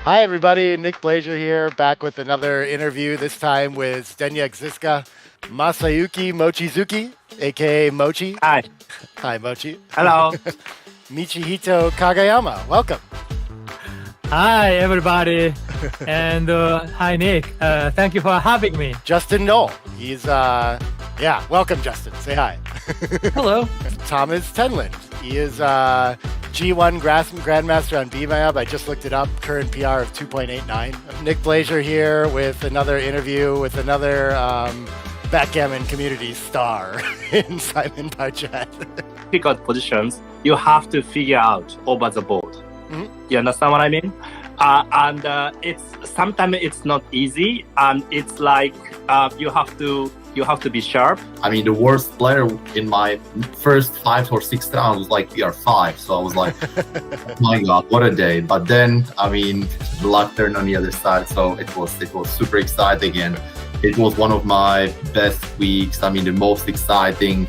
Hi, everybody. Nick Blazier here, back with another interview, this time with Zdenya Ziska Masayuki Mochizuki, aka Mochi. Hi. Hi, Mochi. Hello. Michihito Kagayama. Welcome. Hi, everybody. And hi, Nick. Thank you for having me. Justin Knoll. He's, welcome, Justin. Say hi. Hello. Thomas Tenland. He is G1 Grandmaster on BMAB. I just looked it up. Current PR of 2.89. Nick Blazier here with another interview with another backgammon community star in Simon Parchet. Difficult positions you have to figure out over the board. Mhm. You understand what I mean? And it's sometimes it's not easy, and it's like you have to be sharp. I mean, the worst player in my first 5 or 6 rounds was like PR5. So I was like, oh my God, what a day. But then, I mean, the luck turned on the other side. So it was super exciting. And it was one of my best weeks. I mean, the most exciting.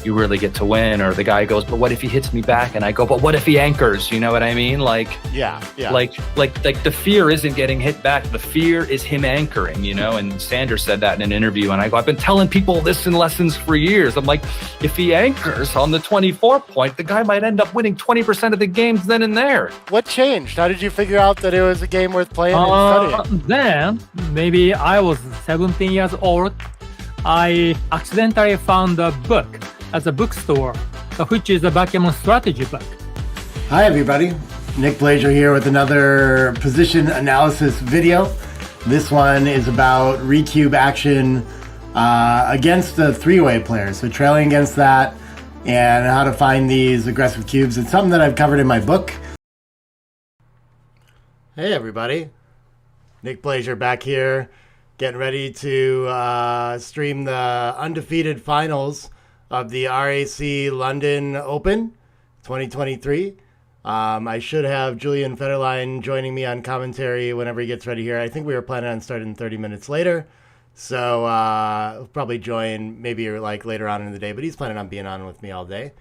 You really get to win, or the guy goes, but what if he hits me back? And I go, but what if he anchors? You know what I mean? Like the fear isn't getting hit back. The fear is him anchoring, you know? And Sanders said that in an interview. And I go, I've been telling people this in lessons for years. I'm like, if he anchors on the 24 point, the guy might end up winning 20% of the games then and there. What changed? How did you figure out that it was a game worth playing and studying? Then, maybe I was 17 years old. I accidentally found a book at a bookstore, which is a backgammon strategy book. Hi, everybody. Nick Blazier here with another position analysis video. This one is about recube action against the three-way player. So trailing against that and how to find these aggressive cubes. It's something that I've covered in my book. Hey, everybody. Nick Blazier back here, getting ready to stream the Undefeated Finals of the RAC London Open 2023. I should have Julian Fetterlein joining me on commentary whenever he gets ready here. I think we were planning on starting 30 minutes later. So he'll probably join maybe like later on in the day, but he's planning on being on with me all day.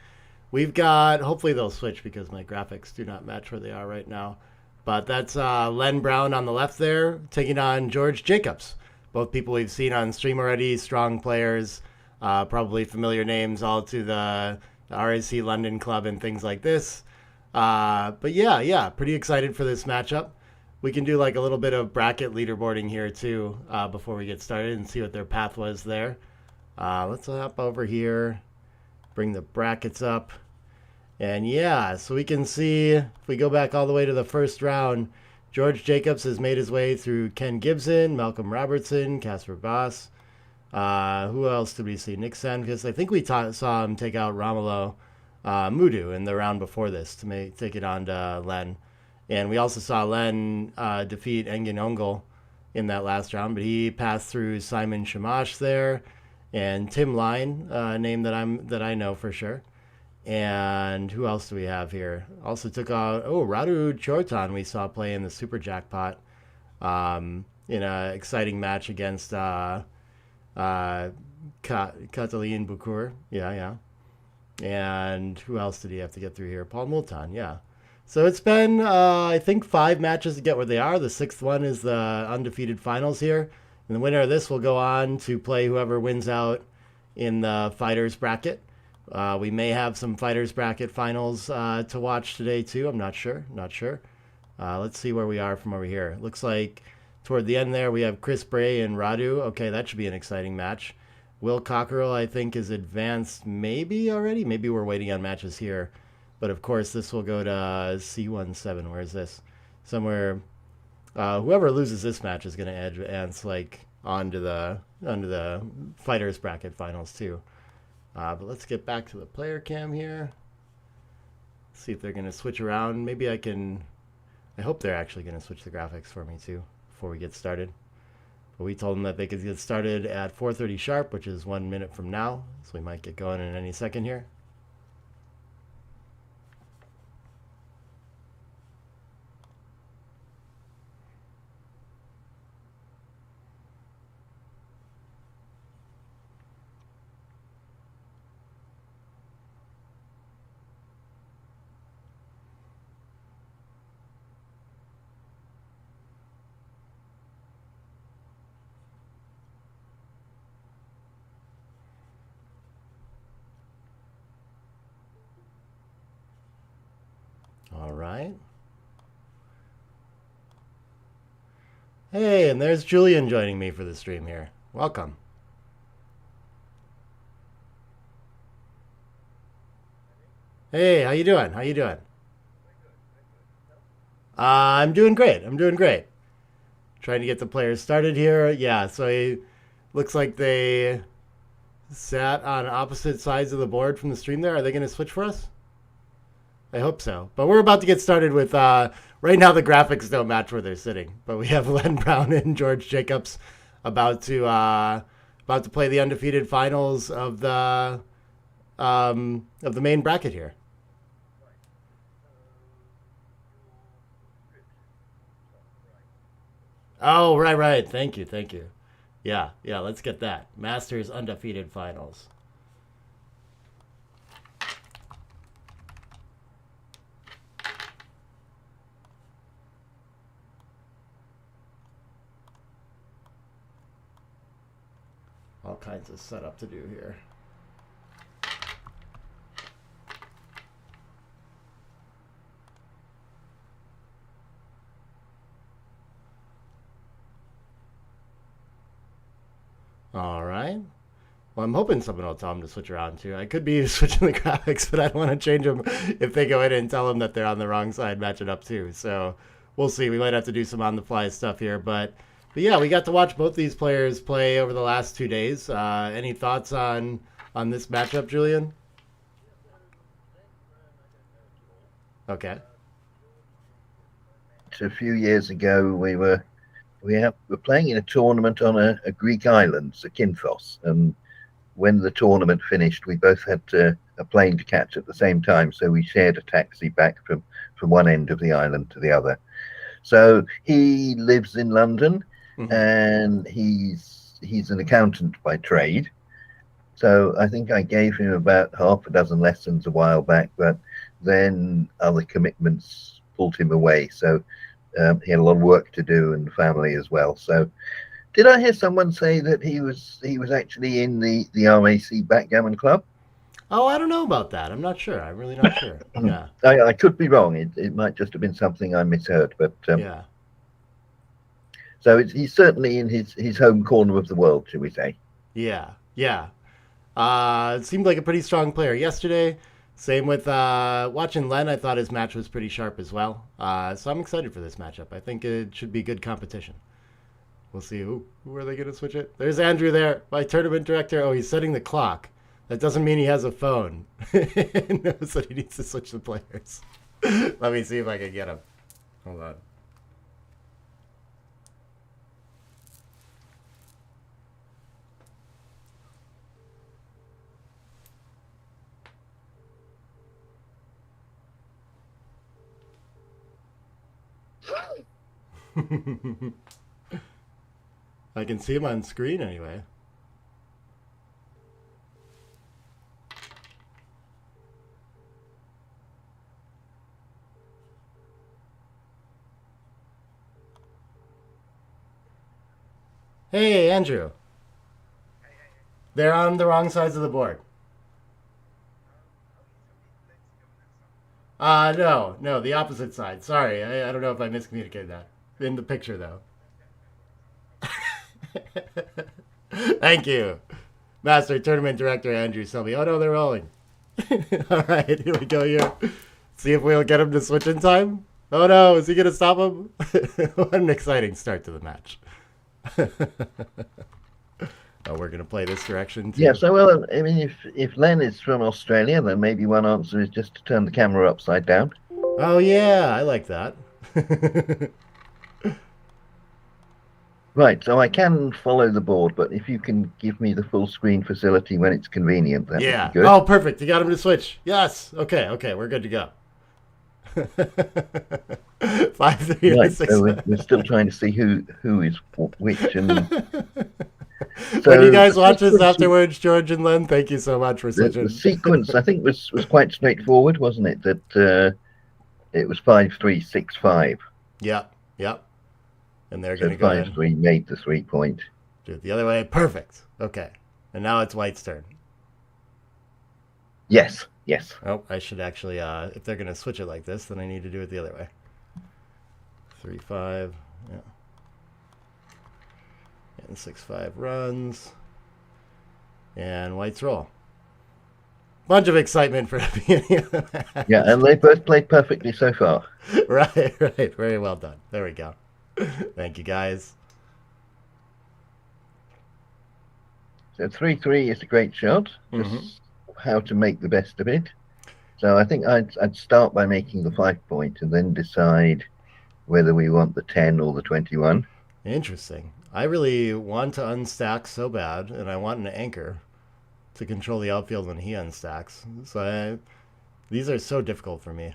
We've got, hopefully they'll switch because my graphics do not match where they are right now. But that's Len Brown on the left there, taking on George Jacobs. Both people we've seen on stream already, strong players. Probably familiar names all to the RAC London Club and things like this. But yeah, pretty excited for this matchup. We can do like a little bit of bracket leaderboarding here too before we get started and see what their path was there. Let's hop over here, bring the brackets up. And yeah, so we can see if we go back all the way to the first round, George Jacobs has made his way through Ken Gibson, Malcolm Robertson, Casper Voss. Who else did we see? Nick Sandquist. I think we saw him take out Romulo Mudu in the round before this to take it on to Len. And we also saw Len defeat Engin Ongel in that last round, but he passed through Simon Shamash there and Tim Line, a name that I know for sure. And who else do we have here? Also took out Radu Chortan we saw play in the Super Jackpot in an exciting match against Catalin Bukur. Yeah. And who else did he have to get through here? Paul Moulton, yeah. So it's been, I think, 5 matches to get where they are. The 6th one is the Undefeated Finals here. And the winner of this will go on to play whoever wins out in the Fighters Bracket. We may have some Fighters Bracket finals to watch today, too. I'm not sure. Let's see where we are from over here. Looks like toward the end there, we have Chris Bray and Radu. Okay, that should be an exciting match. Will Cockerell, I think, is advanced maybe already. Maybe we're waiting on matches here. But, of course, this will go to C17. Where is this? Somewhere. Whoever loses this match is going to advance, like, onto the Fighters Bracket finals, too. But let's get back to the player cam here. See if they're going to switch around. Maybe I hope they're actually going to switch the graphics for me, too, before we get started. But we told them that they could get started at 4:30 sharp, which is 1 minute from now. So we might get going in any second here. All right. Hey, and there's Julian joining me for the stream here. Welcome. Hey, how you doing? How you doing? I'm doing great. I'm doing great. Trying to get the players started here. Yeah, so it looks like they sat on opposite sides of the board from the stream there. Are they going to switch for us? I hope so. But we're about to get started with, right now the graphics don't match where they're sitting. But we have Len Brown and George Jacobs about to play the undefeated finals of the main bracket here. Oh, right. Thank you. Yeah, let's get that. Masters Undefeated Finals. All kinds of setup to do here. All right. Well, I'm hoping someone will tell them to switch around too. I could be switching the graphics, but I don't want to change them if they go in and tell them that they're on the wrong side, match it up too. So we'll see. We might have to do some on-the-fly stuff here, but yeah, we got to watch both these players play over the last 2 days. Any thoughts on this matchup, Julian? Okay. A few years ago, we were playing in a tournament on a Greek island, Zakynthos, and when the tournament finished, we both had a plane to catch at the same time, so we shared a taxi back from one end of the island to the other. So he lives in London, and he's an accountant by trade. So I think I gave him about half a dozen lessons a while back, but then other commitments pulled him away. So he had a lot of work to do and family as well. So did I hear someone say that he was actually in the RAC Backgammon Club? Oh, I don't know about that. I'm not sure. I'm really not sure. Yeah. I could be wrong. It might just have been something I misheard, but yeah. So he's certainly in his home corner of the world, shall we say. Yeah. It seemed like a pretty strong player yesterday. Same with watching Len. I thought his match was pretty sharp as well. So I'm excited for this matchup. I think it should be good competition. We'll see. Who are they going to switch it? There's Andrew there, my tournament director. Oh, he's setting the clock. That doesn't mean he has a phone. He knows that he needs to switch the players. Let me see if I can get him. Hold on. I can see him on screen anyway. Hey, Andrew. They're on the wrong sides of the board. No, the opposite side. Sorry, I don't know if I miscommunicated that. In the picture, though. Thank you. Master Tournament Director Andrew Selby. Oh, no, they're rolling. All right, here we go here. See if we'll get him to switch in time. Oh, no, is he going to stop him? What an exciting start to the match. Oh, we're going to play this direction, too. Yeah, so, well, I mean, if Len is from Australia, then maybe one answer is just to turn the camera upside down. Oh, yeah, I like that. Right, so I can follow the board, but if you can give me the full screen facility when it's convenient, that would be good. Oh, perfect. You got him to switch. Yes. Okay, we're good to go. 5, 3, right, 6. So we're still trying to see who is which. And so when you guys watch this afterwards, George and Len, thank you so much for switching. The sequence, I think, was quite straightforward, wasn't it? That it was 5-3-6-5. Yep. And they're going to go 5-3 made the 3 point. Do it the other way. Perfect. Okay. And now it's White's turn. Yes. Yes. Oh, I should actually, if they're going to switch it like this, then I need to do it the other way. 3-5, yeah. And 6-5 runs. And whites roll. Bunch of excitement for the beginning of the match. Yeah, and they both played perfectly so far. Right. Very well done. There we go. Thank you, guys. So 3-3 is a great shot. Just how to make the best of it. So I think I'd start by making the 5-point and then decide whether we want the 10 or the 21. Interesting. I really want to unstack so bad, and I want an anchor to control the outfield when he unstacks. So these are so difficult for me.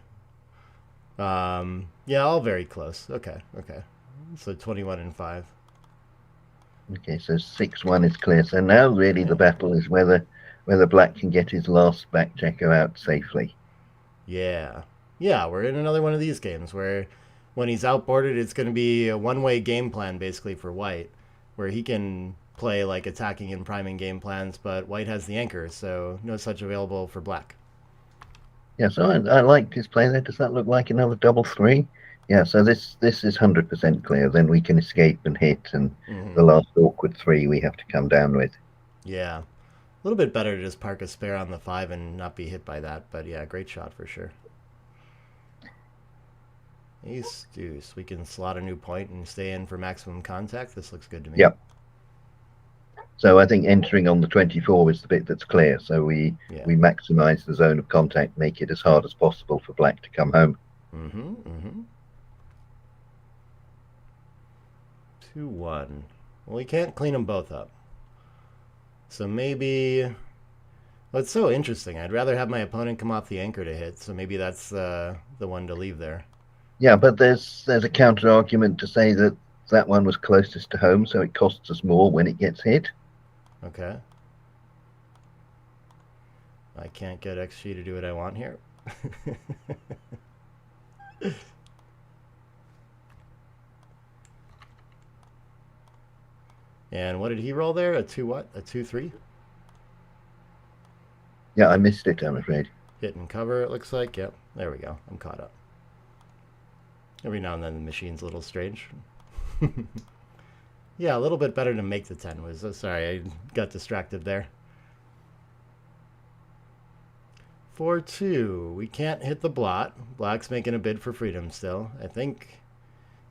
Yeah, all very close. Okay. So 21 and 5. Okay, so 6-1 is clear. So now really the battle is whether black can get his last back checker out safely. Yeah, we're in another one of these games where when he's outboarded, it's going to be a one-way game plan basically for white, where he can play like attacking and priming game plans, but white has the anchor, so no such available for black. Yeah, so I liked his play there. Does that look like another double 3? Yeah, so this is 100% clear. Then we can escape and hit, and the last awkward 3 we have to come down with. Yeah, a little bit better to just park a spare on the 5 and not be hit by that, but yeah, great shot for sure. Ace deuce. We can slot a new point and stay in for maximum contact. This looks good to me. Yep. So I think entering on the 24 is the bit that's clear. So we maximize the zone of contact, make it as hard as possible for black to come home. 2-1. Well, we can't clean them both up. So maybe... Well, it's so interesting. I'd rather have my opponent come off the anchor to hit, so maybe that's the one to leave there. Yeah, but there's a counter argument to say that one was closest to home, so it costs us more when it gets hit. Okay. I can't get XG to do what I want here. And what did he roll there? A 2 what? A 2-3? Yeah, I missed it, I'm afraid. Hit and cover, it looks like. Yep, there we go. I'm caught up. Every now and then the machine's a little strange. Yeah, a little bit better to make the 10 was. Oh, sorry, I got distracted there. 4-2. We can't hit the blot. Black's making a bid for freedom still. I think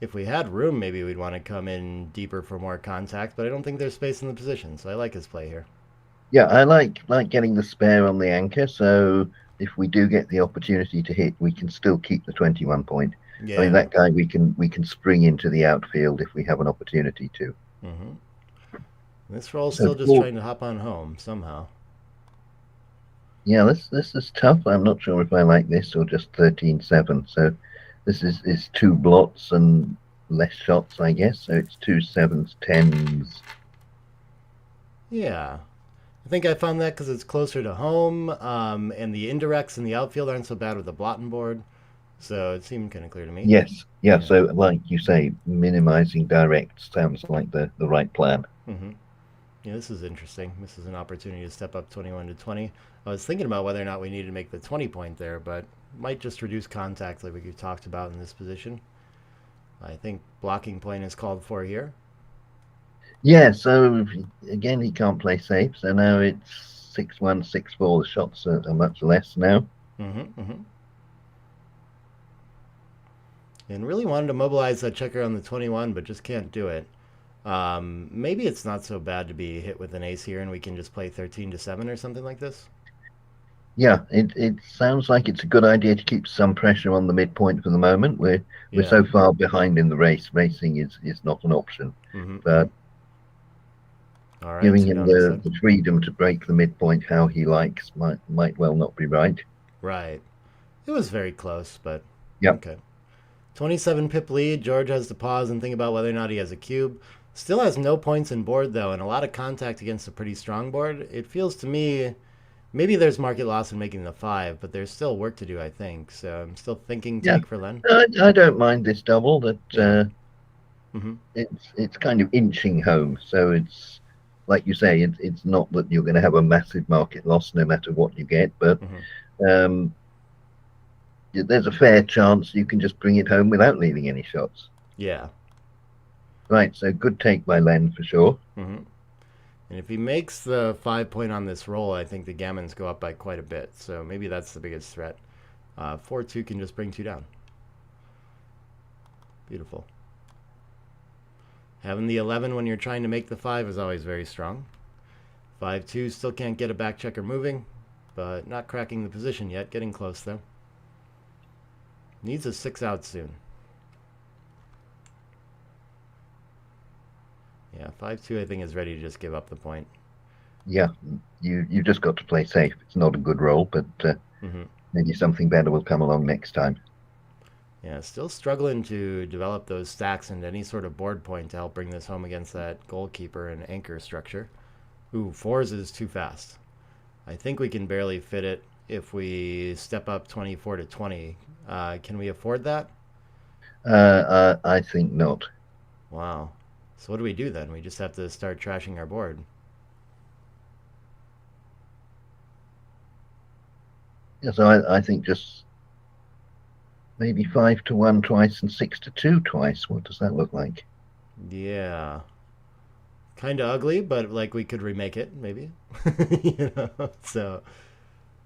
if we had room, maybe we'd want to come in deeper for more contact, but I don't think there's space in the position, so I like his play here. Yeah, I like getting the spare on the anchor, so if we do get the opportunity to hit, we can still keep the 21 point. Yeah. I mean, that guy we can spring into the outfield if we have an opportunity to. This roll's still just trying to hop on home somehow. Yeah, this is tough. I'm not sure if I like this or just 13-7. So this is 2 blots and less shots, I guess. So it's 2 7s, 10s. Yeah. I think I found that because it's closer to home, and the indirects in the outfield aren't so bad with the blotting board. So it seemed kind of clear to me. Yes. Yeah. So like you say, minimizing directs sounds like the right plan. Yeah, this is interesting. This is an opportunity to step up 21-20. I was thinking about whether or not we need to make the 20 point there, but might just reduce contact like we talked about in this position. I think blocking point is called for here. Yeah, so again, he can't play safe. So now it's 6-1, 6-4. The shots are much less now. And really wanted to mobilize that checker on the 21, but just can't do it. Maybe it's not so bad to be hit with an ace here and we can just play 13-7 or something like this. Yeah, it sounds like it's a good idea to keep some pressure on the midpoint for the moment. We're so far behind in the race. Racing is not an option. But giving him the freedom to break the midpoint how he likes might well not be right. Right. It was very close, but yeah. Okay. 27 pip lead. George has to pause and think about whether or not he has a cube. Still has no points in board, though, and a lot of contact against a pretty strong board. It feels to me, maybe there's market loss in making the 5, but there's still work to do, I think. So I'm still thinking take for Len. I don't mind this double. That it's kind of inching home. So it's, like you say, it's not that you're going to have a massive market loss no matter what you get, but there's a fair chance you can just bring it home without leaving any shots. Yeah. Right, so good take by Len for sure. And if he makes the 5 point on this roll, I think the gammons go up by quite a bit. So maybe that's the biggest threat. 4-2 can just bring 2 down. Beautiful. Having the 11 when you're trying to make the 5 is always very strong. 5-2 still can't get a back checker moving, but not cracking the position yet. Getting close though. Needs a 6 out soon. Yeah, 5-2 I think is ready to just give up the point. Yeah, you just got to play safe. It's not a good roll, but maybe something better will come along next time. Yeah, still struggling to develop those stacks into any sort of board point to help bring this home against that goalkeeper and anchor structure. Ooh, 4s is too fast. I think we can barely fit it if we step up 24-20. Can we afford that? I think not. Wow. So what do we do then? We just have to start trashing our board. Yeah, so I think just maybe 5-1 twice and 6-2 twice. What does that look like? Yeah. Kind of ugly, but like we could remake it, maybe. You know, so...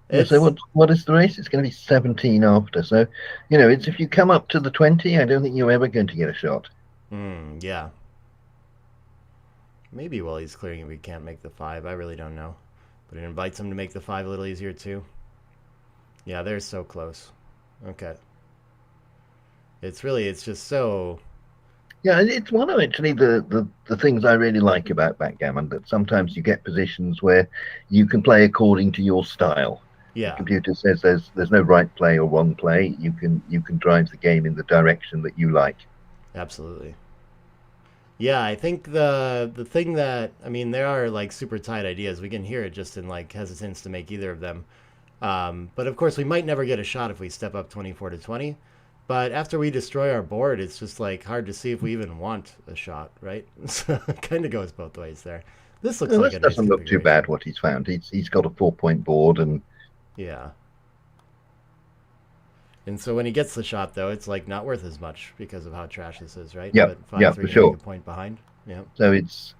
Yeah, so what is the race? It's going to be 17 after. So, you know, it's if you come up to the 20, I don't think you're ever going to get a shot. Yeah. Maybe while he's clearing it, we can't make the 5. I really don't know. But it invites him to make the 5 a little easier, too. Yeah, they're so close. Okay. It's just so... Yeah, it's one of actually the things I really like about backgammon, that sometimes you get positions where you can play according to your style. Yeah. The computer says there's no right play or wrong play. You can drive the game in the direction that you like. Absolutely. Yeah, I think the thing that, I mean, there are like super tight ideas. We can hear it just in like hesitance to make either of them. But of course, we might never get a shot if we step up 24-20. But after we destroy our board, it's just like hard to see if we even want a shot, right? So it kind of goes both ways there. This looks like this doesn't look too bad what he's found. He's got a 4-point board and yeah. And so when he gets the shot, though, it's like not worth as much because of how trash this is, right? Yeah, for sure. A point behind. Yeah. So it's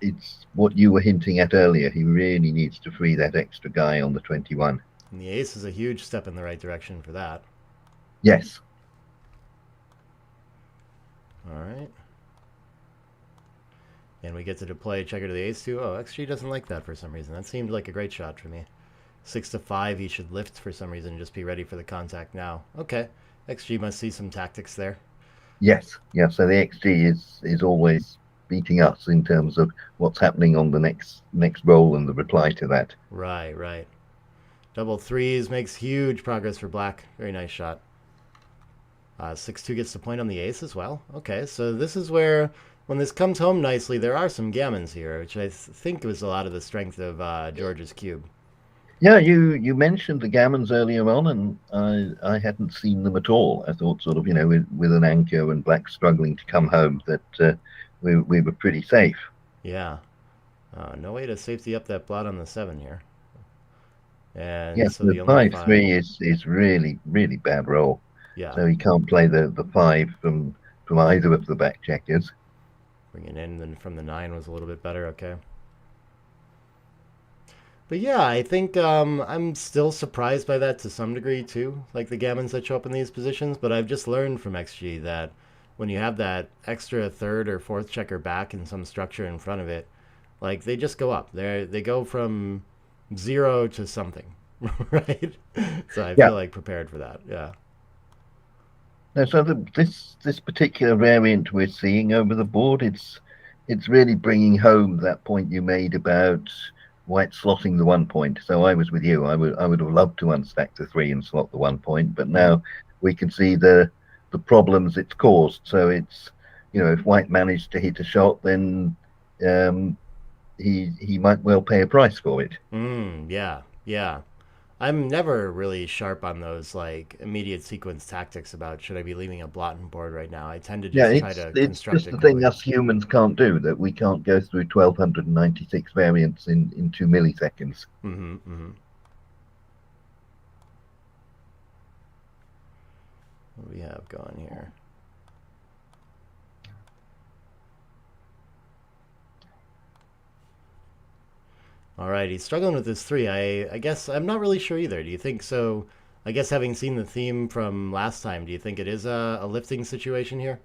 what you were hinting at earlier. He really needs to free that extra guy on the 21. And the ace is a huge step in the right direction for that. Yes. All right. And we get to deploy checker to the ace too. Oh, XG doesn't like that for some reason. That seemed like a great shot for me. 6-5, he should lift for some reason and just be ready for the contact now. Okay. XG must see some tactics there. Yes. Yeah, so the XG is always beating us in terms of what's happening on the next roll and the reply to that. Right. Double 3s makes huge progress for black. Very nice shot. 6-2 gets the point on the ace as well. Okay, so this is where, when this comes home nicely, there are some gammons here, which I think was a lot of the strength of George's cube. Yeah, you mentioned the gammons earlier on, and I hadn't seen them at all. I thought sort of, you know, with an anchor and black struggling to come home, that we were pretty safe. Yeah. No way to safety up that blot on the 7 here. And yes, so the 5-3 is really, really bad roll. Yeah. So he can't play the 5 from either of the back checkers. Bringing in then from the 9 was a little bit better. Okay. But yeah, I think I'm still surprised by that to some degree too, like the gammons that show up in these positions. But I've just learned from XG that when you have that extra 3rd or 4th checker back and some structure in front of it, like they just go up. They go from 0 to something, right? So I feel like prepared for that. Yeah. No, so this particular variant we're seeing over the board, it's really bringing home that point you made about white slotting the 1 point. So I was with you. I would have loved to unstack the 3 and slot the 1 point, but now we can see the problems it's caused. So it's, you know, if white managed to hit a shot, then he might well pay a price for it. Yeah. I'm never really sharp on those like immediate sequence tactics about should I be leaving a blot on board right now. I tend to just try to construct it's just the thing us humans can't do, that we can't go through 1296 variants in 2 milliseconds. have going here? All right, he's struggling with this 3. I guess I'm not really sure either. Do you think so? I guess having seen the theme from last time, do you think it is a lifting situation here?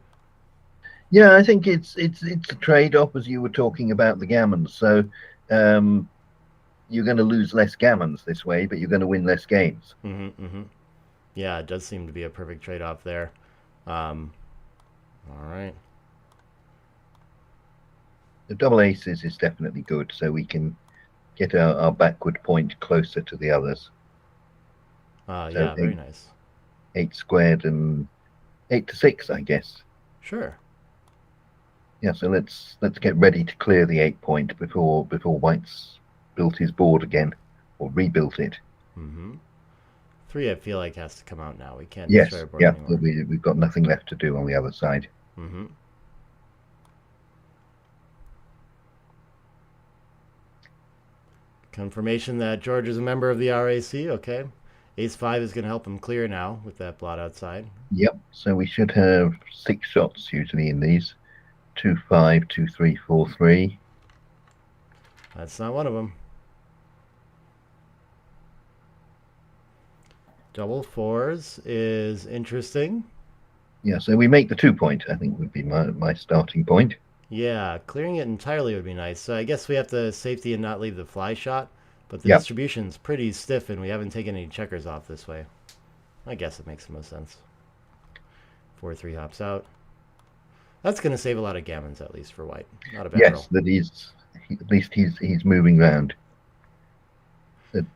Yeah, I think it's a trade-off, as you were talking about the gammons. So you're going to lose less gammons this way, but you're going to win less games. Yeah, it does seem to be a perfect trade-off there. All right. The double aces is definitely good, so we can get our backward point closer to the others. Yeah, very nice. 8 squared and 8 to 6, I guess. Sure. Yeah, so let's get ready to clear the 8 point before White's built his board again, or rebuilt it. 3, I feel like, has to come out now. We can't yes, destroy our board yeah, anymore. we've got nothing left to do on the other side. Confirmation that George is a member of the RAC. Okay. Ace 5 is going to help him clear now with that blot outside. Yep, so we should have 6 shots usually in these. 2, 5, 2, 3, 4, 3. That's not one of them. Double 4s is interesting. Yeah, so we make the 2 point, I think would be my starting point. Yeah, clearing it entirely would be nice. So I guess we have to safety and not leave the fly shot. But the Yep. distribution's pretty stiff, and we haven't taken any checkers off this way. I guess it makes the most sense. 4-3 hops out. That's going to save a lot of gammons, at least for White. Not a bad roll. Yes, that at least he's moving around. The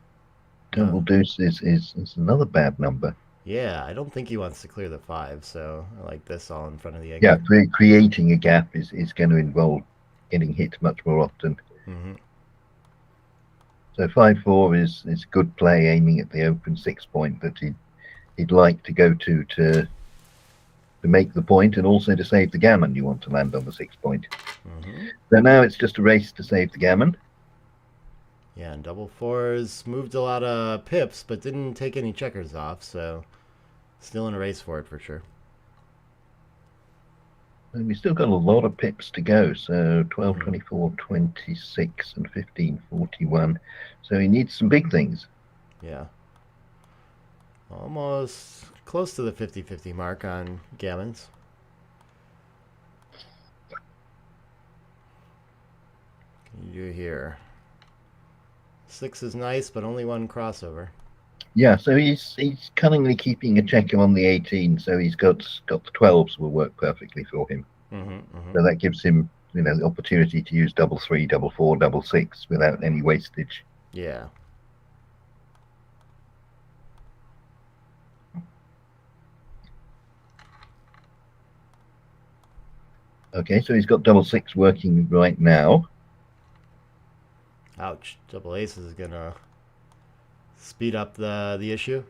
double deuce is another bad number. Yeah, I don't think he wants to clear the 5, so I like this all in front of the egg. Yeah, creating a gap is going to involve getting hit much more often. So 5-4 is good play, aiming at the open 6 point that he'd like to go to make the point, and also to save the gammon. You want to land on the 6 point. So now it's just a race to save the gammon. Yeah, and double 4s moved a lot of pips, but didn't take any checkers off, so still in a race for it for sure. And we've still got a lot of pips to go. So 12, 24, 26, and 15, 41. So he needs some big things. Yeah. Almost close to the 50-50 mark on gammons. Can you do here? 6 is nice, but only one crossover. Yeah, so he's cunningly keeping a checker on the 18, so he's got the 12s will work perfectly for him. So that gives him, the opportunity to use double 3, double 4, double 6 without any wastage. Yeah. Okay, so he's got double 6 working right now. Ouch. Double ace is gonna speed up the issue.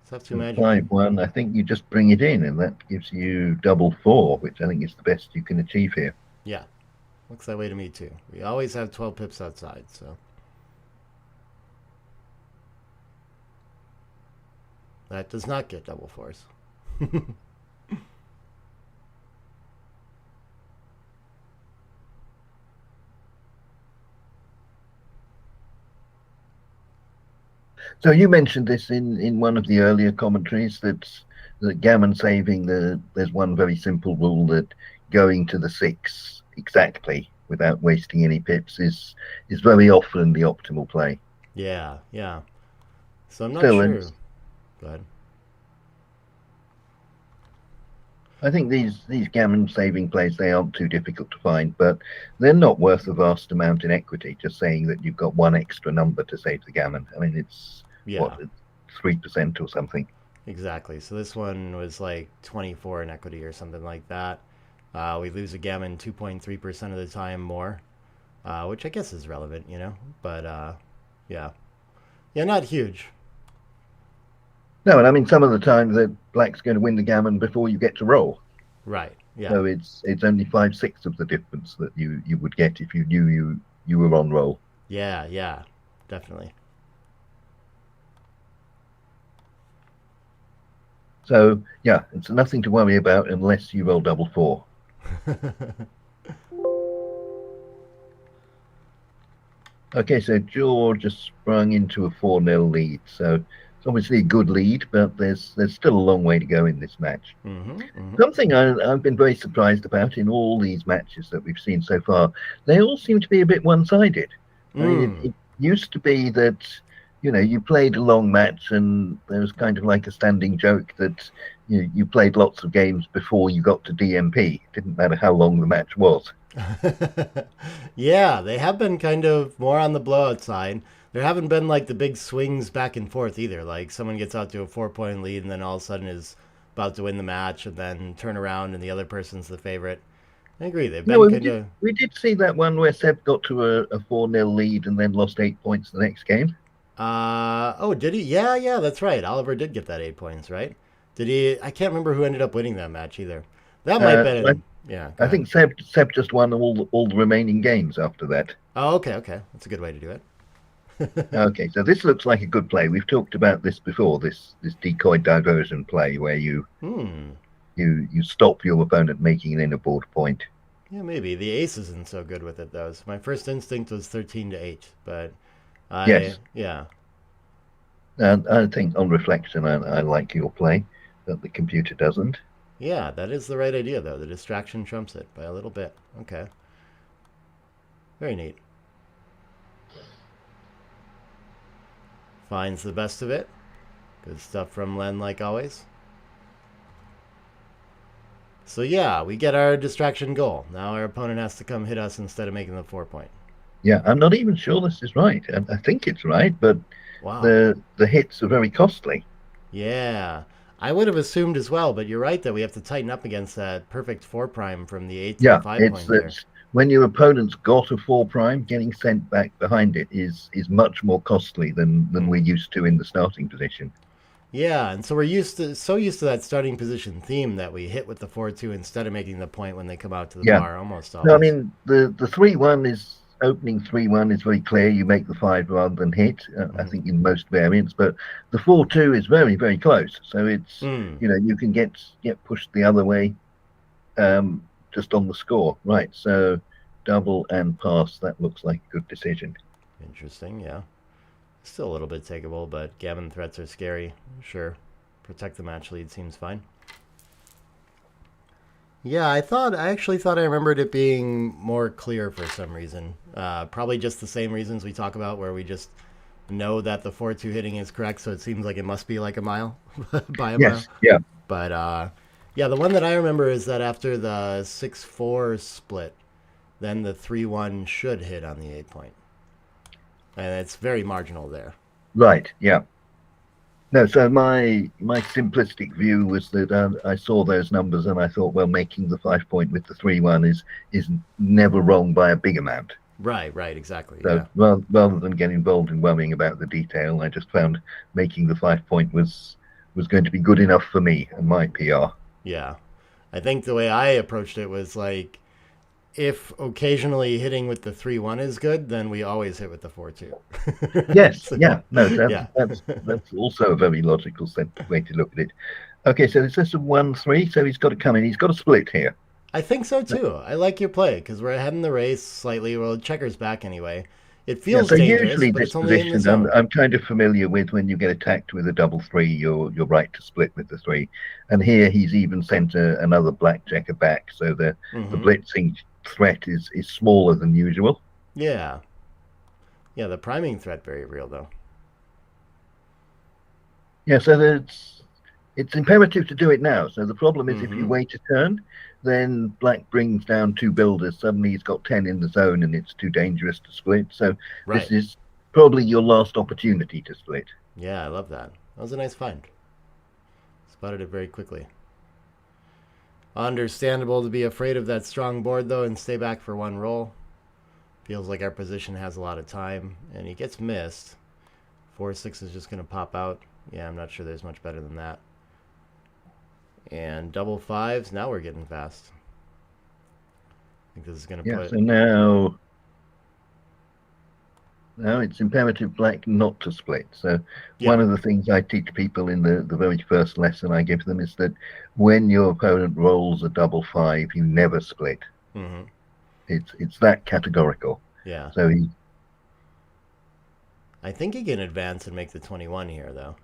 Let's have 2 magic. 5-1, I think you just bring it in, and that gives you double 4, which I think is the best you can achieve here. Yeah. Looks that way to me too. We always have 12 pips outside, so. That does not get double 4s. So you mentioned this in one of the earlier commentaries that gammon saving, there's one very simple rule that going to the 6 exactly without wasting any pips is very often the optimal play. Yeah, yeah. So I'm not Still, sure. Go ahead. I think these gammon saving plays, they aren't too difficult to find, but they're not worth a vast amount in equity. Just saying that you've got one extra number to save the gammon. I mean, it's what, 3% or something. Exactly. So this one was like 24 in equity or something like that. We lose a gammon 2.3% of the time more, which I guess is relevant, But yeah, not huge. No, and I mean, some of the time that black's going to win the gammon before you get to roll. Right. Yeah. So it's only 5/6 of the difference that you would get if you knew you were on roll. Yeah, definitely. So yeah, it's nothing to worry about unless you roll double 4. Okay, so George just sprung into a 4-0 lead. So it's obviously a good lead, but there's still a long way to go in this match. Something I've been very surprised about in all these matches that we've seen so far, they all seem to be a bit one-sided. I mean, it used to be that, you know, you played a long match and there was kind of like a standing joke that you played lots of games before you got to DMP. It didn't matter how long the match was. Yeah, they have been kind of more on the blowout side. There haven't been like the big swings back and forth either. Like someone gets out to a 4-point lead and then all of a sudden is about to win the match and then turn around and the other person's the favorite. I agree. They've been kind of... We did see that one where Seb got to a 4-0 lead and then lost 8 points the next game. Oh, did he? Yeah, that's right. Oliver did get that 8 points, right? Did he? I can't remember who ended up winning that match either. That might have been... Yeah, I think Seb just won all the remaining games after that. Oh, okay. That's a good way to do it. Okay, so this looks like a good play. We've talked about this before. This decoy diversion play where you stop your opponent making an inner board point. Yeah, maybe the ace isn't so good with it though. So my first instinct was 13-8, but yeah. And I think on reflection, I like your play, but the computer doesn't. Yeah, that is the right idea, though. The distraction trumps it by a little bit. Okay. Very neat. Finds the best of it. Good stuff from Len, like always. So yeah, we get our distraction goal. Now our opponent has to come hit us instead of making the 4-point. Yeah, I'm not even sure this is right. I think it's right, but wow. The hits are very costly. Yeah. I would have assumed as well, but you're right that we have to tighten up against that perfect 4' from the 8 to 5-point there. When your opponent's got a 4', getting sent back behind it is much more costly than we're used to in the starting position. Yeah, and so we're so used to that starting position theme that we hit with the 4-2 instead of making the point when they come out to the bar almost always. No, I mean the 3-1 is opening 3-1 is very clear. You make the 5 rather than hit. I think in most variants, but the 4-2 is very, very close. So it's you can get pushed the other way, just on the score. Right. So double and pass. That looks like a good decision. Interesting. Yeah. Still a little bit takeable, but gammon threats are scary. Sure. Protect the match lead seems fine. Yeah, I actually thought I remembered it being more clear for some reason. Probably just the same reasons we talk about where we just know that the 4-2 hitting is correct, so it seems like it must be like a mile by a mile. Yeah. But yeah, the one that I remember is that after the 6-4 split, then the 3-1 should hit on the 8-point. And it's very marginal there. Right, yeah. No, so my simplistic view was that I saw those numbers and I thought, well, making the 5-point with the 3-1 is never wrong by a big amount. Right, exactly. So rather than get involved in worrying about the detail, I just found making the 5-point was going to be good enough for me and my PR. Yeah. I think the way I approached it was like, if occasionally hitting with the 3-1 is good, then we always hit with the 4-2. Yes, yeah. No, that's also a very logical way to look at it. Okay, so it's just a 1-3, so he's got to come in. He's got to split here. I think so, too. I like your play, because we're ahead in the race slightly. Well, checker's back anyway. It feels dangerous, usually but this it's only in the zone. I'm kind of familiar with when you get attacked with a double 3, you're right to split with the 3. And here he's even sent another black checker back, so the blitzing threat is smaller than usual. Yeah, the priming threat very real though. Yeah, so it's imperative to do it now. So the problem is if you wait a turn, then black brings down 2 builders. Suddenly he's got 10 in the zone and it's too dangerous to split. So this is probably your last opportunity to split. Yeah, I love that. That was a nice find. Spotted it very quickly. Understandable to be afraid of that strong board, though, and stay back for one roll. Feels like our position has a lot of time, and he gets missed. 4-6 is just going to pop out. Yeah, I'm not sure there's much better than that. And double 5s, now we're getting fast. I think this is going to put... So now No, it's imperative black not to split. So Yeah. one of the things I teach people in the very first lesson I give them is that when your opponent rolls a double 5, you never split. Mm-hmm. It's that categorical. Yeah. So I think he can advance and make the 21 here, though.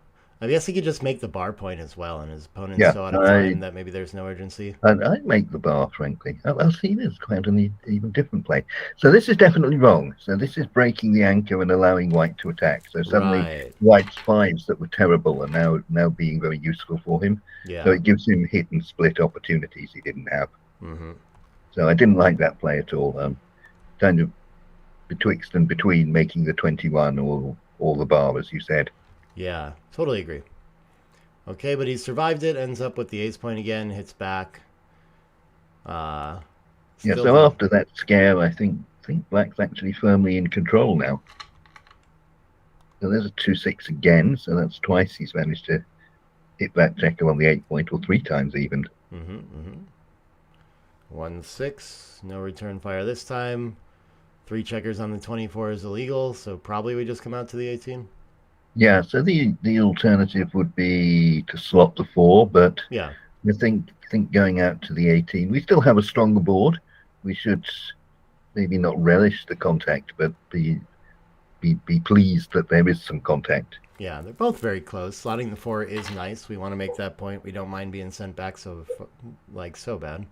I guess he could just make the bar point as well, and his opponent's so out of time that maybe there's no urgency. I'd make the bar, frankly. I'll see there's quite an even different play. So this is definitely wrong. So this is breaking the anchor and allowing white to attack. So suddenly white's 5s that were terrible are now being very useful for him. Yeah. So it gives him hit and split opportunities he didn't have. Mm-hmm. So I didn't like that play at all. Kind of betwixt and between making the 21 or the bar, as you said. Yeah, totally agree. Okay, but he survived it, ends up with the ace point again, hits back. So after that scare, I think black's actually firmly in control now. So there's a 2-6 again, so that's twice he's managed to hit that checker on the 8 point, or 3 times even. 1-6, no return fire this time. 3 checkers on the 24 is illegal, so probably we just come out to the 18. Yeah, so the alternative would be to slot the 4, but yeah, I think going out to the 18, we still have a stronger board. We should maybe not relish the contact, but be pleased that there is some contact. Yeah, they're both very close. Slotting the 4 is nice. We want to make that point. We don't mind being sent back so bad.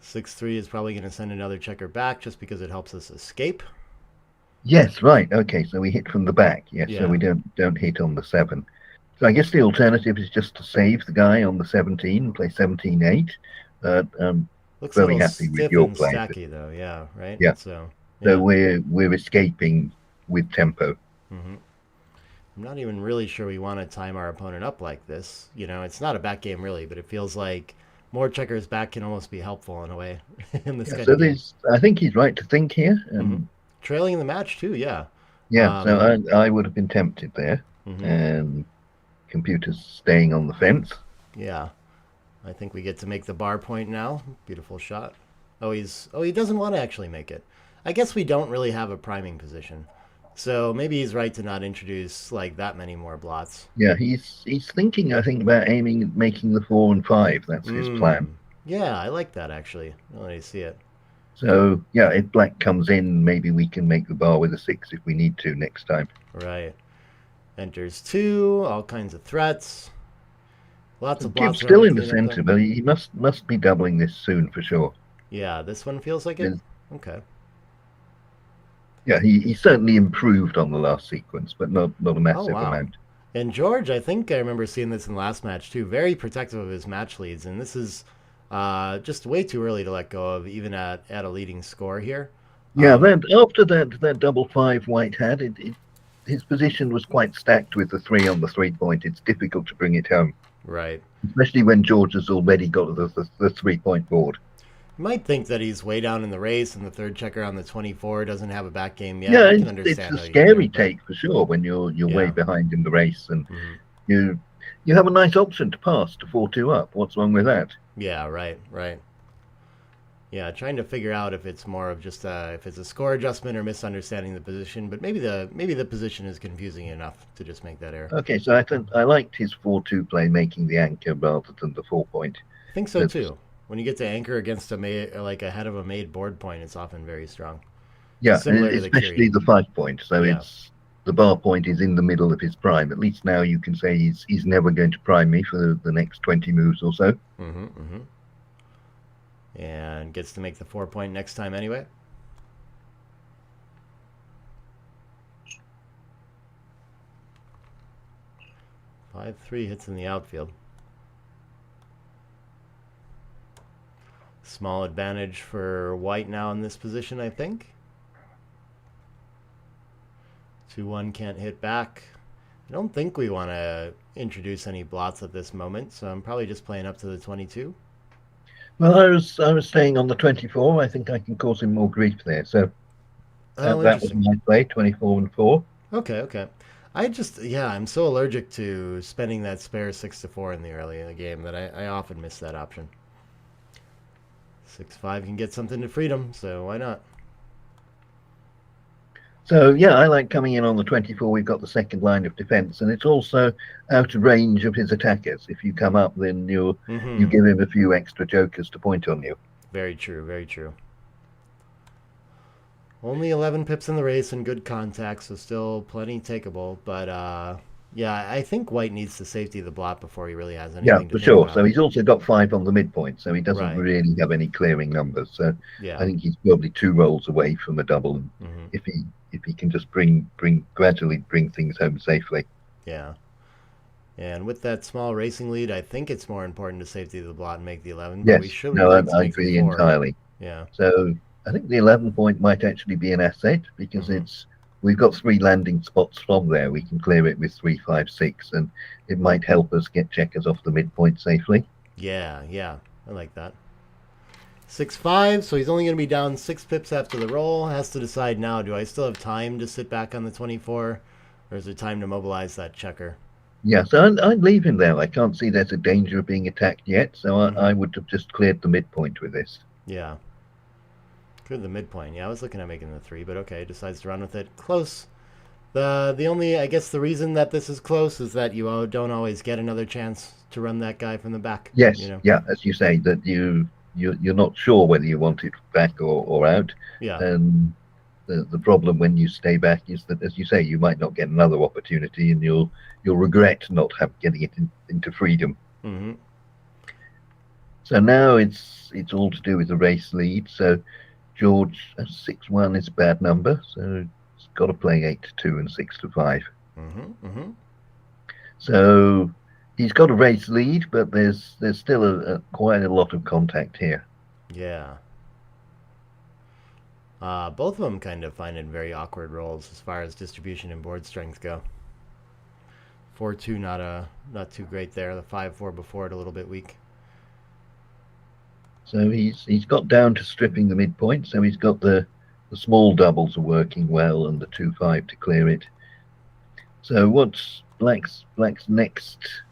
6-3 is probably going to send another checker back just because it helps us escape. Yes, right. Okay, so we hit from the back. Yes, so we don't hit on the 7. So I guess the alternative is just to save the guy on the 17 and play 17-8. Looks very happy with your play. Stacky though, yeah, right. Yeah. So we're escaping with tempo. Mm-hmm. I'm not even really sure we want to time our opponent up like this. You know, it's not a back game really, but it feels like more checkers back can almost be helpful in a way. In this kind of game. I think he's right to think here. Trailing in the match too, yeah. Yeah, so I would have been tempted there. And computer's staying on the fence. Yeah. I think we get to make the bar point now. Beautiful shot. He doesn't want to actually make it. I guess we don't really have a priming position. So maybe he's right to not introduce like that many more blots. Yeah, he's thinking, I think, about aiming at making the 4 and 5. That's his plan. Yeah, I like that actually. Now that I see it. So yeah, if black comes in, maybe we can make the bar with a 6 if we need to next time. Right. Enters 2, all kinds of threats. Lots of blots. Still in the center, but he must be doubling this soon for sure. Yeah, this one feels like it. Okay. Yeah, he certainly improved on the last sequence, but not a massive amount. And George, I think I remember seeing this in the last match too. Very protective of his match leads, and this is just way too early to let go of, even at a leading score here. Yeah, after that double 5 white had, his position was quite stacked with the 3 on the 3 point. It's difficult to bring it home. Right. Especially when George has already got the 3-point board. You might think that he's way down in the race and the third checker on the 24 doesn't have a back game yet. Yeah, I can understand it's a scary take for sure when you're way behind in the race and you have a nice option to pass to 4-2 up. What's wrong with that? Yeah, right. Yeah, trying to figure out if it's more of just if it's a score adjustment or misunderstanding the position, but maybe the position is confusing enough to just make that error. Okay, so I liked his 4-2 play, making the anchor rather than the 4-point. I think so too. When you get to anchor against ahead of a made board point, it's often very strong. Yeah, especially the 5-point. So it's the bar point is in the middle of his prime. At least now you can say he's never going to prime me for the next 20 moves or so. And gets to make the 4-point next time anyway. Five 3 hits in the outfield. Small advantage for white now in this position, I think. 2-1 can't hit back. I don't think we want to introduce any blots at this moment, so I'm probably just playing up to the 22. Well, I was staying on the 24. I think I can cause him more grief there. So that was my play, 24 and 4. Okay. I'm so allergic to spending that spare 6-4 in the early in the game that I often miss that option. 6-5 can get something to freedom, so why not? So yeah, I like coming in on the 24. We've got the second line of defence, and it's also out of range of his attackers. If you come up, then you give him a few extra jokers to point on you. Very true, very true. Only 11 pips in the race and good contact, so still plenty takeable. But yeah, I think White needs to safety the blot before he really has anything to for sure. about. So he's also got 5 on the midpoint, so he doesn't Right. really have any clearing numbers. So Yeah. I think he's probably 2 rolls away from a double. And if he can just gradually bring things home safely. Yeah. And with that small racing lead, I think it's more important to safety the blot and make the 11. Yes, But we should no, like to I make the agree 4. entirely. Yeah. So I think the 11 point might actually be an asset because we've got 3 landing spots from there. We can clear it with 3, 5, 6, and it might help us get checkers off the midpoint safely. Yeah, I like that. 6-5, so he's only going to be down 6 pips after the roll. Has to decide now, do I still have time to sit back on the 24, or is it time to mobilize that checker? Yeah, so I'd leave him there. I can't see there's a danger of being attacked yet, so I would have just cleared the midpoint with this. Yeah. Cleared the midpoint. Yeah, I was looking at making the 3, but okay, decides to run with it. Close. The only, I guess the reason that this is close is that you don't always get another chance to run that guy from the back. Yes, you know? yeah, as you say, that you're not sure whether you want it back or out. Yeah. And the problem when you stay back is that, as you say, you might not get another opportunity, and you'll regret not getting it into freedom. So now it's all to do with the race lead. So George 6-1 is a bad number, so it's got to play 8-2 and 6-5. So he's got a race lead, but there's still quite a lot of contact here. Yeah. Both of them kind of find it very awkward roles as far as distribution and board strength go. 4-2 not too great there. The 5-4 before it a little bit weak. So he's got down to stripping the midpoint. So he's got the small doubles are working well and the 2-5 to clear it. So what's Black's next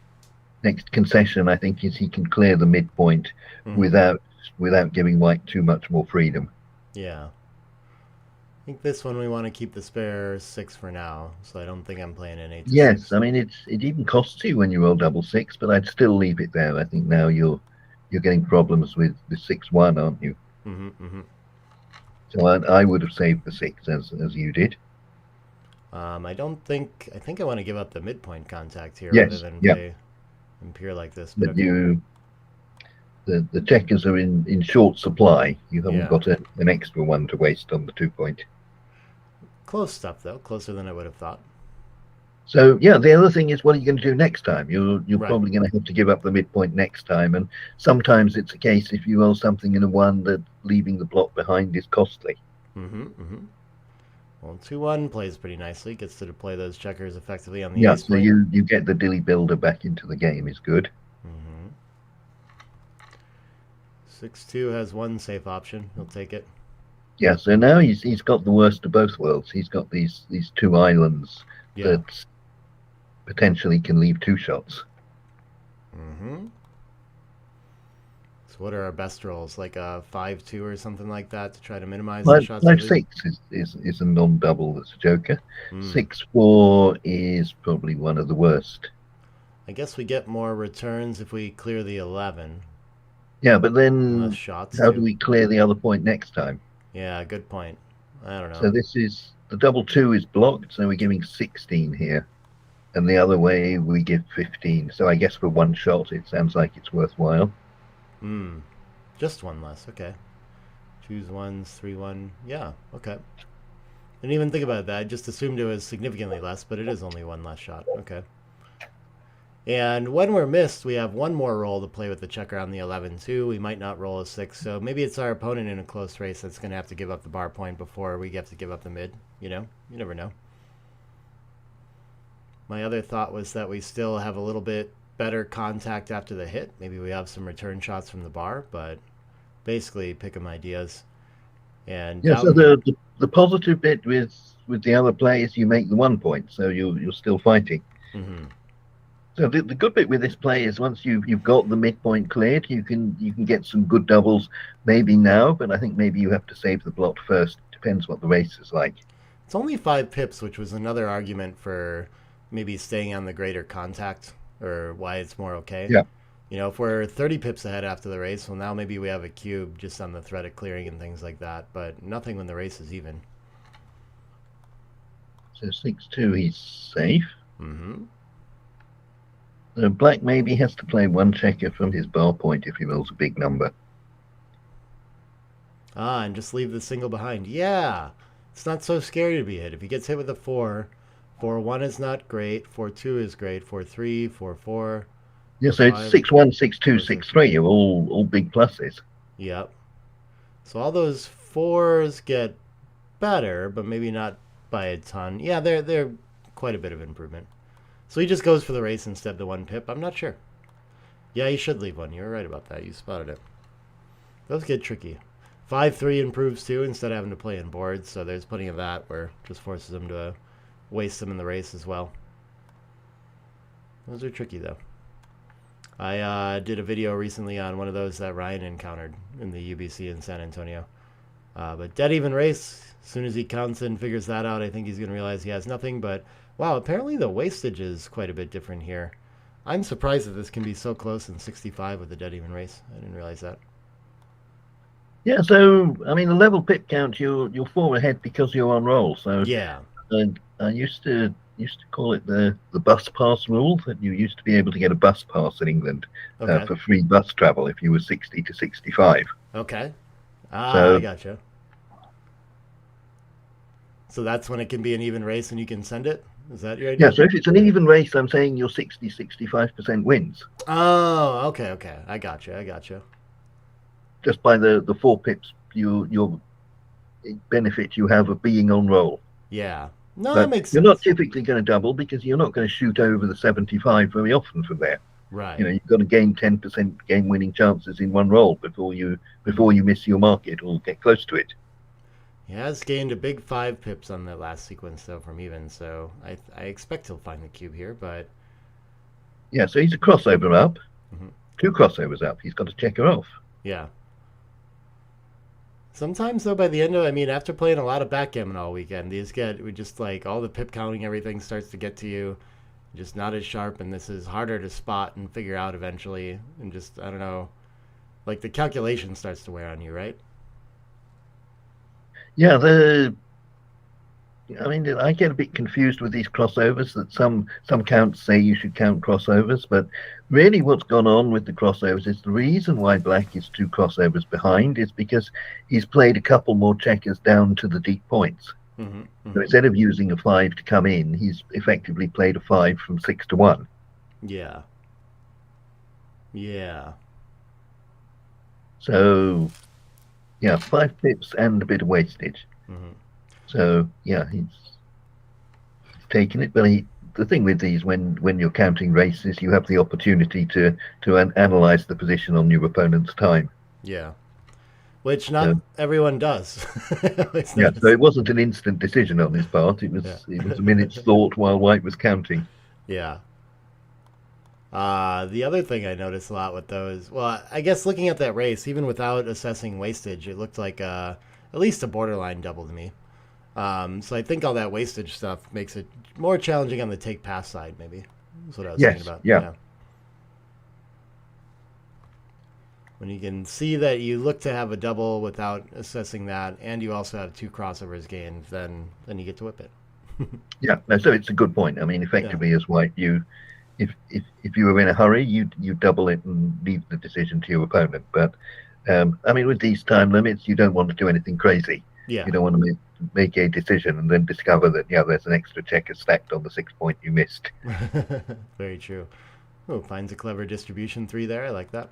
concession, I think, is he can clear the midpoint without giving White too much more freedom. Yeah. I think this one we want to keep the spare 6 for now, so I don't think I'm playing an 8. Yes, I mean it even costs you when you roll double 6, but I'd still leave it there. I think now you're getting problems with the 6-1, aren't you? So I would have saved the 6 as you did. I think I want to give up the midpoint contact here Yes, rather than play impure like this. But the checkers are in short supply. You haven't got an extra one to waste on the 2-point. Close stuff though, closer than I would have thought. So yeah, the other thing is, what are you going to do next time? You're probably going to have to give up the midpoint next time, and sometimes it's a case if you roll something in a 1 that leaving the block behind is costly. Well, 2-1 plays pretty nicely. Gets to deploy those checkers effectively on the ace so point. you get the dilly builder back into the game is good. 6-2 has one safe option. He'll take it. Yeah, so now he's got the worst of both worlds. He's got these 2 islands that potentially can leave 2 shots. So what are our best rolls? Like a 5-2 or something like that to try to minimize the shots? 5-6 is a non-double that's a joker. 6-4 is probably one of the worst. I guess we get more returns if we clear the 11. Yeah, but then Less shots how too. do we clear the other point next time? Yeah, good point. I don't know. So this is the double 2 is blocked, so we're giving 16 here, and the other way we give 15. So I guess for 1 shot, it sounds like it's worthwhile. Just 1 less. Okay. Choose 1s, 3-1. Yeah. Okay. Didn't even think about that. I just assumed it was significantly less, but it is only 1 less shot. Okay. And when we're missed, we have 1 more roll to play with the checker on the 11 too. We might not roll a 6, so maybe it's our opponent in a close race that's going to have to give up the bar point before we have to give up the mid. You know? You never know. My other thought was that we still have a little bit better contact after the hit. Maybe we have some return shots from the bar, but basically pick 'em ideas. And yeah, so the positive bit with the other play is you make the 1 point, so you're still fighting. So the good bit with this play is once you've got the midpoint cleared, you can get some good doubles maybe now, but I think maybe you have to save the blot first. Depends what the race is like. It's only 5 pips, which was another argument for maybe staying on the greater contact, or why it's more okay. Yeah. You know, if we're 30 pips ahead after the race, well, now maybe we have a cube just on the threat of clearing and things like that, but nothing when the race is even. So 6-2, he's safe. Mm-hmm. So black maybe has to play one checker from his bar point if he rolls a big number. Ah, and just leave the single behind. Yeah, it's not so scary to be hit. If he gets hit with a 4, 4-1 is not great, 4-2 is great, 4-3, 4-4. Yeah, so it's 6-1, 6-2, 6-3 are all big pluses. Yep. So all those 4s get better, but maybe not by a ton. Yeah, they're quite a bit of improvement. So he just goes for the race instead of the 1 pip. I'm not sure. Yeah, he should leave one. You were right about that. You spotted it. Those get tricky. 5-3 improves too instead of having to play in boards, so there's plenty of that where it just forces him to waste them in the race as well. Those are tricky though. I did a video recently on one of those that Ryan encountered in the UBC in San Antonio. But dead even race, as soon as he counts and figures that out, I think he's going to realize he has nothing. But wow, apparently the wastage is quite a bit different here. I'm surprised that this can be so close in 65 with a dead even race. I didn't realize that. Yeah, so I mean, the level pip count, you're 4 ahead because you're on roll. So yeah, I used to call it the bus pass rule, that you used to be able to get a bus pass in England for free bus travel if you were 60 to 65. Okay. So, I gotcha. So that's when it can be an even race and you can send it? Is that your idea? Yeah, so if it's an even race, I'm saying you're 60, 65% wins. Oh, okay. I gotcha. Just by the 4 pips, your benefit you have of being on roll. Yeah. No, but that makes sense. You're not typically going to double because you're not going to shoot over the 75 very often from there. Right. You know, you've got to gain 10% game winning chances in one roll before you miss your market or get close to it. He has gained a big 5 pips on that last sequence though from even, so I expect he'll find the cube here, but yeah, so he's a crossover up. 2 crossovers up. He's got to check her off. Yeah. Sometimes though, by the end of, after playing a lot of backgammon all weekend, we just like all the pip counting, everything starts to get to you, just not as sharp, and this is harder to spot and figure out eventually, and just, I don't know, like the calculation starts to wear on you, right? Yeah, I get a bit confused with these crossovers, that some counts say you should count crossovers, but really what's gone on with the crossovers is the reason why black is 2 crossovers behind is because he's played a couple more checkers down to the deep points. So instead of using a 5 to come in, he's effectively played a 5 from 6 to 1. Yeah. So, yeah, 5 pips and a bit of wastage. So, yeah, he's taken it. But the thing with these, when you're counting races, you have the opportunity to analyze the position on your opponent's time. Yeah. Which not everyone does. Yeah, so it wasn't an instant decision on his part. It was a minute's thought while white was counting. Yeah. The other thing I noticed a lot with those, well, I guess looking at that race, even without assessing wastage, it looked like at least a borderline double to me. So I think all that wastage stuff makes it more challenging on the take pass side, maybe. That's what I was thinking about. Yeah. When you can see that you look to have a double without assessing that, and you also have 2 crossovers gained, then you get to whip it. Yeah, so it's a good point. Effectively as white, if you were in a hurry, you double it and leave the decision to your opponent. But with these time limits, you don't want to do anything crazy. Yeah. You don't want to make a decision and then discover that there's an extra checker stacked on the 6 point you missed. Very true. Oh, finds a clever distribution 3 there. I like that.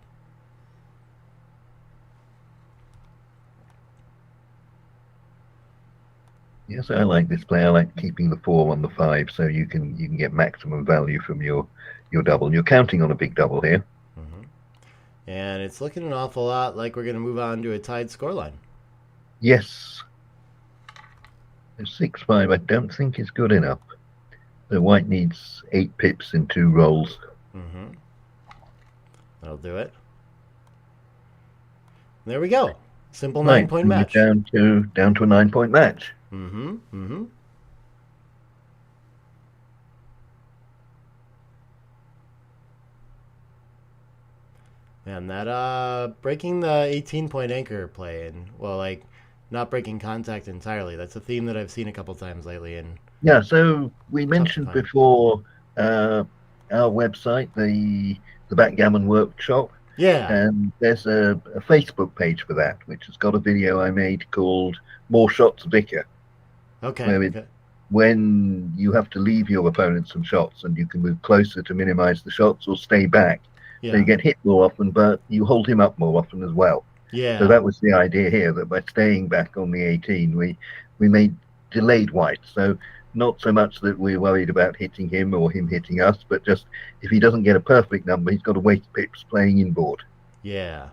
Yes, I like this play. I like keeping the 4 on the 5, so you can get maximum value from your double. You're counting on a big double here. And it's looking an awful lot like we're going to move on to a tied scoreline. Yes. 6-5 I don't think is good enough. The white needs 8 pips in 2 rolls. That'll do it. There we go. Simple 9-point match. Down to a 9-point match. And that breaking the 18-point anchor play, and well, like not breaking contact entirely. That's a theme that I've seen a couple times lately. And yeah, so we mentioned before our website, the Backgammon Workshop. Yeah. And there's a Facebook page for that, which has got a video I made called "More Shots Vicar." Okay. When you have to leave your opponent some shots, and you can move closer to minimize the shots or stay back. Yeah. So you get hit more often, but you hold him up more often as well. Yeah. So that was the idea here, that by staying back on the 18, we made delayed white. So not so much that we're worried about hitting him or him hitting us, but just if he doesn't get a perfect number, he's got to waste pips playing inboard. Yeah.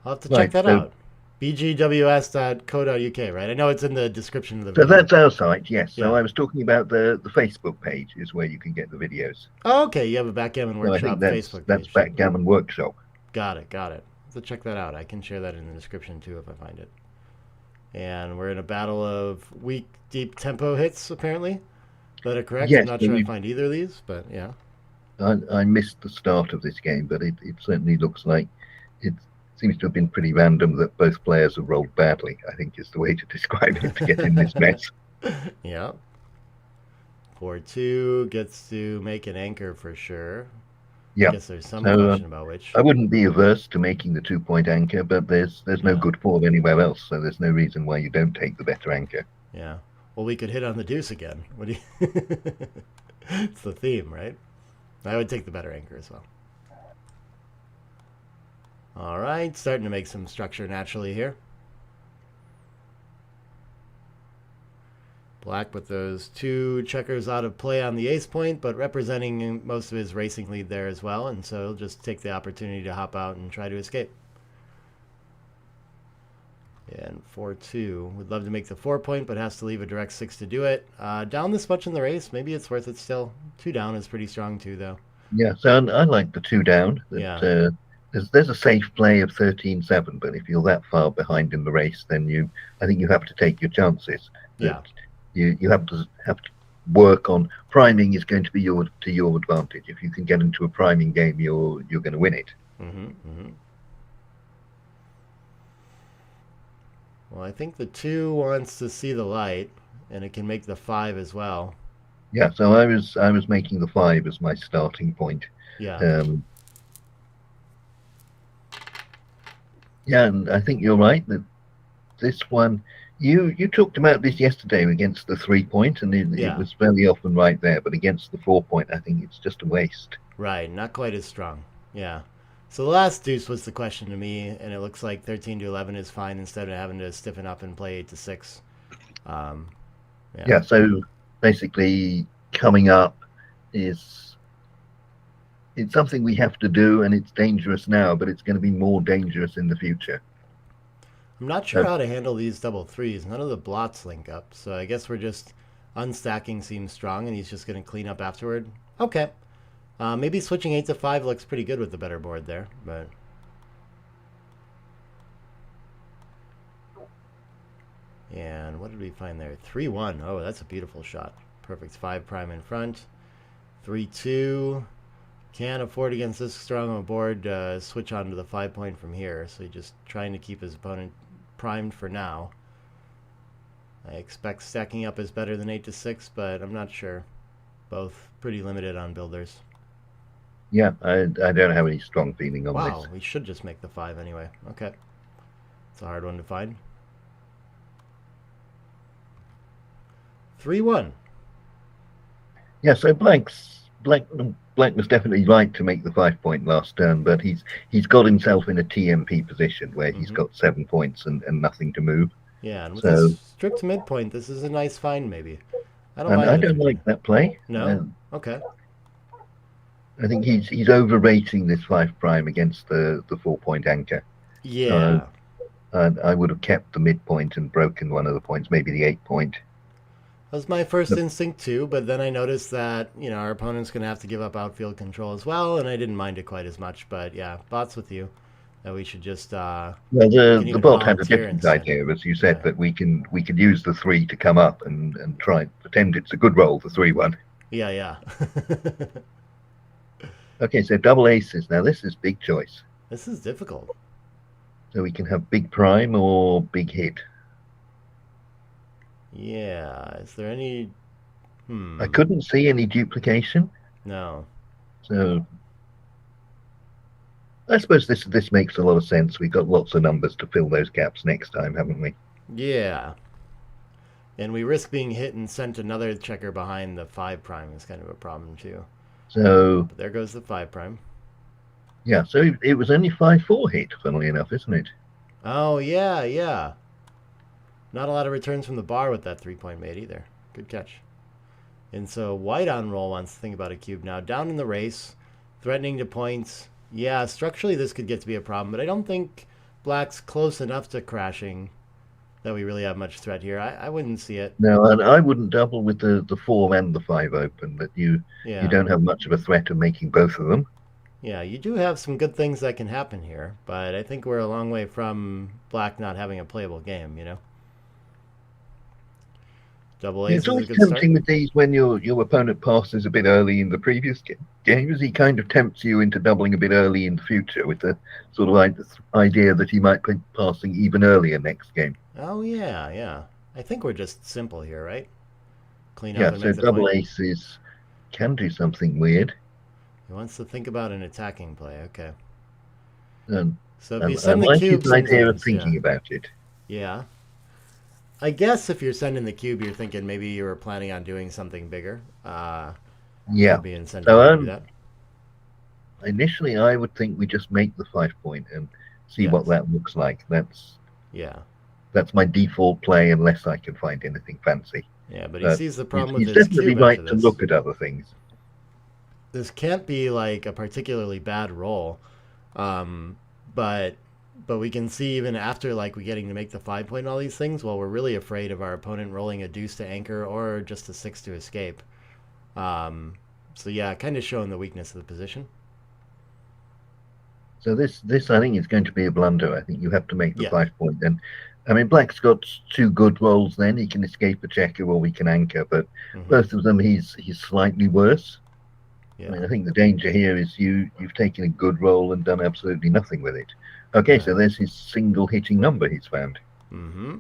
I'll have to check that out. bgws.co.uk, right? I know it's in the description of the video. So that's our site, yes. So I was talking about the Facebook page is where you can get the videos. Oh, okay. You have a Backgammon Workshop Facebook page. That's Backgammon Workshop. Got it. So check that out. I can share that in the description too if I find it. And we're in a battle of weak, deep tempo hits, apparently. Is that correct? Yes, I'm not sure I find either of these, but yeah. I missed the start of this game, but it certainly looks like it seems to have been pretty random that both players have rolled badly, I think is the way to describe it to get in this mess. Yeah. 4-2 gets to make an anchor for sure. Yeah. I guess there's some question about which. I wouldn't be averse to making the 2-point anchor, but there's no good form anywhere else, so there's no reason why you don't take the better anchor. Yeah. Well, we could hit on the deuce again. What do you? It's the theme, right? I would take the better anchor as well. All right, starting to make some structure naturally here. Black with those two checkers out of play on the ace point, but representing most of his racing lead there as well, and so he'll just take the opportunity to hop out and try to escape. And 4-2. Would love to make the 4-point, but has to leave a direct 6 to do it. Down this much in the race, maybe it's worth it still. 2 down is pretty strong too, though. Yeah, so I like the 2 down. Yeah. There's a safe play of 13-7, but if you're that far behind in the race, then I think you have to take your chances. Yeah. You have to work on priming is going to be to your advantage. If you can get into a priming game, you're going to win it. Well, I think the 2 wants to see the light, and it can make the 5 as well. Yeah, so I was making the 5 as my starting point. Yeah. Yeah, and I think you're right that this one, you talked about this yesterday against the 3-point, and it was very often right there, but against the 4-point, I think it's just a waste. Right, not quite as strong. Yeah. So the last deuce was the question to me, and it looks like 13-11 is fine instead of having to stiffen up and play 8-6. Yeah, so basically coming up it's something we have to do, and it's dangerous now, but it's going to be more dangerous in the future. I'm not sure how to handle these double 3s. None of the blots link up, so I guess we're just unstacking seems strong, and he's just going to clean up afterward. Okay. Maybe switching 8-5 looks pretty good with the better board there, but... And what did we find there? 3-1. Oh, that's a beautiful shot. Perfect 5 prime in front. 3-2. Can't afford against this strong of a board to switch on to the 5-point from here, so he's just trying to keep his opponent primed for now. I expect stacking up is better than 8-6, but I'm not sure. Both pretty limited on builders. Yeah, I don't have any strong feeling on this. Wow, we should just make the 5 anyway. Okay. It's a hard one to find. 3-1. Yeah, so Black was definitely right to make the 5-point last turn, but he's got himself in a TMP position where he's got 7 points and nothing to move. Yeah, and with this strict midpoint, this is a nice find maybe. I don't like that play. No? Okay. I think he's overrating this 5 prime against the 4-point anchor. Yeah. I would have kept the midpoint and broken one of the points, maybe the 8-point. That was my first instinct too, but then I noticed that, our opponent's going to have to give up outfield control as well, and I didn't mind it quite as much. But yeah, bots with you. That we should just... the bot had a different idea, as you said, that we could use the 3 to come up and try and pretend it's a good roll, the 3-1. Yeah. Okay, so double aces. Now this is big choice. This is difficult. So we can have big prime or big hit. Yeah. Is there any... I couldn't see any duplication. No. So I suppose this makes a lot of sense. We've got lots of numbers to fill those gaps next time, haven't we? Yeah. And we risk being hit and sent another checker behind the 5 prime is kind of a problem too. So But there goes the 5 prime. yeah, so it was only 5-4 hit, funnily enough, isn't it? Oh, yeah, yeah. Not a lot of returns from the bar with that 3-point mate either. Good catch. And so white on roll wants to think about a cube now. Down in the race, threatening to points. Yeah, structurally this could get to be a problem, but I don't think black's close enough to crashing that we really have much threat here. I wouldn't see it. No, and I wouldn't double with the 4 and the 5 open, but you don't have much of a threat of making both of them. Yeah, you do have some good things that can happen here, but I think we're a long way from black not having a playable game, you know? Double ace It's is a always good start. tempting with these when your opponent passes a bit early in the previous games. He kind of tempts you into doubling a bit early in the future with the sort of like the idea that he might be passing even earlier next game. Oh, yeah, yeah. I think we're just simple here, right? Clean up Yeah, and so make the double point. aces can do something weird. He wants to think about an attacking play, okay. And So if I you send the like cube his idea of sometimes, thinking about it. yeah. I guess if you're sending the cube, you're thinking maybe you were planning on doing something bigger. Yeah. Could be incentive So to do that. initially, I would think we just make the 5-point and see what Yes. that looks like. Yeah. That's my default play, unless I can find anything fancy. Yeah, but he sees the problem He's with his definitely cube right after to this. look at other things. This can't be like a particularly bad roll, but we can see even after like we getting to make the 5-point and all these things, well, we're really afraid of our opponent rolling a deuce to anchor or just a 6 to escape. So yeah, kind of showing the weakness of the position. So this I think is going to be a blunder. I think you have to make the Yeah. 5-point. Then, I mean, black's got 2 good rolls. Then he can escape a checker or we can anchor. But both of them, he's slightly worse. Yeah. I mean, I think the danger here is you've taken a good roll and done absolutely nothing with it. Okay, so there's his single hitting number he's found. Mm-hmm.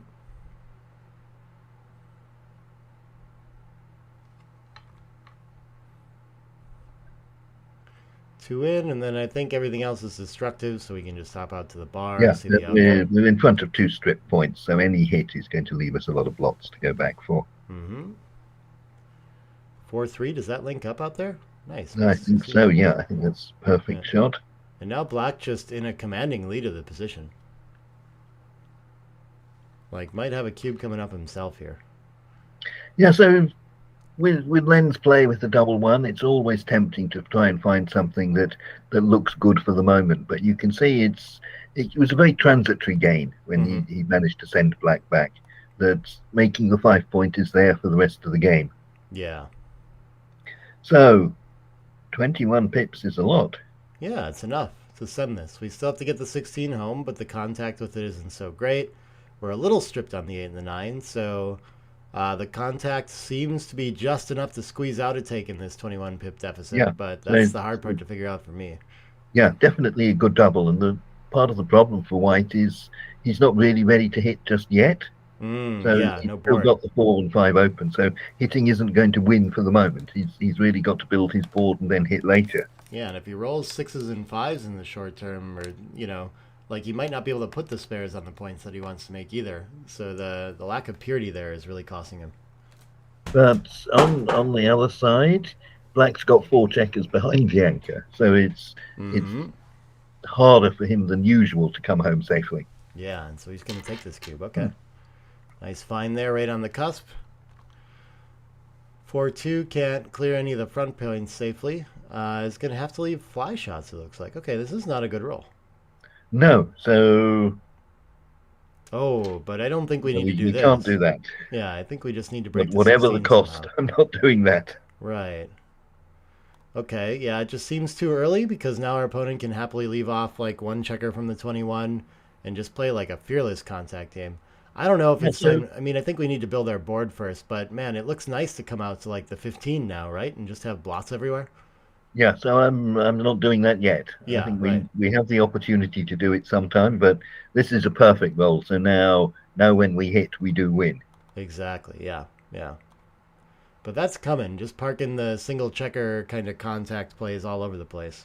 Two in, and then I think everything else is destructive, so we can just hop out to the bar Yeah, and see the outcome. we're in front of 2 strip points, so any hit is going to leave us a lot of blots to go back for. Mm-hmm. 4-3, does that link up out there? Nice. I think so, yeah. I think that's a perfect shot. And now black just in a commanding lead of the position. Like, might have a cube coming up himself here. Yeah, so with Len's play with the double 1, it's always tempting to try and find something that looks good for the moment. But you can see it was a very transitory gain when he managed to send black back. That making the 5-point is there for the rest of the game. Yeah. So 21 pips is a lot. Yeah, it's enough to send this. We still have to get the 16 home, but the contact with it isn't so great. We're a little stripped on the 8 and the 9, so the contact seems to be just enough to squeeze out a take in this 21 pip deficit, Yeah, but that's the hard part to figure out for me. Yeah, definitely a good double. And the part of the problem for white is he's not really ready to hit just yet. So yeah, he's no still board. got the 4 and 5 open. So hitting isn't going to win for the moment. He's really got to build his board and then hit later. Yeah, and if he rolls 6s and 5s in the short term, or, you know, like he might not be able to put the spares on the points that he wants to make either. So the lack of purity there is really costing him. But on the other side, black's got 4 checkers behind the anchor. So it's harder for him than usual to come home safely. Yeah, and so he's going to take this cube. Okay. Nice find there, right on the cusp. 4-2 can't clear any of the front points safely. Is going to have to leave fly shots, it looks like. Okay, this is not a good roll. No, so... Oh, but I don't think we need to do we this. can't do that. Yeah, I think we just need to break But the whatever the 16 cost, somehow. I'm not doing that. Right. Okay, yeah, it just seems too early because now our opponent can happily leave off like 1 checker from the 21 and just play like a fearless contact game. I don't know if it's time. I mean, I think we need to build our board first, but man, it looks nice to come out to like the 15 now, right? And just have blots everywhere. Yeah, so I'm not doing that yet. Yeah, I think right. we have the opportunity to do it sometime, but this is a perfect roll. So now when we hit, we do win. Exactly. Yeah. Yeah. But that's coming. Just parking the single checker kind of contact plays all over the place.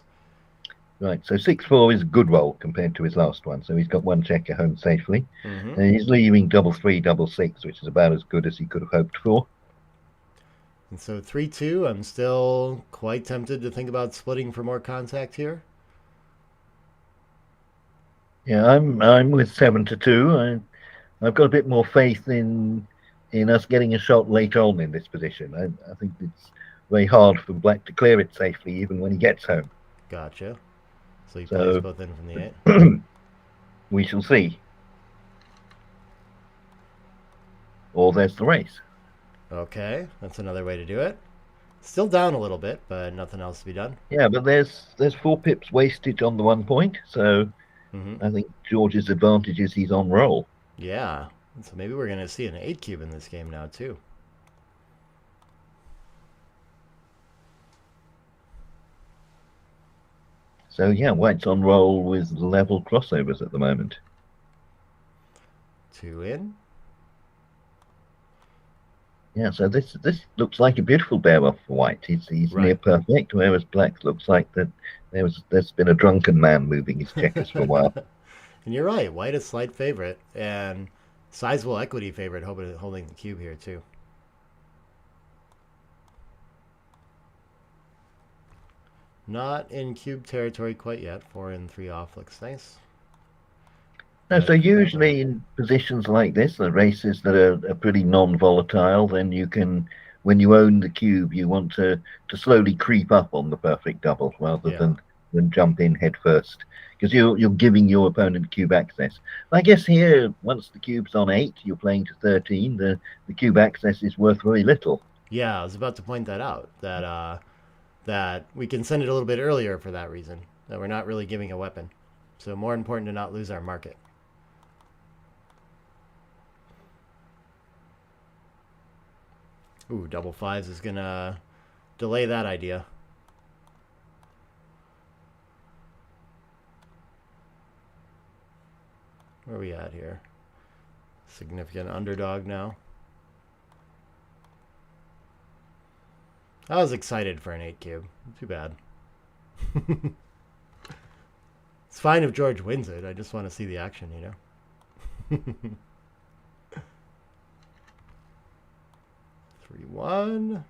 Right. So 6-4 is a good roll compared to his last one. So he's got one checker home safely, and he's leaving 3-3, 6-6, which is about as good as he could have hoped for. And so 3-2, I'm still quite tempted to think about splitting for more contact here. Yeah, I'm with 7-2. I've got a bit more faith in us getting a shot late on in this position. I think it's very hard for Black to clear it safely, even when he gets home. Gotcha. So he plays both in from the 8. We shall see. Or there's the race. Okay, that's another way to do it. Still down a little bit, but nothing else to be done. Yeah, but there's 4 pips wasted on the 1 point, so I think George's advantage is he's on roll. Yeah, so maybe we're going to see an 8 cube in this game now, too. So, yeah, White's on roll with level crossovers at the moment. 2 in. Yeah, so this looks like a beautiful bear off for White. He's near perfect, whereas Black looks like that there's been a drunken man moving his checkers for a while. And you're right, White is slight favorite and sizable equity favorite holding the cube here too. Not in cube territory quite yet. 4 in, 3 off looks nice. No, so usually in positions like this, the races that are pretty non-volatile, then you can, when you own the cube, you want to slowly creep up on the perfect double rather than jump in head first, because you're giving your opponent cube access. I guess here, once the cube's on 8, you're playing to 13. The cube access is worth very little. Yeah, I was about to point that out. That we can send it a little bit earlier for that reason. That we're not really giving a weapon, so more important to not lose our market. Ooh, double 5s is going to delay that idea. Where are we at here? Significant underdog now. I was excited for an 8 cube. Too bad. It's fine if George wins it. I just want to see the action, you know? 3-1.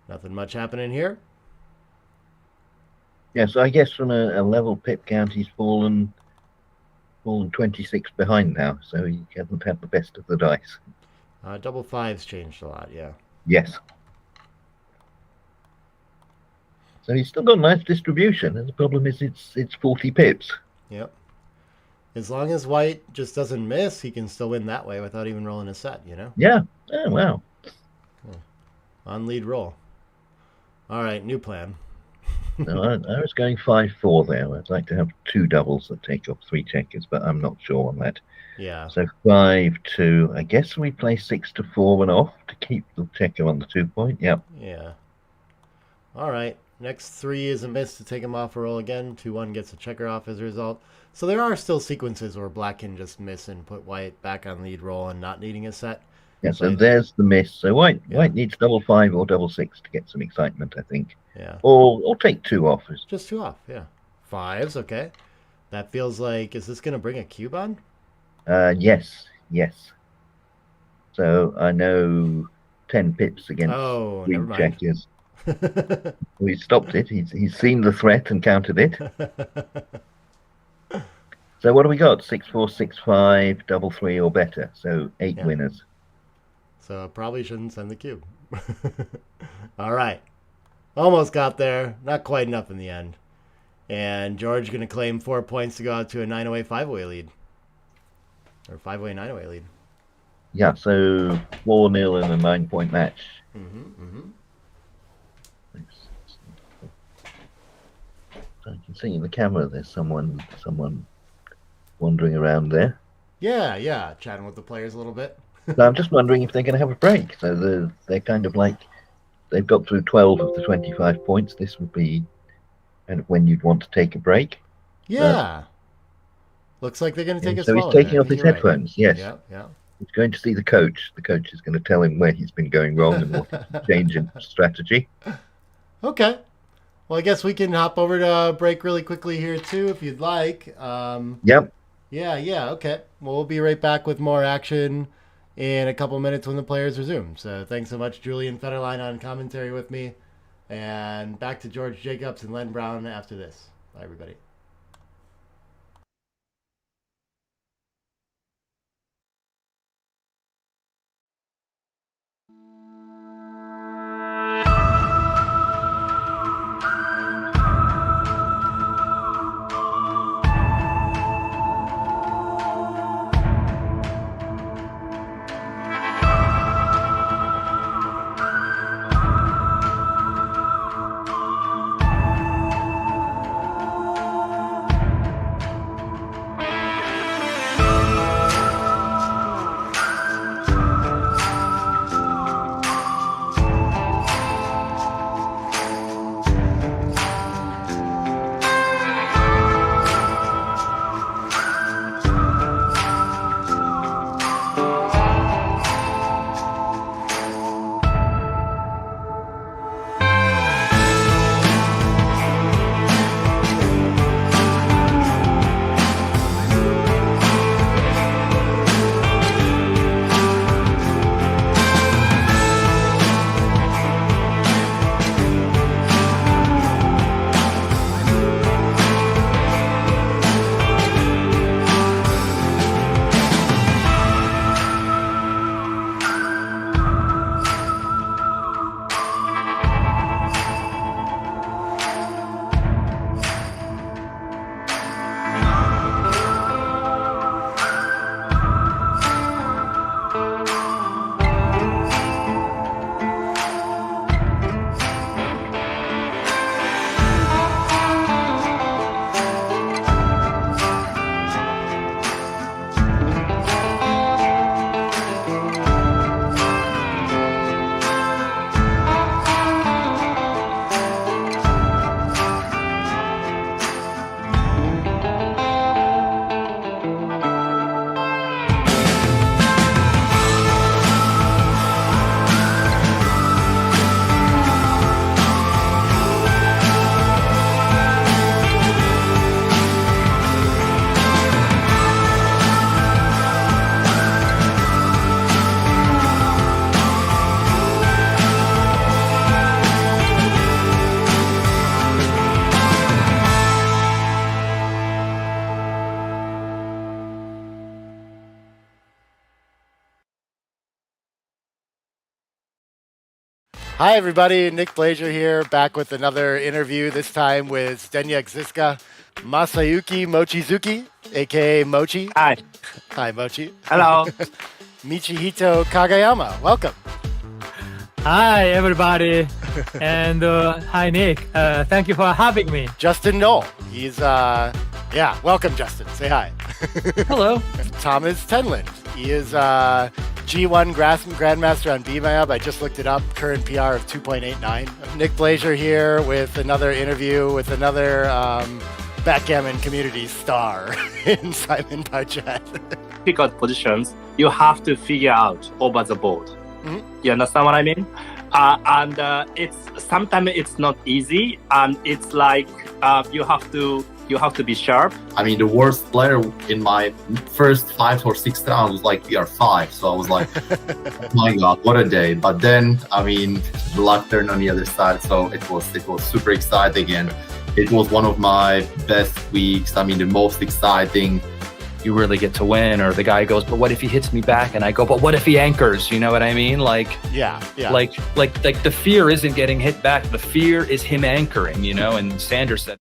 Nothing much happening here. Yeah, so I guess from a level pip count, he's fallen 26 behind now, so he hasn't had the best of the dice. Double 5s changed a lot, yeah. Yes. So he's still got a nice distribution, and the problem is it's 40 pips. Yep. As long as White just doesn't miss, he can still win that way without even rolling a set, you know? Yeah. Oh, wow. On lead roll. All right, new plan. No, I was going 5-4 there. I'd like to have 2 doubles that take up 3 checkers, but I'm not sure on that. Yeah. So 5-2. I guess we play 6-4 and off to keep the checker on the 2 point. Yep. Yeah. All right. Next 3 is a miss to take him off a roll again. 2-1 gets a checker off as a result. So there are still sequences where Black can just miss and put White back on lead roll and not needing a set. Yeah, so there's the miss. So White needs double 5 or double 6 to get some excitement, I think. Yeah. Or take 2 off. Just 2 off, yeah. 5s, okay. That feels like, is this going to bring a cube on? Yes. So I know 10 pips against 3 checkers. We stopped it. He's seen the threat and countered it. So what do we got? 6-4, 6-5, double 3 or better. So 8 winners. So probably shouldn't send the cube. All right. Almost got there. Not quite enough in the end. And George going to claim 4 points to go out to a 9-away 5-away lead. Or 5-away 9-away lead. Yeah, so 4-0 in a 9-point match. I can see in the camera there's someone wandering around there. Yeah, chatting with the players a little bit. So I'm just wondering if they're going to have a break. So they're kind of like they've got through 12 of the 25 points. This would be when you'd want to take a break. Yeah. Looks like they're going to take a so swallow. He's taking there. off his headphones. Right. Yes. Yeah, yeah. He's going to see the coach. The coach is going to tell him where he's been going wrong and what to change in strategy. Okay. Well, I guess we can hop over to break really quickly here too, if you'd like. Yep. Yeah. Okay. Well, we'll be right back with more action in a couple minutes when the players resume. So thanks so much, Julian Fetterlein, on commentary with me. And back to George Jacobs and Len Brown after this. Bye, everybody. Hi, everybody. Nick Blazer here, back with another interview, this time with Zdeněk Ziska, Masayuki Mochizuki, a.k.a. Mochi. Hi. Hi, Mochi. Hello. Michihito Kagayama. Welcome. Hi, everybody. And hi, Nick. Thank you for having me. Justin Knoll. He's, welcome, Justin. Say hi. Hello. Thomas Tenland. He is G1 Grandmaster on BMAB. I just looked it up. Current PR of 2.89. Nick Blazer here with another interview with another backgammon community star in Simon Paget. Difficult positions you have to figure out over the board. Mm-hmm. You understand what I mean? And it's sometimes it's not easy, and it's like you have to be sharp. I mean, the worst player in my first 5 or 6 rounds was like PR5. So I was like, oh my God, what a day. But then, I mean, the luck turned on the other side. So it was super exciting. And it was one of my best weeks. I mean, the most exciting. You really get to win, or the guy goes, but what if he hits me back? And I go, but what if he anchors? You know what I mean? Like the fear isn't getting hit back. The fear is him anchoring, you know? And Sanders said,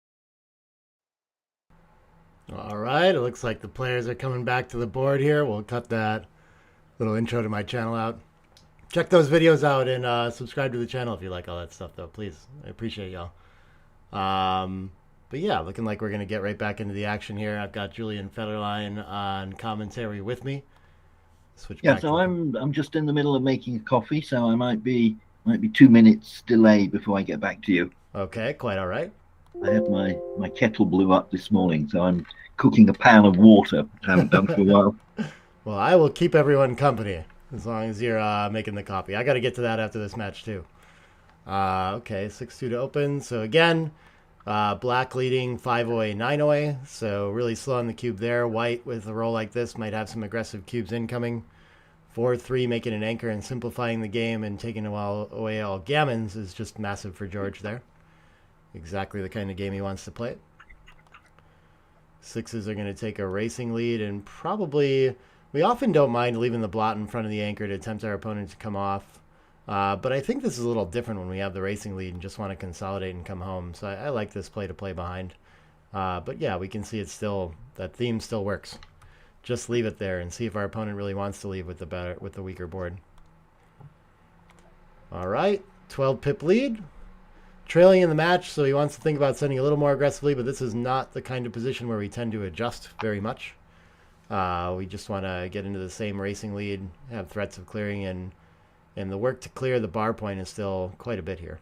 all right, it looks like the players are coming back to the board here. We'll cut that little intro to my channel out. Check those videos out and subscribe to the channel if you like all that stuff, though. Please, I appreciate y'all. But yeah, looking like we're going to get right back into the action here. I've got Julian Fetterlein on commentary with me. Switch back. So I'm just in the middle of making a coffee, so I might be Might be 2 minutes delay before I get back to you. Okay, quite all right. I had my kettle blew up this morning, so I'm cooking a pan of water, which I haven't done for a while. Well, I will keep everyone company as long as you're making the coffee. I got to get to that after this match, too. Okay, 6-2 to open. So again, black leading 5 away, 9 away. So really slow on the cube there. White with a roll like this might have some aggressive cubes incoming. 4-3 making an anchor and simplifying the game and taking away all gammons is just massive for George there. Exactly the kind of game he wants to play. Sixes are going to take a racing lead and probably... We often don't mind leaving the blot in front of the anchor to tempt our opponent to come off. But I think this is a little different when we have the racing lead and just want to consolidate and come home. So I like this play to play behind. But yeah, we can see it's still... That theme still works. Just leave it there and see if our opponent really wants to leave with the weaker board. All right, 12 pip lead. Trailing in the match, so he wants to think about sending a little more aggressively, but this is not the kind of position where we tend to adjust very much. We just want to get into the same racing lead, have threats of clearing, and the work to clear the bar point is still quite a bit here.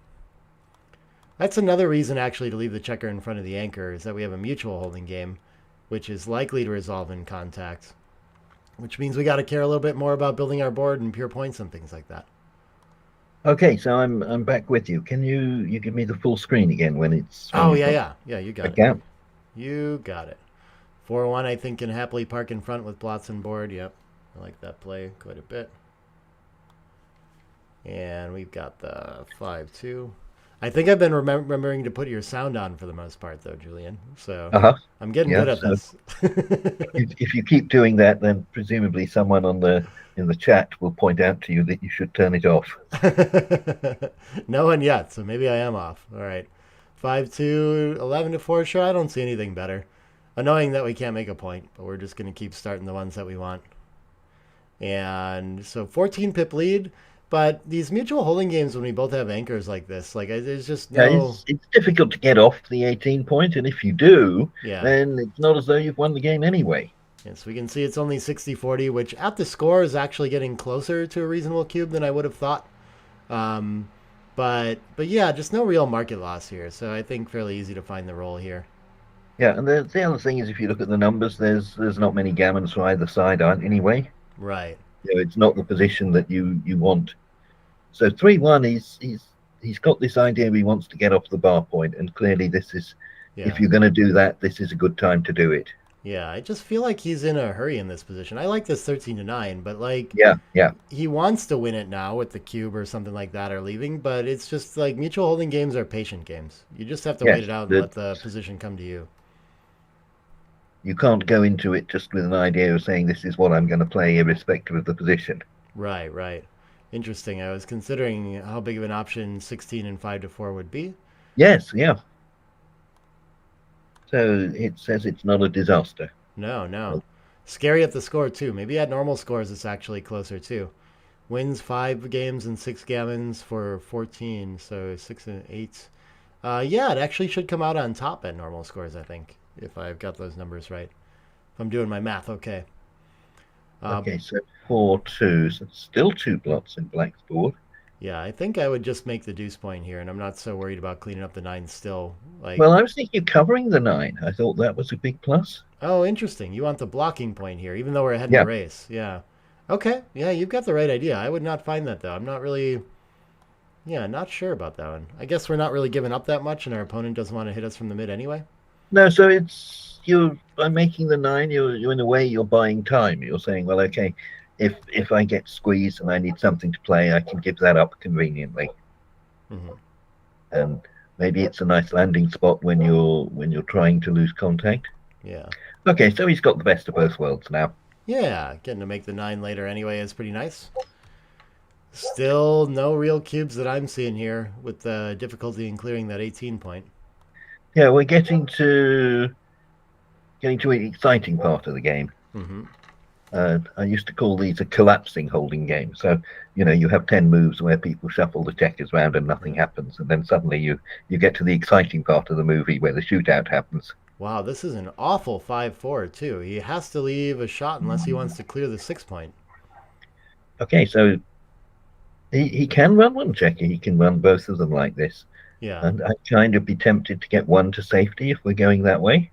That's another reason, actually, to leave the checker in front of the anchor, is that we have a mutual holding game, which is likely to resolve in contact, which means we got to care a little bit more about building our board and pure points and things like that. Okay, so I'm back with you. Can you give me the full screen again when it's... Oh, yeah, you got it. Count. You got it. 4-1, I think, can happily park in front with blots and board. Yep, I like that play quite a bit. And we've got the 5-2. I think I've been remembering to put your sound on for the most part, though, Julian. So I'm getting good at this. if you keep doing that, then presumably someone in the chat will point out to you that you should turn it off. No one yet, so maybe I am off. All right. 5-2, 11-4. Sure, I don't see anything better. Annoying that we can't make a point, but we're just going to keep starting the ones that we want. And so 14 pip lead. But these mutual holding games, when we both have anchors like this, like there's just no... Yeah, it's difficult to get off the 18 point, and if you do, then it's not as though you've won the game anyway. Yes, we can see it's only 60-40, which at the score is actually getting closer to a reasonable cube than I would have thought. But yeah, just no real market loss here, so I think fairly easy to find the roll here. Yeah, and the other thing is, if you look at the numbers, there's not many gammons for either side, aren't anyway. Right. You know, it's not the position that you want. So 3-1, he's got this idea he wants to get off the bar point, and clearly this is, if you're going to do that, this is a good time to do it. Yeah, I just feel like he's in a hurry in this position. I like this 13-9, but like, he wants to win it now with the cube or something like that or leaving, but it's just like mutual holding games are patient games. You just have to wait it out and let the position come to you. You can't go into it just with an idea of saying this is what I'm going to play irrespective of the position. Right. Interesting. I was considering how big of an option 16 and 5-4 would be. Yes, yeah. So it says it's not a disaster. No. Scary at the score, too. Maybe at normal scores it's actually closer, too. Wins 5 games and 6 gammons for 14, so 6 and 8. Yeah, it actually should come out on top at normal scores, I think, if I've got those numbers right. If I'm doing my math okay. Okay, so 4-2, so still 2 blots in black's board. Yeah, I think I would just make the deuce point here, and I'm not so worried about cleaning up the 9 still. Well, I was thinking of covering the 9. I thought that was a big plus. Oh, interesting. You want the blocking point here, even though we're ahead in the race. Yeah. Okay. Yeah, you've got the right idea. I would not find that, though. I'm not really... Yeah, not sure about that one. I guess we're not really giving up that much, and our opponent doesn't want to hit us from the mid anyway. No, so it's... by making the 9, you're in a way you're buying time. You're saying, well, okay, if I get squeezed and I need something to play, I can give that up conveniently. Mm-hmm. And maybe it's a nice landing spot when you're trying to lose contact. Yeah. Okay, so he's got the best of both worlds now. Yeah, getting to make the 9 later anyway is pretty nice. Still no real cubes that I'm seeing here with the difficulty in clearing that 18 point. Yeah, we're getting to an exciting part of the game. Mm-hmm. I used to call these a collapsing holding game. So, you have 10 moves where people shuffle the checkers around and nothing happens. And then suddenly you get to the exciting part of the movie where the shootout happens. Wow, this is an awful 5-4, too. He has to leave a shot unless he wants to clear the 6 point. Okay, so He can run one checker. He can run both of them like this. Yeah. And I'd kind of be tempted to get one to safety if we're going that way.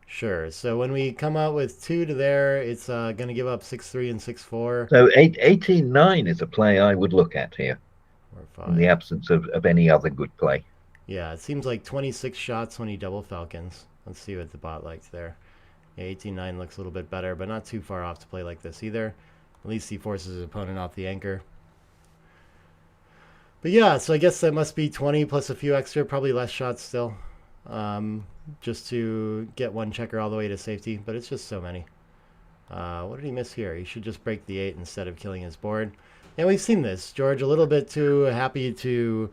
Sure. So when we come out with 2 to there, it's going to give up 6-3 and 6-4. So 18-9 is a play I would look at here, or 5. in the absence of any other good play. Yeah, it seems like 26 shots when he double falcons. Let's see what the bot likes there. Yeah, 18-9 looks a little bit better, but not too far off to play like this either. At least he forces his opponent off the anchor. But yeah, so I guess that must be 20 plus a few extra, probably less shots still. Just to get one checker all the way to safety, but it's just so many. What did he miss here? He should just break the 8 instead of killing his board. And we've seen this. George a little bit too happy to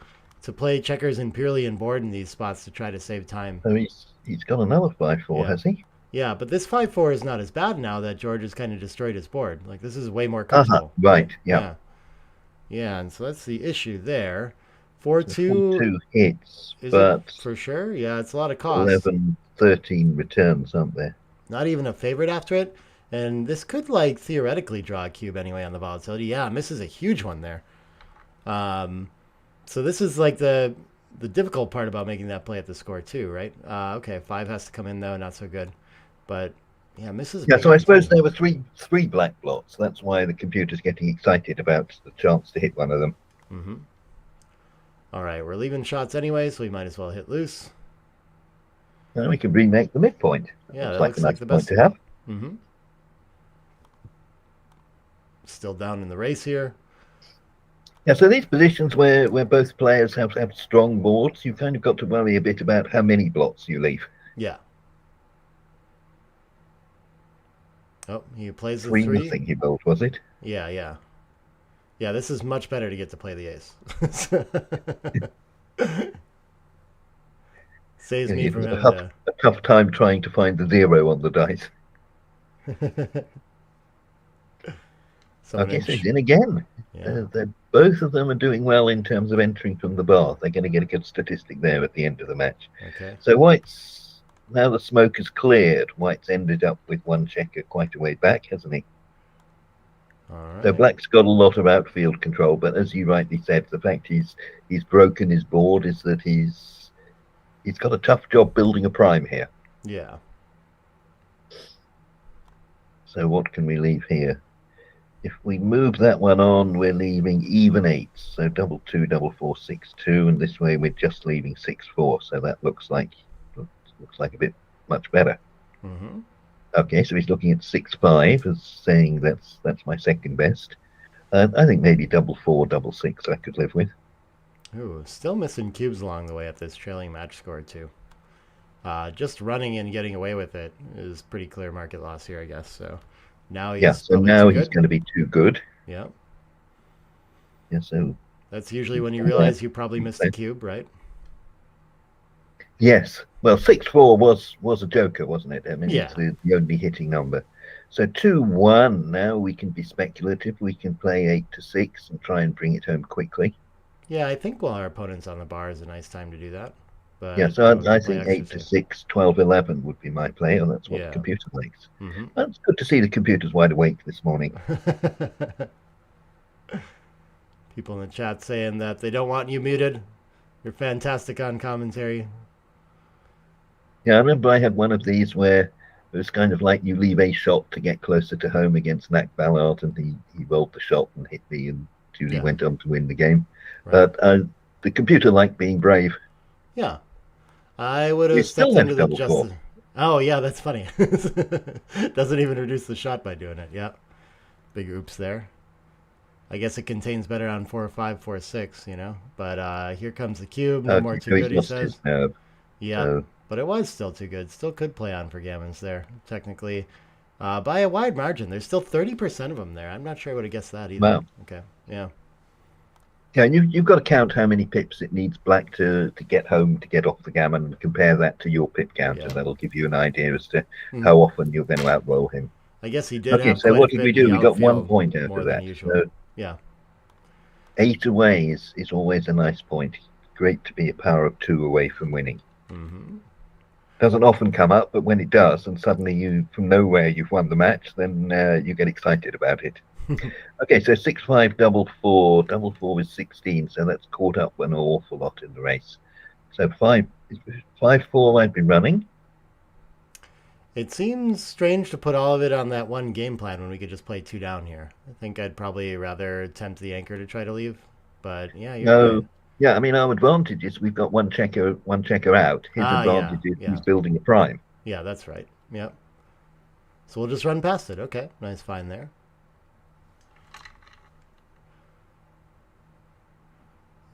play checkers and purely in board in these spots to try to save time. So he's got another 5-4, has he? Yeah, but this 5-4 is not as bad now that George has kind of destroyed his board. Like, this is way more comfortable. Right, yeah. Yeah, and so that's the issue there. 4-2 4-2 hits, is but it for sure? Yeah, it's a lot of cost. 11, 13 returns, aren't there? Not even a favorite after it. And this could, like, theoretically draw a cube anyway on the volatility. Yeah, misses a huge one there. So this is, like, the difficult part about making that play at the score, too, right? Okay, 5 has to come in, though. Not so good. But, yeah, misses. Yeah, so I suppose there were three black blots. That's why the computer's getting excited about the chance to hit one of them. Mm-hmm. All right, we're leaving shots anyway, so we might as well hit loose. And we can remake the midpoint. Yeah, looks that like looks a like nice the point best to have. Mm-hmm. Still down in the race here. Yeah, so these positions where both players have strong boards, you've kind of got to worry a bit about how many blots you leave. Yeah. Oh, he plays the 3 3. nothing he rolled, was it? Yeah, yeah. Yeah, this is much better to get to play the ace. Saves me from having a tough time trying to find the 0 on the dice. Okay, so he's in again. Yeah. Both of them are doing well in terms of entering from the bar. They're going to get a good statistic there at the end of the match. Okay. So White's, now the smoke is cleared. White's ended up with one checker quite a way back, hasn't he? All right. So Black's got a lot of outfield control, but as you rightly said, the fact he's broken his board is that he's got a tough job building a prime here. Yeah. So what can we leave here? If we move that one on, we're leaving even 8. So 2-2, 4-4, 6-2, and this way we're just leaving 6-4. So that looks like a bit much better. Mm-hmm. Okay, so he's looking at 6-5 as saying that's my second best. I think maybe 4-4, 6 I could live with. Ooh, still missing cubes along the way at this trailing match score too. Just running and getting away with it is pretty clear market loss here, I guess. So now he's so now he's going to be too good. Yeah. Yeah, so that's usually when you realize you probably missed a cube, right? Yes. Well, 6-4 was a joker, wasn't it? I mean, yeah. It's the only hitting number. So 2-1. Now we can be speculative. We can play 8-6 and try and bring it home quickly. Yeah, I think while our opponent's on the bar is a nice time to do that. But yeah, so I think 8-6, 12-11 would be my play, and that's what the computer likes. Mm-hmm. Well, it's good to see the computer's wide awake this morning. People in the chat saying that they don't want you muted. You're fantastic on commentary. Yeah, I remember I had one of these where it was kind of like you leave a shot to get closer to home against Nac Ballard, and he rolled the shot and hit me, and Julie went on to win the game. Right. But the computer liked being brave. Yeah. I would have stepped into the justice. Oh, yeah, that's funny. Doesn't even reduce the shot by doing it. Yeah. Big oops there. I guess it contains better on 4-5, 4-6, you know. But here comes the cube. No more too good, he says. Yeah. So. But it was still too good. Still could play on for gammons there, technically. By a wide margin. There's still 30% of them there. I'm not sure I would have guessed that either. Wow. Okay. Yeah. Yeah, and you've got to count how many pips it needs Black to get home to get off the gammon and compare that to your pip count, and that'll give you an idea as to how often you're going to outroll him. I guess he did. Okay, so what did we do? We got 1 point out of that. So yeah. 8 away is always a nice point. Great to be a power of 2 away from winning. Mm-hmm. Doesn't often come up, but when it does, and suddenly you from nowhere you've won the match, then you get excited about it. Okay, so 6-5, double four. Double four is 16, so that's caught up an awful lot in the race. So 5-4 I've been running. It seems strange to put all of it on that one game plan when we could just play 2 down here. I think I'd probably rather tempt the anchor to try to leave. But yeah, you're right. Yeah, I mean, our advantage is we've got one checker out. His advantage is he's building a prime. Yeah, that's right. Yep. So we'll just run past it. Okay, nice find there.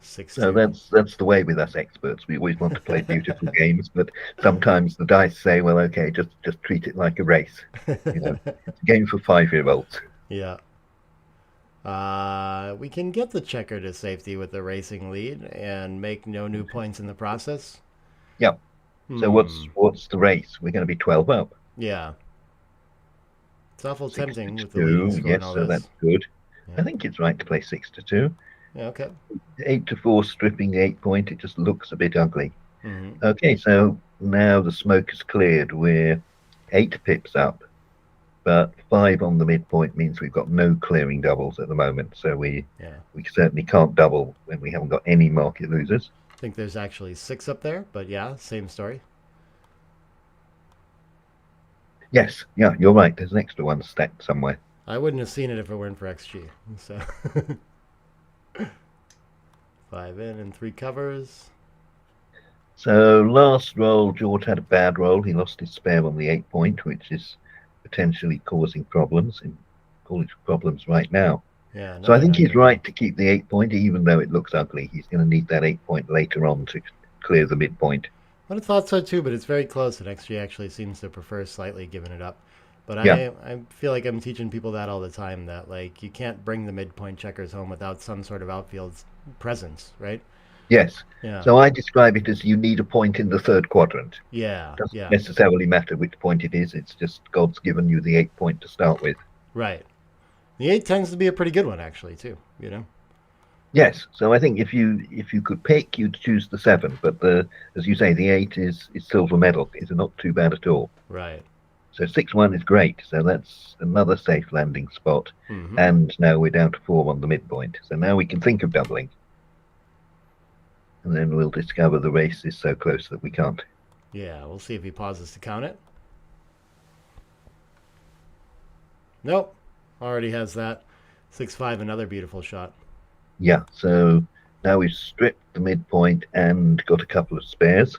So that's the way with us experts. We always want to play beautiful games, but sometimes the dice say, "Well, okay, just treat it like a race." You know, it's a game for 5-year-olds. Yeah. We can get the checker to safety with the racing lead and make no new points in the process. Yeah. So what's the race? We're going to be 12 up. Yeah. It's awful tempting with the lead. Yes, so that's good. Yeah. I think it's right to play 6-2. Yeah, okay. 8-4 stripping the 8 point. It just looks a bit ugly. Okay, so now the smoke is cleared. We're 8 pips up, but 5 on the midpoint means we've got no clearing doubles at the moment. So we certainly can't double when we haven't got any market losers. I think there's actually 6 up there, but yeah, same story. Yes, yeah, you're right. There's an extra one stacked somewhere. I wouldn't have seen it if it weren't for XG. So 5 in and 3 covers. So last roll, George had a bad roll. He lost his spare on the 8 point, which is potentially causing problems right now. Yeah. So I think he's right to keep the 8 point, even though it looks ugly. He's going to need that 8 point later on to clear the midpoint. I would have thought so too, but it's very close, and XG actually seems to prefer slightly giving it up. But I feel like I'm teaching people that all the time, that like you can't bring the midpoint checkers home without some sort of outfield presence, right? Yes. Yeah. So I describe it as you need a point in the 3rd quadrant. Yeah. It doesn't necessarily matter which point it is. It's just God's given you the 8 point to start with. Right. The 8 tends to be a pretty good one, actually, too. You know. Yes. So I think if you could pick, you'd choose the 7. But as you say, the 8 is silver medal. It's not too bad at all. Right. So 6-1 is great. So that's another safe landing spot. And now we're down to 4 on the midpoint. So now we can think of doubling. And then we'll discover the race is so close that we can't. Yeah, we'll see if he pauses to count it. Nope. Already has that. 6-5, another beautiful shot. Yeah, so now we've stripped the midpoint and got a couple of spares.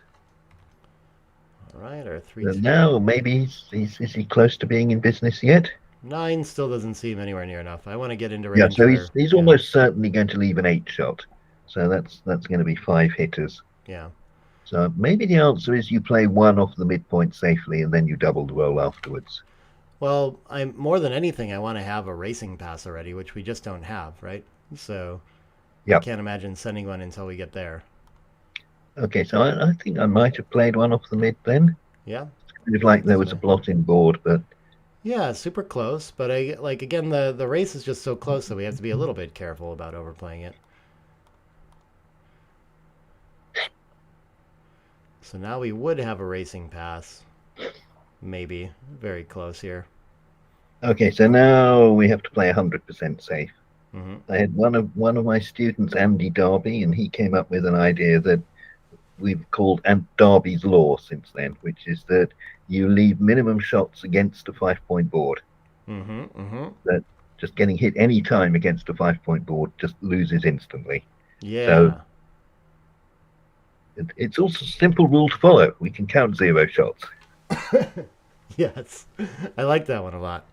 All right, our 3. So now maybe is he close to being in business yet? 9 still doesn't seem anywhere near enough. I want to get into range. Yeah, so he's almost certainly going to leave an 8 shot. So that's going to be 5 hitters. Yeah. So maybe the answer is you play 1 off the midpoint safely and then you double the roll afterwards. Well, more than anything, I want to have a racing pass already, which we just don't have, right? So I can't imagine sending one until we get there. Okay, so I think I might have played 1 off the mid then. Yeah. It's kind of like there was a blot in board, but... Yeah, super close. But again, the race is just so close that we have to be a little bit careful about overplaying it. So now we would have a racing pass. Maybe. Very close here. Okay, so now we have to play 100% safe. I had one of my students, Andy Darby, and he came up with an idea that we've called Darby's Law since then, which is that you leave minimum shots against a 5-point board. That just getting hit any time against a 5-point board just loses instantly. Yeah. So it's also a simple rule to follow. We can count 0 shots. Yes, I like that one a lot.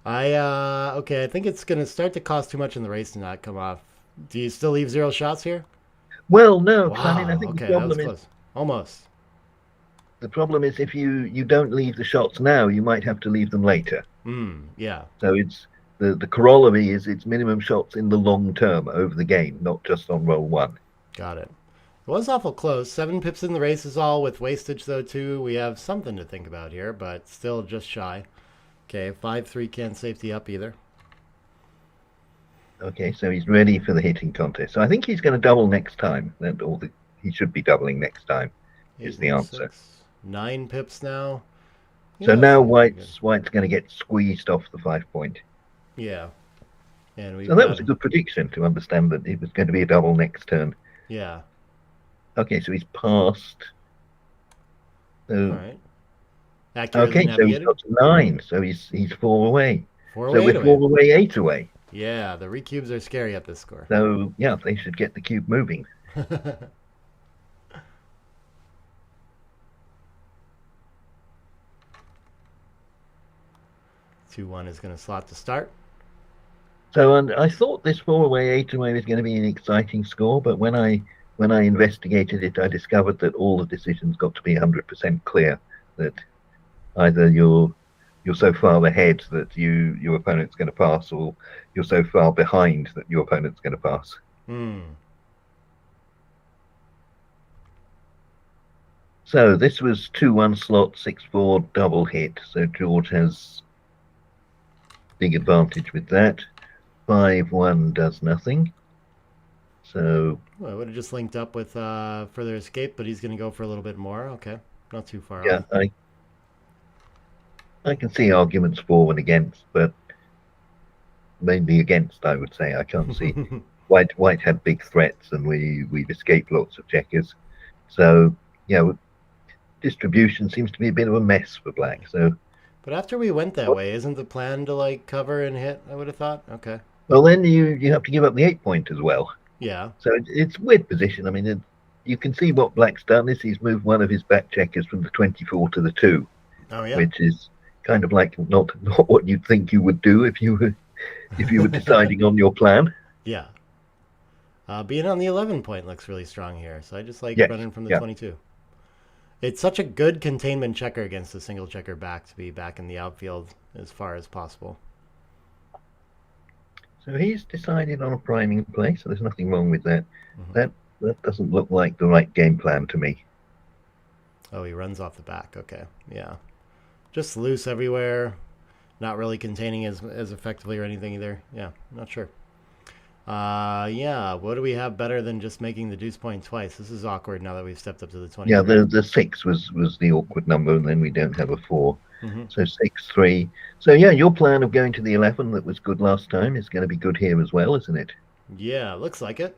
Okay, I think it's going to start to cost too much in the race to not come off. Do you still leave 0 shots here? Well, no. Wow. I mean, I think the problem is close. Almost. The problem is if you don't leave the shots now, you might have to leave them later. Yeah. So it's the corollary is it's minimum shots in the long term over the game, not just on roll 1. Got it. It was awful close. 7 pips in the race is all with wastage, though, too. We have something to think about here, but still just shy. Okay, 5-3 can't safety up either. Okay, so he's ready for the hitting contest. So I think he's going to double next time. He should be doubling next time, is the answer. 9 pips now. So now White's going to get squeezed off the 5-point. Yeah. And so that was a good prediction to understand that it was going to be a double next turn. Yeah. Okay, so he's passed. So, all right. Accurately okay, so he's navigated. got to 9, so he's 4 away. Four so away, we're 4 away, 8 away. Yeah, the recubes are scary at this score. So yeah, they should get the cube moving. 2-1 is going to slot to start. So, and I thought this 4 away, 8 away was going to be an exciting score, but when I investigated it, I discovered that all the decisions got to be 100% clear. That either you're so far ahead that your opponent's going to pass, or you're so far behind that your opponent's going to pass. So this was 2-1 slot, 6-4 double hit. So George has big advantage with that. 5-1 does nothing. So well, I would have just linked up with further escape, but he's going to go for a little bit more. Okay, not too far. Yeah, I can see arguments for and against, but mainly against, I would say. I can't see. White had big threats, and we've escaped lots of checkers. So yeah, distribution seems to be a bit of a mess for black. So, but after we went that way, isn't the plan to like cover and hit? I would have thought. Okay. Well, then you have to give up the 8-point as well. Yeah. So it's a weird position. I mean, you can see what black's done is he's moved one of his back checkers from the 24 to the 2. Oh yeah. Which is kind of like not what you'd think you would do if you were deciding on your plan. Yeah. Being on the 11-point looks really strong here. So I just like running from the 22. It's such a good containment checker against a single checker back to be back in the outfield as far as possible. So he's decided on a priming play, so there's nothing wrong with that. That doesn't look like the right game plan to me. Oh, he runs off the back. Okay. Yeah. Just loose everywhere. Not really containing as effectively or anything either. Yeah, not sure. Yeah, what do we have better than just making the deuce point twice? This is awkward now that we've stepped up to the 20. Yeah, the 6 was the awkward number, and then we don't have a 4. So 6-3. So yeah, your plan of going to the 11 that was good last time is going to be good here as well, isn't it? Yeah, looks like it.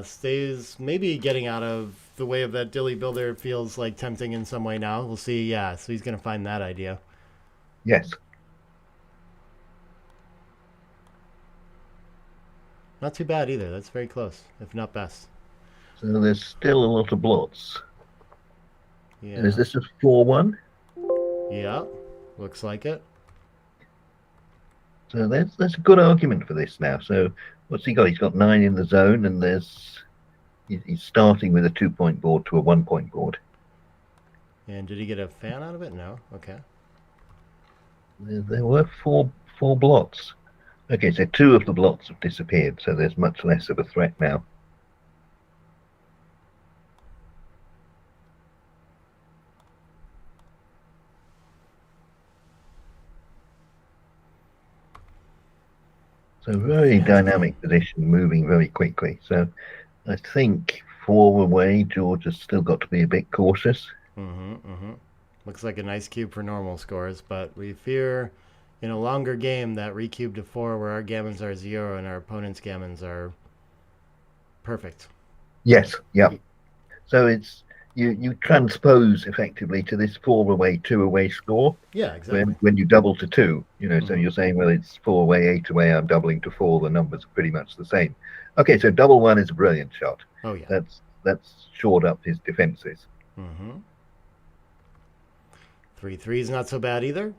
Stays maybe getting out of the way of that dilly builder feels like tempting in some way now. We'll see. Yeah, so he's going to find that idea. Yes. Not too bad either. That's very close, if not best. So there's still a lot of blots. Yeah. And is this a 4-1? Yeah, looks like it. So that's a good argument for this now. So what's he got? He's got 9 in the zone, and he's starting with a 2-point board to a 1-point board. And did he get a fan out of it? No. Okay. There were four blots. Okay, so 2 of the blots have disappeared, so there's much less of a threat now. So very dynamic position, moving very quickly. So I think 4 away, George has still got to be a bit cautious. Looks like a nice cube for normal scores, but we fear in a longer game that recube to 4 where our gammons are 0 and our opponent's gammons are perfect. Yes, yeah. So it's you transpose effectively to this 4 away, 2 away score. Yeah, exactly. When you double to 2, so you're saying, well, it's 4 away, 8 away, I'm doubling to 4, the numbers are pretty much the same. Okay, so double 1 is a brilliant shot. Oh yeah. That's shored up his defenses. 3-3 is not so bad either.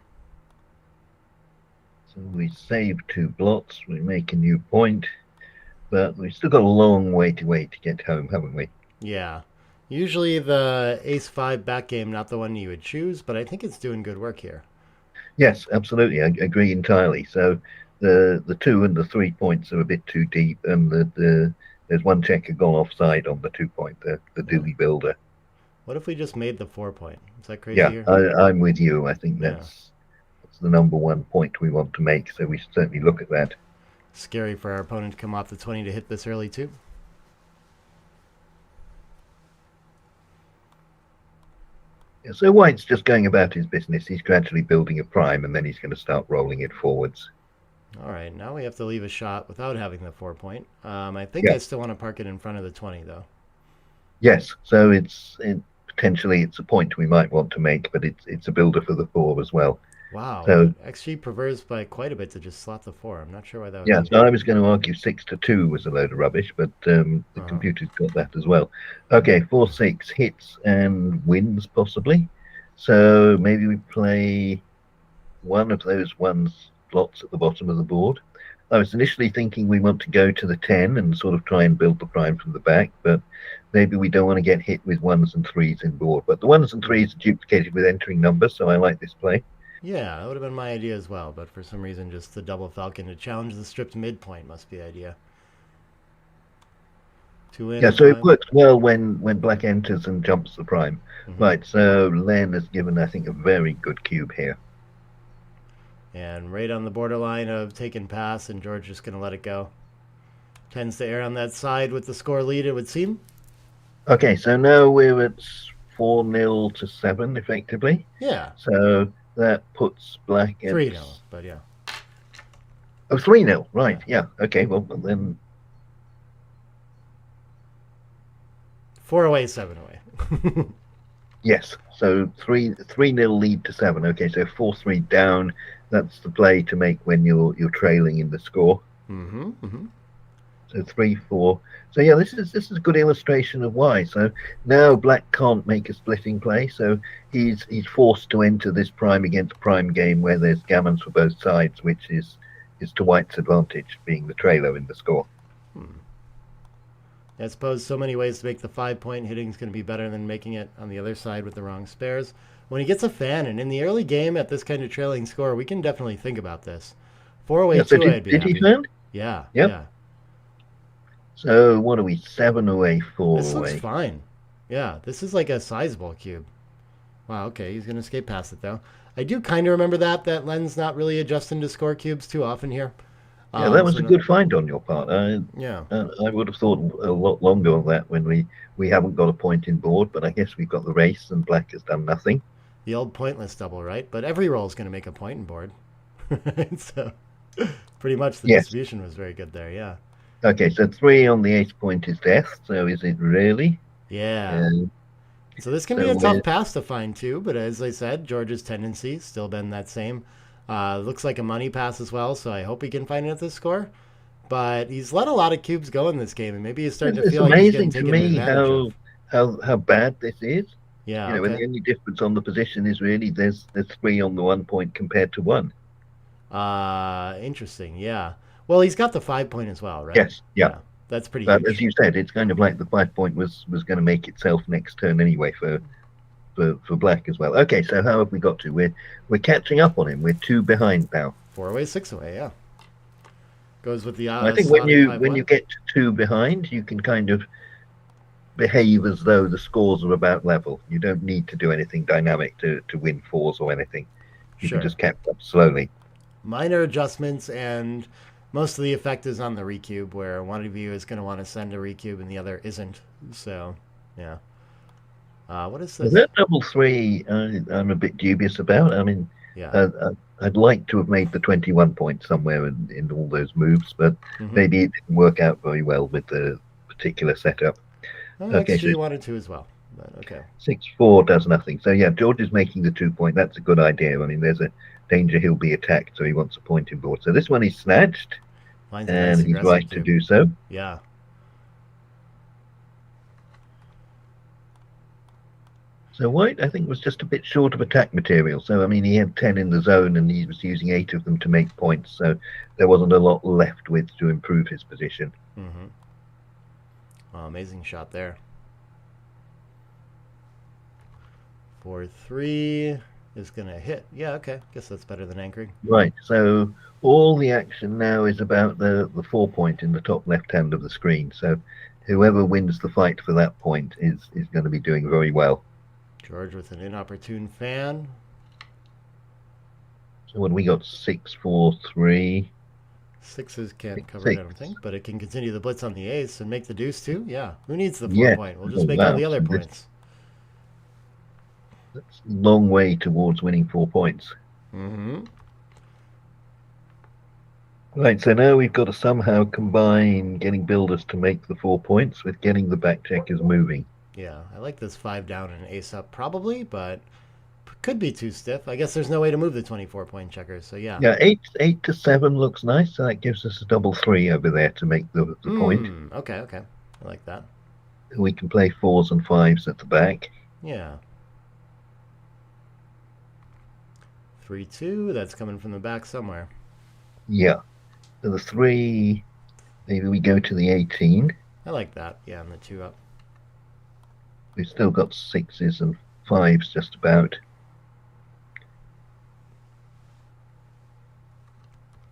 So we save 2 blots, we make a new point, but we've still got a long way to get home, haven't we? Yeah. Usually the ace-5 back game, not the one you would choose, but I think it's doing good work here. Yes, absolutely. I agree entirely. So the 2 and the 3 points are a bit too deep, and there's one checker gone offside on the 2-point, the dilly builder. What if we just made the 4-point? Is that crazy? Yeah, I'm with you. I think that's the number 1 point we want to make, so we should certainly look at that. Scary for our opponent to come off the 20 to hit this early too. Yeah, so White's just going about his business. He's gradually building a prime, and then he's going to start rolling it forwards. All right, now we have to leave a shot without having the 4 point. I think I still want to park it in front of the 20, though. Yes, so potentially it's a point we might want to make, but it's a builder for the 4 as well. Wow, so XG prefers by quite a bit to just slot the 4. I'm not sure why that would yeah, be. so I was going to argue 6-2 was a load of rubbish, but the computer's got that as well. Okay, 4-6 hits and wins possibly. So maybe we play one of those slots at the bottom of the board. I was initially thinking we want to go to the 10 and sort of try and build the prime from the back, but maybe we don't want to get hit with 1s and 3s in board. But the 1s and 3s are duplicated with entering numbers, so I like this play. Yeah, that would have been my idea as well, but for some reason just the double falcon to challenge the stripped midpoint must be the idea. Yeah, so it works well when black enters and jumps the prime. Right, so Len has given, I think, a very good cube here. And right on the borderline of taking pass, and George just going to let it go. Tends to err on that side with the score lead, it would seem. Okay, so now we're at 4-0 to 7, effectively. Yeah. So that puts black at 3-0, but yeah. Oh, 3-0, right, yeah. Okay, well, then 4 away, 7 away. Yes, so 3-0 lead to 7. Okay, so 4-3 down. That's the play to make when you're trailing in the score. So 3-4. So yeah, this is a good illustration of why. So now black can't make a splitting play, so he's forced to enter this prime against prime game where there's gammons for both sides, which is to white's advantage, being the trailer in the score. I suppose so many ways to make the 5 point hitting is going to be better than making it on the other side with the wrong spares. When he gets a fan, and in the early game at this kind of trailing score, we can definitely think about this. 4 away, 2 away, I'd be happy. Did he fan? Yeah. Yep. Yeah. So what are we? 7 away, 4 this away. This looks fine. Yeah, this is like a sizable cube. Wow, okay, he's going to escape past it, though. I do kind of remember that Len's not really adjusting to score cubes too often here. Yeah, that was a good find on your part. Yeah. I would have thought a lot longer on that when we haven't got a point in board, but I guess we've got the race and black has done nothing. The old pointless double, right? But every roll is going to make a point in board. So pretty much the distribution was very good there, yeah. Okay, so 3 on the ace point is death, so is it really? Yeah. So this can be a tough pass to find too, but as I said, George's tendency still been that same. Looks like a money pass as well, so I hope he can find it at this score. But he's let a lot of cubes go in this game, and maybe he's starting to feel like he's getting taken advantage of. How bad this is. Yeah. When the only difference on the position is really there's 3 on the 1 point compared to 1. Interesting. Yeah. Well, he's got the 5 point as well, right? Yes. Yeah. That's pretty. But huge. as you said, it's kind of like the 5 point was going to make itself next turn anyway for black as well. Okay, so how have we got to? We're catching up on him. We're 2 behind now. 4 away, 6 away. Yeah. Goes with the. I think when you get to 2 behind, you can kind of behave as though the scores are about level. You don't need to do anything dynamic to win 4s or anything. You can just catch up slowly. Minor adjustments, and most of the effect is on the recube, where one of you is going to want to send a recube and the other isn't. So, yeah. What is this? That double 3, I'm a bit dubious about. I mean, I'd like to have made the 21 points somewhere in all those moves, but maybe it didn't work out very well with the particular setup. Okay, so you wanted to as well. But okay. 6-4 does nothing. So yeah, George is making the 2 point. That's a good idea. I mean, there's a danger he'll be attacked, so he wants a point in board. So this one is snatched, and he's right to do so. Yeah. So white, I think, was just a bit short of attack material. So, I mean, he had 10 in the zone, and he was using 8 of them to make points. So there wasn't a lot left with to improve his position. Oh, amazing shot there. 4-3 is going to hit. Yeah, okay. Guess that's better than anchoring. Right. So all the action now is about the 4 point in the top left hand of the screen. So whoever wins the fight for that point is going to be doing very well. George with an inopportune fan. So what we got? 6-4-3. 6s can't cover it, I don't think, but it can continue the blitz on the ace and make the deuce too. Yeah, who needs the 4 point? We'll just make all the other points. That's a long way towards winning 4 points. Right, so now we've got to somehow combine getting builders to make the 4 points with getting the back checkers moving. Yeah, I like this 5 down and ace up probably, but could be too stiff. I guess there's no way to move the 24-point checkers, so yeah. Yeah, 8 to 7 looks nice, so that gives us a double 3 over there to make the point. Okay. I like that. We can play 4s and 5s at the back. Yeah. 3-2, that's coming from the back somewhere. Yeah. So the 3, maybe we go to the 18. I like that, yeah, and the 2 up. We've still got 6s and 5s just about.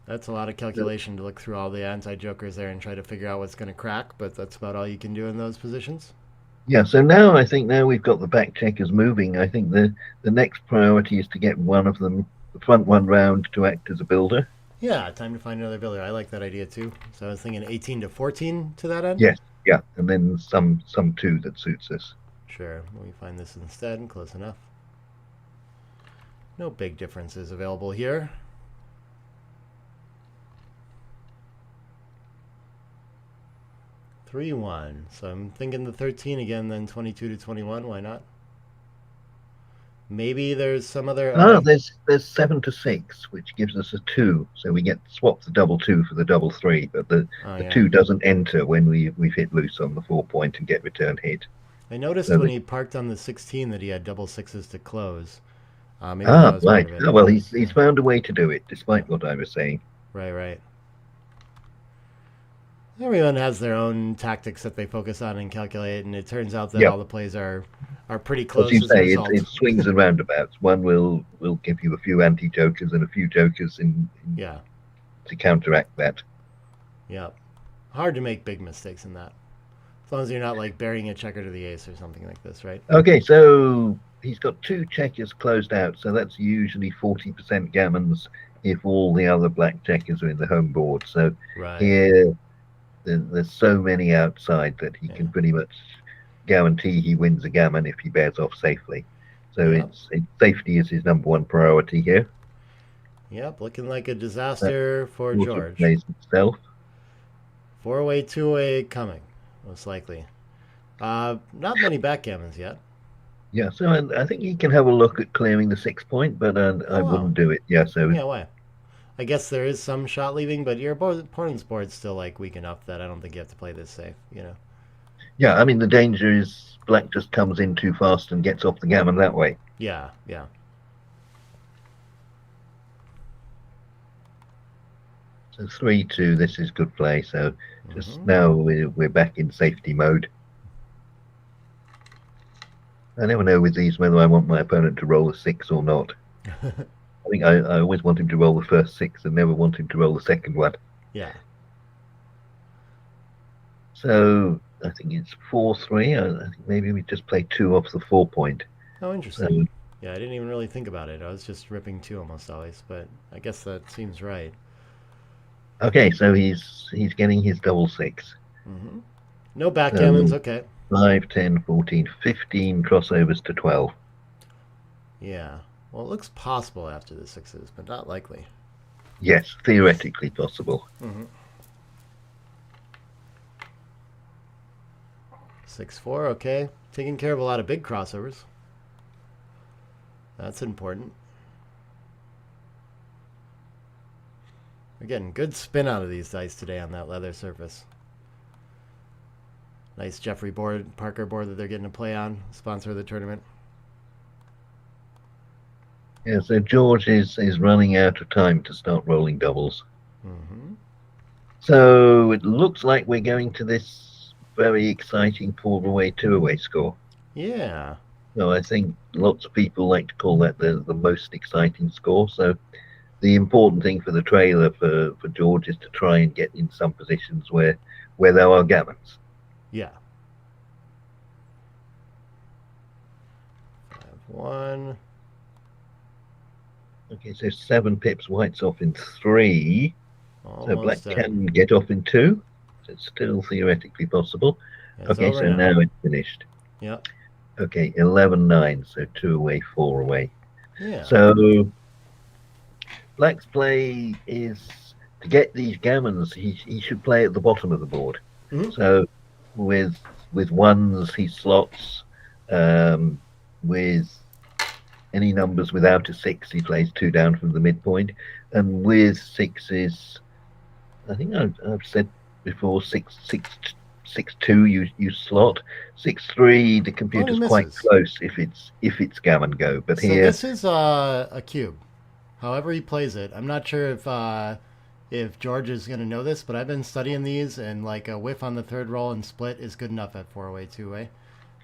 That's a lot of calculation to look through all the anti-jokers there and try to figure out what's going to crack, but that's about all you can do in those positions. Yeah, so now I think now we've got the back checkers moving. I think the next priority is to get one of them, the front one round, to act as a builder. Yeah, time to find another builder. I like that idea too. So I was thinking 18 to 14 to that end? Yes, yeah, and then some 2 that suits us. Sure, let me find this instead. Close enough. No big differences available here. Three, 1. So I'm thinking the 13 again, then 22 to 21. Why not? Maybe there's some other. There's 7 to 6, which gives us a 2. So we get swap the double 2 for the double 3, but the 2 doesn't enter when we've hit loose on the 4 point and get return hit. I noticed when he parked on the 16 that he had double 6s to close. Right. Oh, well, he's found a way to do it, despite what I was saying. Right. Everyone has their own tactics that they focus on and calculate, and it turns out that all the plays are pretty close. As you say, it swings and roundabouts. One will give you a few anti-jokers and a few jokers to counteract that. Yeah. Hard to make big mistakes in that. As long as you're not like burying a checker to the ace or something like this, right? Okay, so he's got 2 checkers closed out, so that's usually 40% gammons if all the other black checkers are in the home board. So here there's so many outside that he can pretty much guarantee he wins a gammon if he bears off safely. So safety is his number 1 priority here. Yep, looking like a disaster for George. Plays himself. 4-away, 2-away coming, most likely. Not many backgammons yet. Yeah, so I think he can have a look at clearing the 6 point, but I wouldn't do it. Yeah, why? I guess there is some shot leaving, but your opponent's board's still like weak enough that I don't think you have to play this safe, you know? Yeah, I mean, the danger is black just comes in too fast and gets off the gammon that way. Yeah. So 3-2, this is good play. So just now we're back in safety mode. I never know with these whether I want my opponent to roll a 6 or not. I think I always want him to roll the first 6 and never want him to roll the second one. Yeah. So I think it's 4-3. I think maybe we just play 2 off the 4 point. Oh, interesting. Yeah, I didn't even really think about it. I was just ripping 2 almost always, but I guess that seems right. Okay, so he's getting his double 6. No backgammons, okay. 5, 10, 14, 15 crossovers to 12. Yeah. Well, it looks possible after the 6s, but not likely. Yes, theoretically possible. 6-4, okay. Taking care of a lot of big crossovers. That's important. We're getting good spin out of these dice today on that leather surface. Nice Jeffrey Parker board that they're getting to play on, sponsor of the tournament. Yeah, so George is running out of time to start rolling doubles. So it looks like we're going to this very exciting 4-away, 2-away score. Yeah. So I think lots of people like to call that the most exciting score. So the important thing for the trailer for George is to try and get in some positions where there are gammons. Yeah. 5-1. Okay, so 7 pips, white's off in 3. Almost so black can get off in 2. So it's still theoretically possible. Okay, so now it's finished. Yeah. Okay, 11-9, so 2 away, 4 away. Yeah. So black's play is to get these gammons, he should play at the bottom of the board. Mm-hmm. So with ones, he slots. With any numbers without a 6, he plays 2 down from the midpoint. And with 6s, I think I've said before, 6-2 you slot. 6-3, the computer's quite close if it's gammon go. But so here this is a cube. However he plays it, I'm not sure if George is going to know this, but I've been studying these, and like a whiff on the third roll and split is good enough at 4-way, 2-way.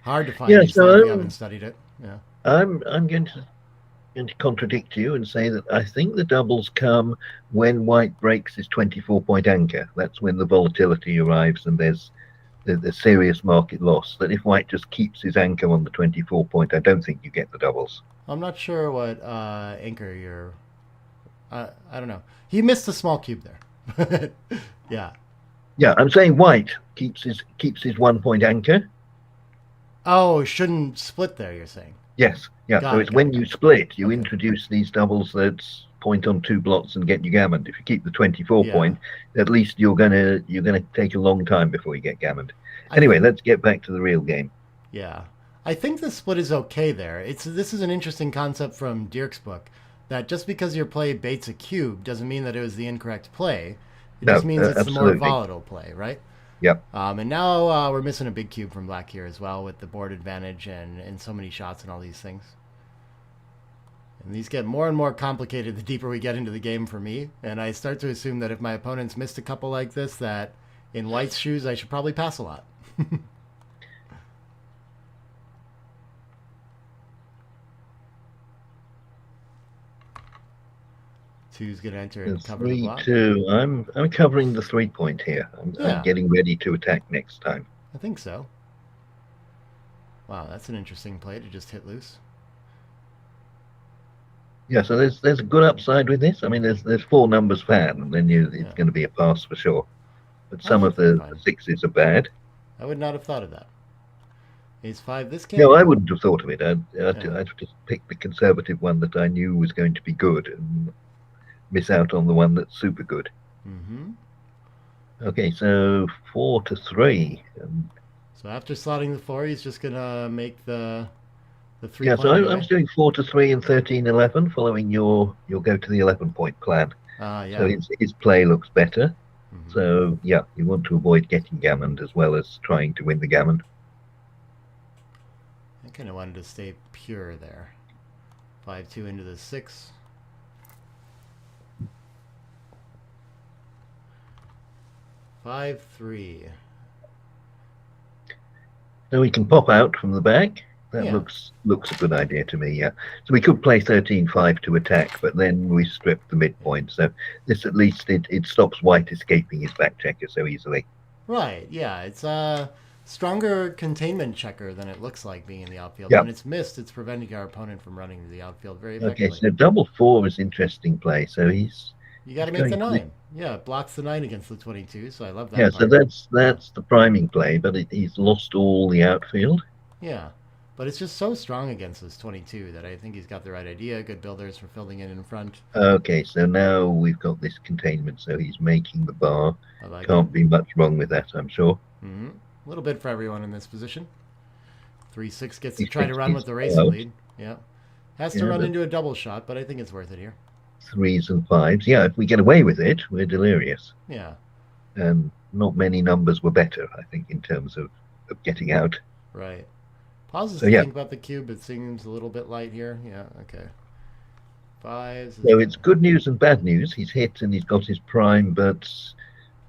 Hard to find these if you haven't studied it. Yeah. I'm going to contradict you and say that I think the doubles come when white breaks his 24-point anchor. That's when the volatility arrives and there's serious market loss. That if white just keeps his anchor on the 24-point, I don't think you get the doubles. I'm not sure what anchor you're... I don't know. He missed a small cube there. Yeah. Yeah, I'm saying white keeps his 1-point anchor. Oh, shouldn't split there, you're saying? Yes. Yeah. So it's when you split, you introduce these doubles that point on 2 blocks and get you gammoned. If you keep the 24-point, at least you're gonna take a long time before you get gammoned. Anyway, let's get back to the real game. Yeah. I think the split is okay there. This is an interesting concept from Dirk's book, that just because your play baits a cube doesn't mean that it was the incorrect play. It just means it's absolutely the more volatile play, right? Yep. And now we're missing a big cube from black here as well, with the board advantage and so many shots and all these things. And these get more and more complicated the deeper we get into the game for me. And I start to assume that if my opponent's missed a couple like this, that in white's shoes, I should probably pass a lot. Two's going to enter and cover the block. 3-2. I'm covering the 3-point here. I'm getting ready to attack next time. I think so. Wow, that's an interesting play to just hit loose. Yeah, so there's a good upside with this. I mean, there's 4 numbers fan, and then it's going to be a pass for sure. But some of the 6s are bad. I would not have thought of that. Ace 5. This can't. No, I wouldn't have thought of it. I'd just pick the conservative one that I knew was going to be good, and miss out on the one that's super good. Mm-hmm. Okay, so 4-3. So after slotting the 4, he's just gonna make the 3. Yeah, so I'm doing 4-3 and 13-11, following your go to the 11-point plan. Yeah. So his play looks better. Mm-hmm. So yeah, you want to avoid getting gammoned as well as trying to win the gammon. I kind of wanted to stay pure there. 5-2 into the 6. Five, 3. So we can pop out from the back. That looks a good idea to me, yeah. So we could play 13-5 to attack, but then we strip the midpoint. So this at least it stops white escaping his back checker so easily. Right, yeah. It's a stronger containment checker than it looks like being in the outfield. Yep. When it's missed, it's preventing our opponent from running to the outfield very effectively. Okay, so double 4 is interesting play. So you got to make the 9. Yeah, it blocks the 9 against the 22, so I love that. Yeah, part. so that's the priming play, but he's lost all the outfield. Yeah, but it's just so strong against this 22 that I think he's got the right idea. Good builders for filling in front. Okay, so now we've got this containment, so he's making the bar. Can't be much wrong with that, I'm sure. Mm-hmm. A little bit for everyone in this position. 3-6 gets to try to run with the racing lead. Yeah, has to run into a double shot, but I think it's worth it here. 3s and 5s. Yeah, if we get away with it, we're delirious. Yeah. And not many numbers were better, I think, in terms of getting out. Right. Pauses to think about the cube. It seems a little bit light here. Yeah, okay. 5s. So it's good news and bad news. He's hit and he's got his prime, but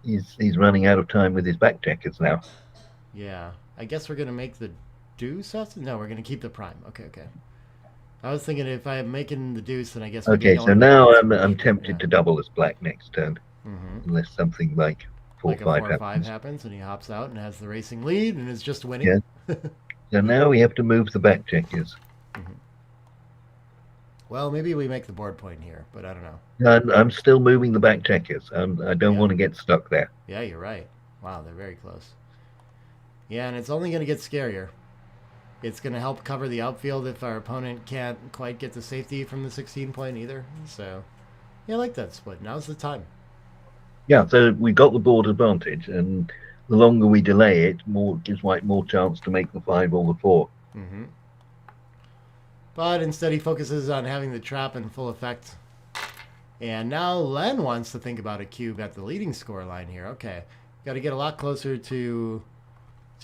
he's running out of time with his back checkers now. Yeah. I guess we're going to make the deuce? No, we're going to keep the prime. Okay. I was thinking if I'm making the deuce, then I guess... Okay, so now I'm tempted to double as black next turn. Mm-hmm. Unless something like 4-5 happens and he hops out and has the racing lead and is just winning. Yeah. So now we have to move the back checkers. Mm-hmm. Well, maybe we make the board point here, but I don't know. I'm still moving the back checkers. I don't want to get stuck there. Yeah, you're right. Wow, they're very close. Yeah, and it's only going to get scarier. It's going to help cover the outfield if our opponent can't quite get the safety from the 16-point either. So, yeah, I like that split. Now's the time. Yeah, so we got the board advantage, and the longer we delay it, gives White more chance to make the 5 or the 4. Mm-hmm. But instead he focuses on having the trap in full effect. And now Len wants to think about a cube at the leading score line here. Okay, got to get a lot closer to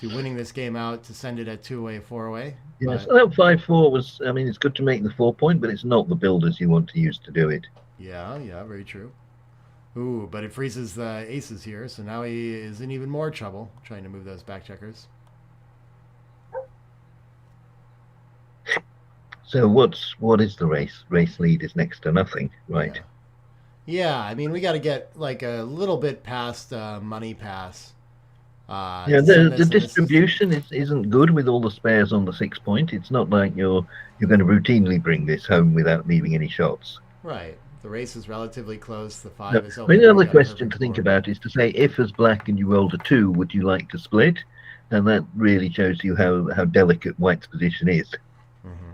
winning this game out to send it at 2-away, 4-away. Yeah, so that 5-4 was, I mean, it's good to make the 4 point, but it's not the builders you want to use to do it. Yeah, very true. Ooh, but it freezes the aces here, so now he is in even more trouble trying to move those back checkers. So what is the race? Race lead is next to nothing, right? Yeah, I mean, we got to get like a little bit past money pass. Yeah, the distribution isn't good with all the spares on the 6 point. It's not like you're going to routinely bring this home without leaving any shots. Right. The race is relatively close. The 5 is open. I mean, the other question to think about is to say, if as black and you rolled a 2, would you like to split? And that really shows you how delicate White's position is. Mm-hmm.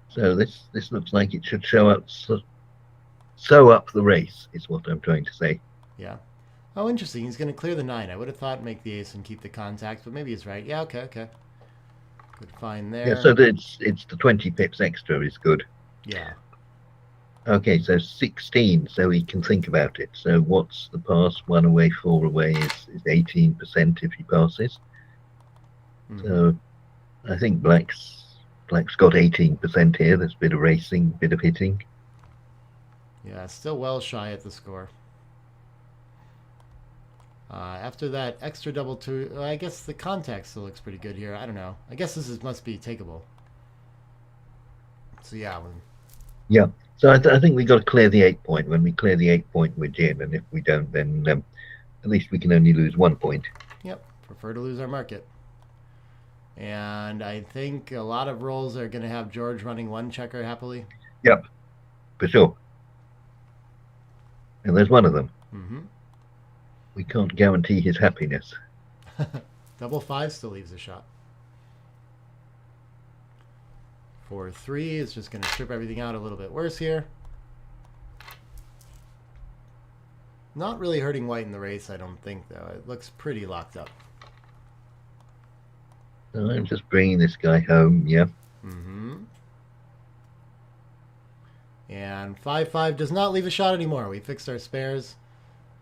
So this looks like it should sew up the race, is what I'm trying to say. Yeah. Oh, interesting. He's going to clear the 9. I would have thought make the ace and keep the contact, but maybe he's right. Yeah, okay. Good find there. Yeah, so it's the 20 pips extra is good. Yeah. Okay, so 16, so he can think about it. So what's the pass? 1 away, 4 away is 18% if he passes. Mm-hmm. So I think Black's got 18% here. There's a bit of racing, a bit of hitting. Yeah, still well shy at the score. After that extra double 2, I guess the contact still looks pretty good here. I don't know. I guess must be takeable. So yeah. Yeah. So I think we got to clear the 8 point. When we clear the 8 point, we're in, and if we don't, then at least we can only lose 1 point. Yep. Prefer to lose our market. And I think a lot of rolls are going to have George running 1 checker happily. Yep. For sure. And there's one of them. Mm-hmm. We can't guarantee his happiness. Double 5 still leaves a shot. 4-3 is just going to strip everything out a little bit worse here. Not really hurting White in the race, I don't think, though. It looks pretty locked up. So I'm just bringing this guy home, yeah. Mm-hmm. And 5-5 does not leave a shot anymore. We fixed our spares.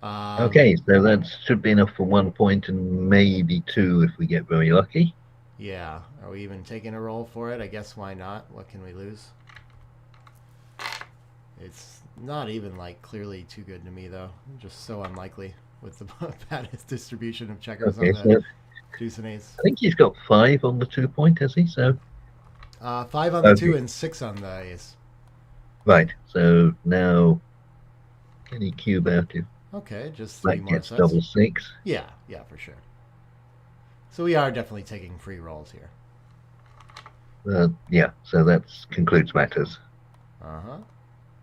Okay, so that should be enough for 1 point and maybe 2 if we get very lucky. Yeah. Are we even taking a roll for it? I guess why not? What can we lose? It's not even like clearly too good to me though. Just so unlikely with the baddest distribution of checkers on the deuce and ace. I think he's got 5 on the 2 point, has he? So 5 on the 2 and 6 on the ace. Right. So now can he cube out if okay, just 3 more gets sets. double 6? Yeah, for sure. So we are definitely taking free rolls here. Yeah, so that concludes matters. Uh-huh.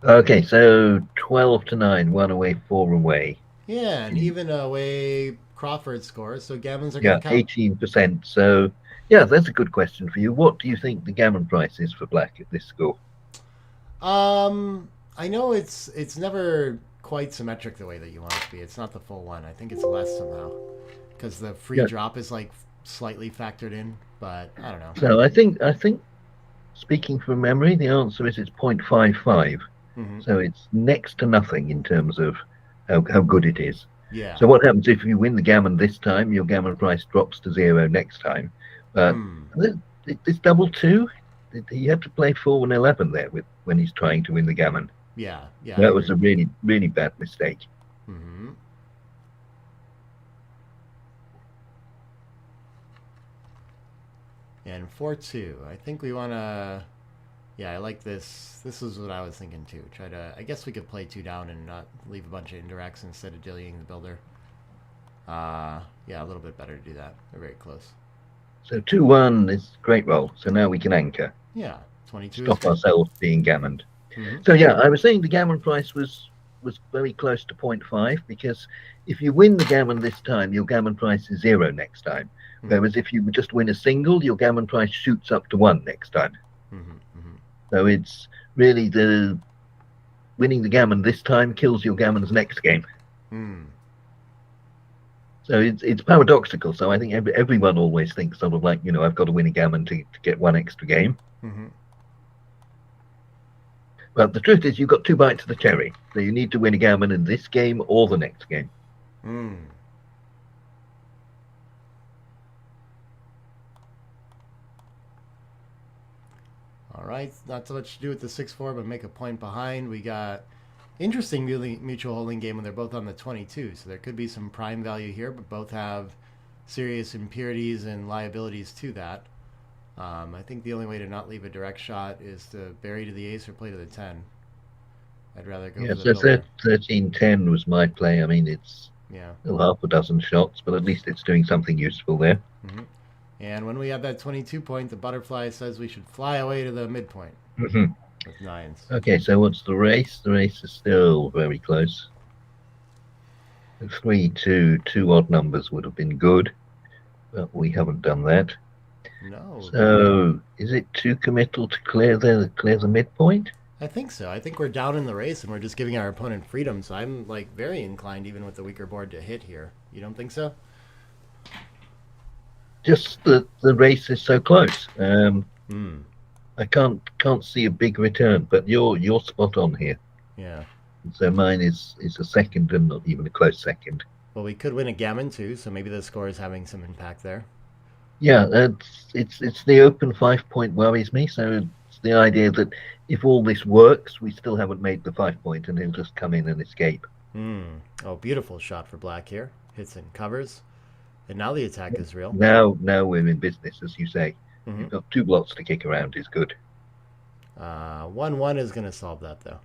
Okay, so 12-9, 1 away, 4 away. Yeah, and even away Crawford scores, so gammons are going to count. 18%. So, yeah, that's a good question for you. What do you think the gammon price is for black at this score? I know it's never quite symmetric the way that you want it to be. It's not the full one. I think it's less somehow because the free drop is like slightly factored in, but I don't know. So I think speaking from memory, the answer is it's 0.55. Mm-hmm. So it's next to nothing in terms of how good it is. Yeah. So what happens if you win the gammon this time? Your gammon price drops to 0 next time. But this double 2, he had to play 4 and 11 there when he's trying to win the gammon. Yeah. That was a really, really bad mistake. Mm-hmm. And 4-2. I think we want to... Yeah, I like this. This is what I was thinking too. Try to... I guess we could play 2 down and not leave a bunch of indirects instead of delaying the builder. Yeah, a little bit better to do that. They're very close. So 2-1 is a great roll. So now we can anchor. Yeah, 22. Stop ourselves being gammoned. Mm-hmm. So yeah, I was saying the gammon price was very close to 0.5 because if you win the gammon this time, your gammon price is 0 next time. Mm-hmm. Whereas if you just win a single, your gammon price shoots up to 1 next time. Mm-hmm. So it's really winning the gammon this time kills your gammon's next game. So it's paradoxical. So I think everyone always thinks sort of like, I've got to win a gammon to get one extra game. But the truth is, you've got 2 bites of the cherry. So you need to win a gammon in this game or the next game. All right, not so much to do with the 6-4, but make a point behind. We got interesting mutual holding game when they're both on the 22, so there could be some prime value here, but both have serious impurities and liabilities to that. I think the only way to not leave a direct shot is to bury to the ace or play to the 10. I'd rather go for the so 13-10 was my play. I mean, it's still half a dozen shots, but at least it's doing something useful there. And when we have that 22 point, the butterfly says we should fly away to the midpoint with 9s. Okay, so what's the race? The race is still very close. 3, 2, 2 odd numbers would have been good, but we haven't done that. No. So is it too committal to clear the midpoint? I think so. I think we're down in the race and we're just giving our opponent freedom. So I'm like very inclined, even with the weaker board, to hit here. You don't think so? Just the race is so close. I can't see a big return, but you're spot on here. Yeah. So mine is a second and not even a close second. Well, we could win a gammon too, so maybe the score is having some impact there. Yeah, it's the open 5-point worries me. So it's the idea that if all this works, we still haven't made the 5-point, and he'll just come in and escape. Oh, beautiful shot for black here. Hits and covers. And now the attack is real. Now we're in business, as you say. You've got 2 blocks to kick around is good. 1-1 is going to solve that, though.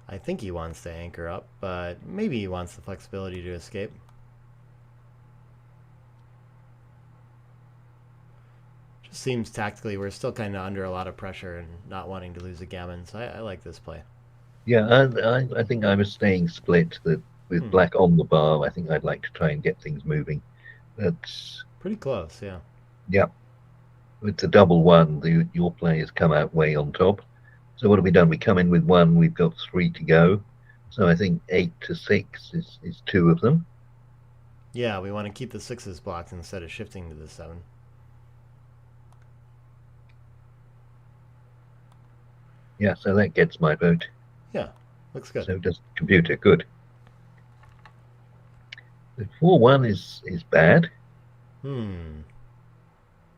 I think he wants to anchor up, but maybe he wants the flexibility to escape. Just seems tactically we're still kind of under a lot of pressure and not wanting to lose a gammon, so I like this play. Yeah, I think I was staying split that with black on the bar. I think I'd like to try and get things moving. That's pretty close, yeah. Yeah. With the double 1, your play has come out way on top. So what have we done? We come in with 1, we've got 3 to go. So I think 8 to 6 is 2 of them. Yeah, we want to keep the 6s blocked instead of shifting to the 7. Yeah, so that gets my vote. Yeah, looks good. So does the computer, good. The 4-1 is bad.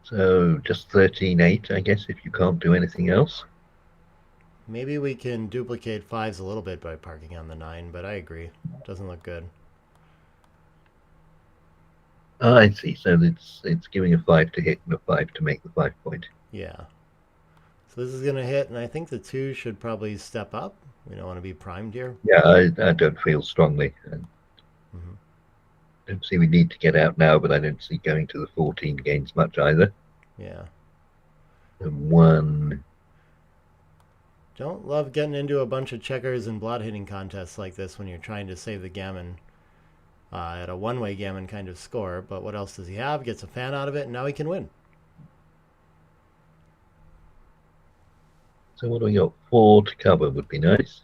So just 13-8, I guess, if you can't do anything else. Maybe we can duplicate 5s a little bit by parking on the 9, but I agree. Doesn't look good. Oh, I see. So it's giving a 5 to hit and a 5 to make the 5-point. Yeah. So this is going to hit, and I think the 2 should probably step up. We don't want to be primed here. Yeah, I don't feel strongly. I don't see we need to get out now, but I don't see going to the 14 gains much either. Yeah. And 1. Don't love getting into a bunch of checkers and blot hitting contests like this when you're trying to save the gammon at a one-way gammon kind of score. But what else does he have? Gets a fan out of it, and now he can win. So what do we got? 4 to cover would be nice.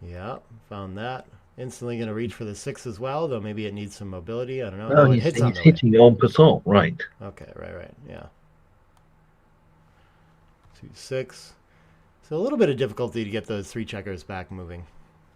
Yeah, found that. Instantly going to reach for the 6 as well, though maybe it needs some mobility. I don't know. Oh, he's hitting en passant, right. Okay, right, yeah. 2, 6. So a little bit of difficulty to get those 3 checkers back moving.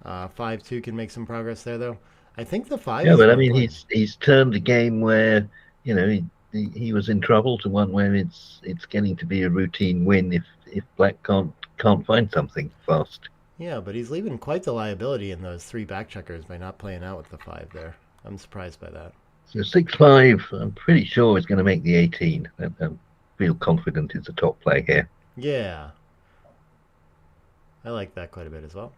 5-2 can make some progress there, though. I think the 5. Yeah, but I mean, he's turned a game where he was in trouble to one where it's getting to be a routine win if black can't find something fast. Yeah, but he's leaving quite the liability in those 3 back checkers by not playing out with the 5 there. I'm surprised by that. So 6-5, I'm pretty sure is going to make the 18. I feel confident it's a top play here. Yeah. I like that quite a bit as well.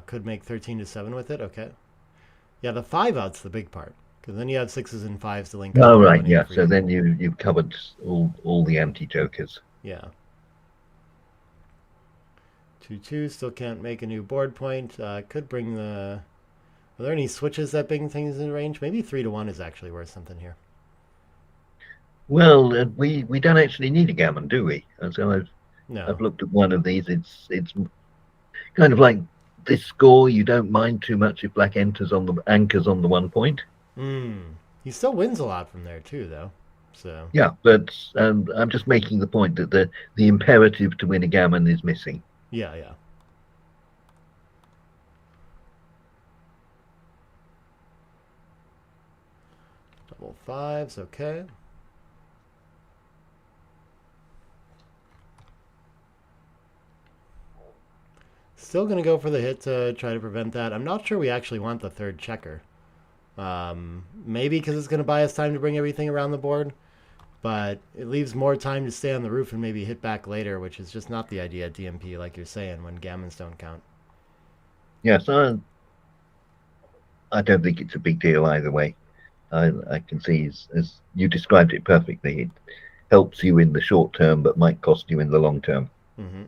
Could make 13 to 7 with it. Okay. Yeah, the 5 out's the big part. Because then you have 6s and 5s to link up. Oh, right, yeah. So then you've covered all the anti-jokers. Yeah. 2-2, still can't make a new board point. Could bring the... Are there any switches that bring things in range? Maybe 3-1 is actually worth something here. Well, we don't actually need a gammon, do we? And so No. I've looked at one of these. It's kind of like this score. You don't mind too much if black anchors on the 1 point. He still wins a lot from there too, though. So yeah, but I'm just making the point that the imperative to win a gammon is missing. Yeah, yeah. Double fives, okay. Still going to go for the hit to try to prevent that. I'm not sure we actually want the third checker. Maybe because it's going to buy us time to bring everything around the board. But it leaves more time to stay on the roof and maybe hit back later, which is just not the idea at DMP, like you're saying, when gammons don't count. Yeah, so I don't think it's a big deal either way. I can see, as you described it perfectly, it helps you in the short term, but might cost you in the long term. Mm-hmm.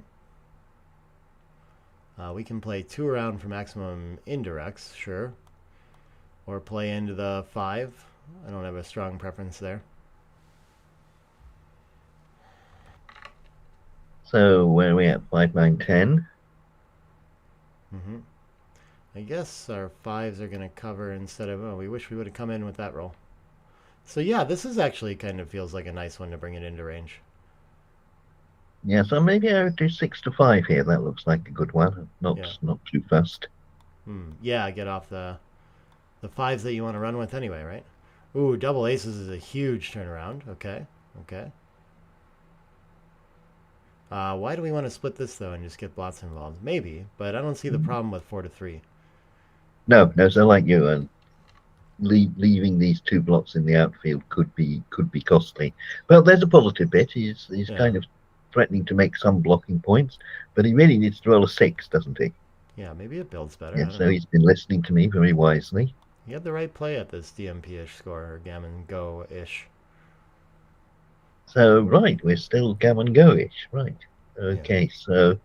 We can play 2 around for maximum indirects, sure. Or play into the 5. I don't have a strong preference there. So where are we at? 5, 9, 10? Mm-hmm. I guess our 5s are going to cover instead of... Oh, we wish we would have come in with that roll. So yeah, this is actually kind of feels like a nice one to bring it into range. Yeah, so maybe I would do 6 to 5 here. That looks like a good one. Not too fast. Yeah, get off the 5s that you want to run with anyway, right? Ooh, double aces is a huge turnaround. Okay, okay. Why do we want to split this, though, and just get blots involved? Maybe, but I don't see the problem with 4 to 3. No, so like you, and leaving these 2 blots in the outfield could be costly. But there's a positive bit. He's kind of threatening to make some blocking points, but he really needs to roll a 6, doesn't he? Yeah, maybe it builds better. Yeah, so he's been listening to me very wisely. He had the right play at this DMP-ish score, or gammon go-ish. So, right, we're still gammon go-ish, right. Okay, so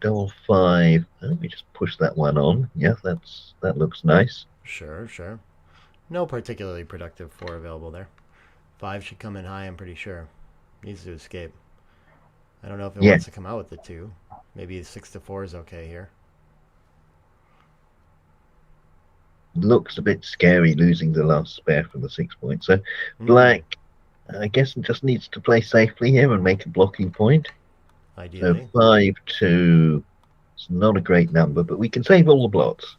double 5. Let me just push that one on. Yeah, that looks nice. Sure, sure. No particularly productive 4 available there. 5 should come in high, I'm pretty sure. Needs to escape. I don't know if it wants to come out with the 2. Maybe 6 to 4 is okay here. Looks a bit scary losing the last spare from the 6 point. So black, I guess, just needs to play safely here and make a blocking point. Ideally. So 5 to... It's not a great number, but we can save all the blots.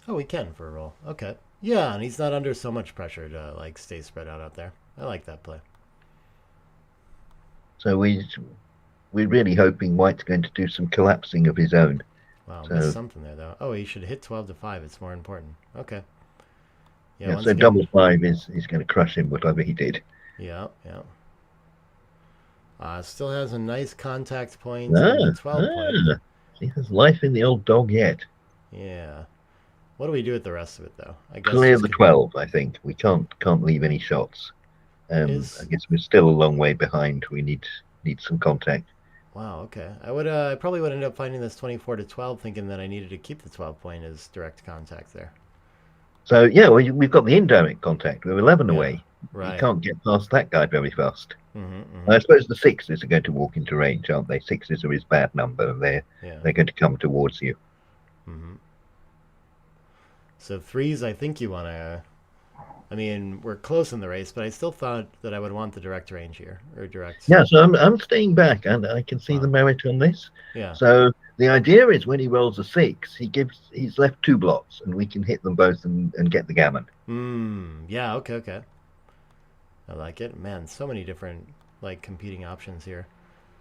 Oh, we can for a roll. Okay. Yeah, and he's not under so much pressure to like stay spread out there. I like that play. So we're really hoping White's going to do some collapsing of his own. Wow, missed something there though. Oh, he should hit 12 to 5. It's more important. Okay. Yeah, so double 5 is going to crush him, whatever he did. Yeah, yeah. Still has a nice contact point. 12 point. He has life in the old dog yet. Yeah. What do we do with the rest of it though? I guess clear the 12. I think we can't leave any shots. I guess we're still a long way behind. We need some contact. Wow. Okay. I probably would end up finding this 24 to 12, thinking that I needed to keep the 12 point as direct contact there. So yeah, we've got the indirect contact. We're 11 away. Right. You can't get past that guy very fast. I suppose the 6s are going to walk into range, aren't they? 6s are his bad number. They're going to come towards you. So 3s, I think you want to... I mean, we're close in the race, but I still thought that I would want the direct range here, or direct. Yeah, so I'm staying back, and I can see the merit on this. Yeah. So the idea is when he rolls a 6, he's left 2 blots, and we can hit them both and get the gammon. Yeah. Okay. I like it. Man, so many different like competing options here.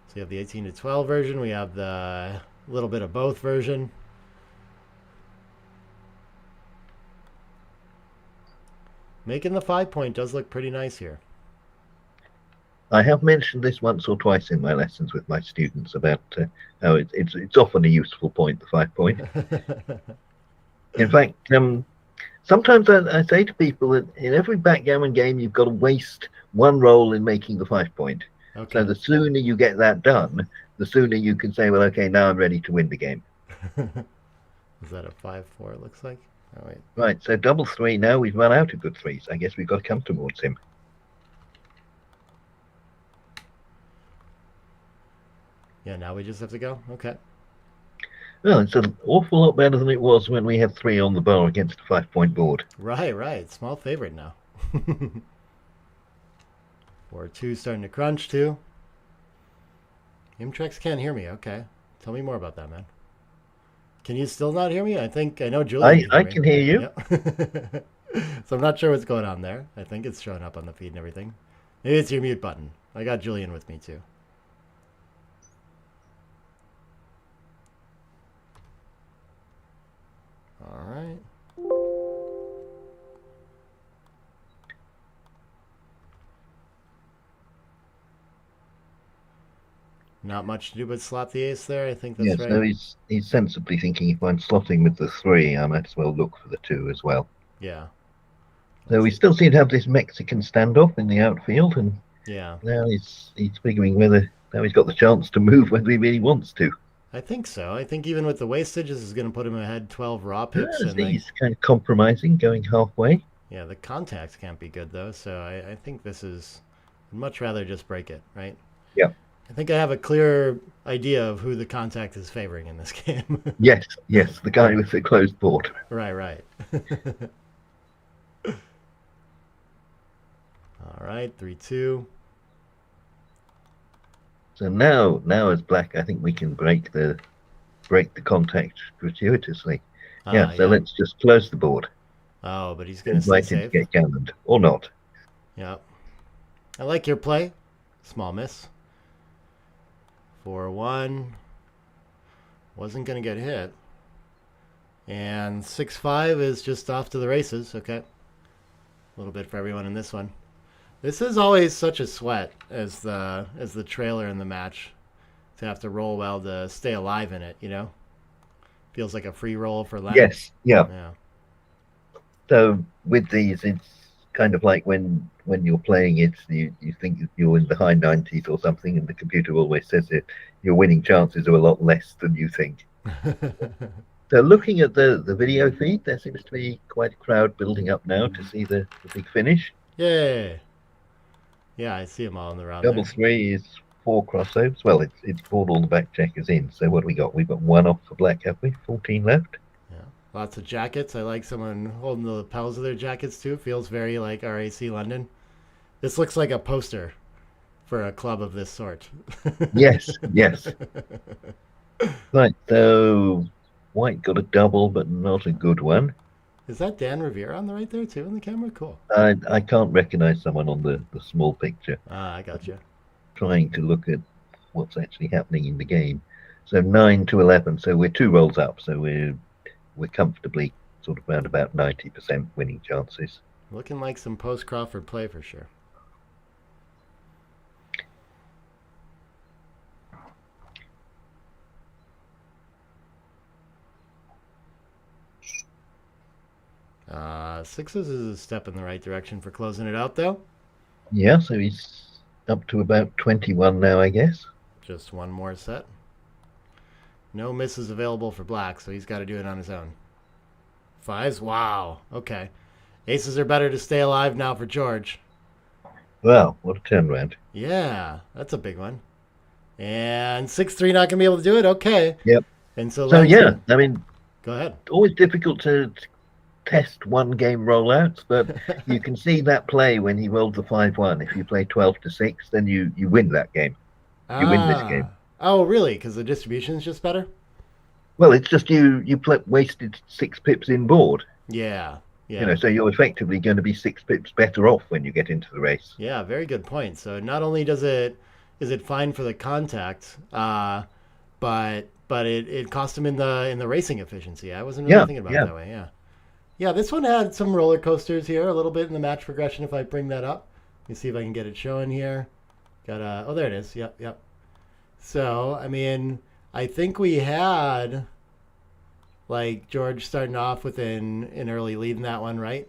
So you have the 18 to 12 version. We have the little bit of both version. Making the 5 point does look pretty nice here. I have mentioned this once or twice in my lessons with my students about how it's often a useful point, the 5 point. In fact, sometimes I say to people that in every backgammon game, you've got to waste 1 roll in making the 5 point. Okay. So the sooner you get that done, the sooner you can say, well, okay, now I'm ready to win the game. Is that a 5-4 it looks like? Oh, wait. Right, so double 3 now. We've run out of good 3s. I guess we've got to come towards him. Yeah, now we just have to go? Okay. Well, it's an awful lot better than it was when we had 3 on the bar against a 5-point board. Right. Small favorite now. 4-2 starting to crunch, too. Imtrex can't hear me. Okay. Tell me more about that, man. Can you still not hear me? I know Julian I can hear you. Yep. So I'm not sure what's going on there. I think it's showing up on the feed and everything. Maybe it's your mute button. I got Julian with me, too. All right. Not much to do but slot the ace there. I think that's right. So he's sensibly thinking if I'm slotting with the 3, I might as well look for the 2 as well. Yeah. So we still seem to have this Mexican standoff in the outfield, and yeah, now he's figuring whether now he's got the chance to move whether he really wants to. I think so. I think even with the wastage, this is going to put him ahead 12 raw pips. And he's kind of compromising, going halfway. Yeah, the contacts can't be good, though, so I think this is... I'd much rather just break it, right? Yeah. I think I have a clear idea of who the contact is favoring in this game. Yes, the guy with the closed board. Right. All right, 3-2. So now as black, I think we can break the contact gratuitously. So let's just close the board. Oh, but he's going to stay safe. To get gammoned or not. Yeah. I like your play. Small miss. 4-1. Wasn't going to get hit. And 6-5 is just off to the races. Okay. A little bit for everyone in this one. This is always such a sweat as the trailer in the match, to have to roll well to stay alive in it, you know? Feels like a free roll for Len. Yes, yeah. So with these, it's kind of like when you're playing it, you think you're in the high 90s or something, and the computer always says that your winning chances are a lot less than you think. So looking at the video feed, there seems to be quite a crowd building up now to see the big finish. Yay! Yeah, I see them all in the round. Double there. 3 is 4 crossovers. Well, it's brought all the back checkers in. So what do we got? We've got 1 off for black, have we? 14 left. Yeah, lots of jackets. I like someone holding the lapels of their jackets too. Feels very like RAC London. This looks like a poster for a club of this sort. Yes. Right, so white got a double, but not a good one. Is that Dan Rivera on the right there too in the camera? Cool. I can't recognize someone on the small picture. I got you. Trying to look at what's actually happening in the game. So 9-11. So we're 2 rolls up. So we're comfortably sort of around about 90% winning chances. Looking like some post Crawford play for sure. Sixes is a step in the right direction for closing it out, though. Yeah, so he's up to about 21 now, I guess. Just one more set. No misses available for black, so he's got to do it on his own. 5s? Wow. Okay. Aces are better to stay alive now for George. Wow, what a turnaround. Yeah, that's a big one. And 6-3 not going to be able to do it? Okay. Yep. And so yeah, I mean... Go ahead. Always difficult to test one game rollouts, but you can see that play when he rolled the 5-1. If you play 12-6, then you win that game. You win this game. Oh, really? Because the distribution is just better? Well, it's just you wasted 6 pips in board. Yeah. You know, so you're effectively going to be 6 pips better off when you get into the race. Yeah, very good point. So not only is it fine for the contact, but it cost him in the racing efficiency. I wasn't really thinking about it that way. Yeah. Yeah, this one had some roller coasters here, a little bit in the match progression if I bring that up. Let me see if I can get it showing here. Oh, there it is. Yep. So, I mean, I think we had, like, George starting off with an early lead in that one, right?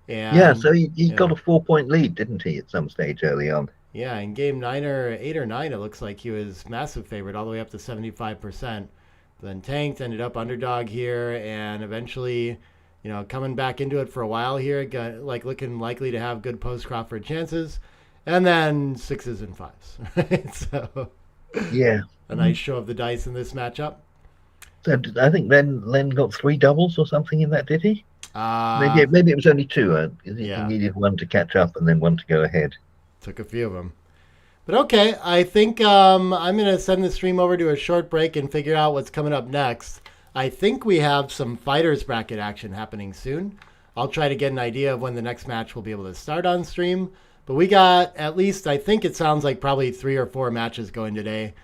And, so he got a 4-point lead, didn't he, at some stage early on? Yeah, in game 9 or 8 or 9, it looks like he was massive favorite all the way up to 75%. Then tanked, ended up underdog here, and eventually... You know, coming back into it for a while here, got, like looking likely to have good post Crawford chances, and then 6s and 5s. Right? So Yeah. A nice show of the dice in this matchup. So I think Len got 3 doubles or something in that, did he? Maybe it was only 2. He needed 1 to catch up and then 1 to go ahead. Took a few of them. But okay, I think I'm going to send the stream over to a short break and figure out what's coming up next. I think we have some fighters bracket action happening soon. I'll try to get an idea of when the next match will be able to start on stream. But we got at least, I think it sounds like probably 3 or 4 matches going today.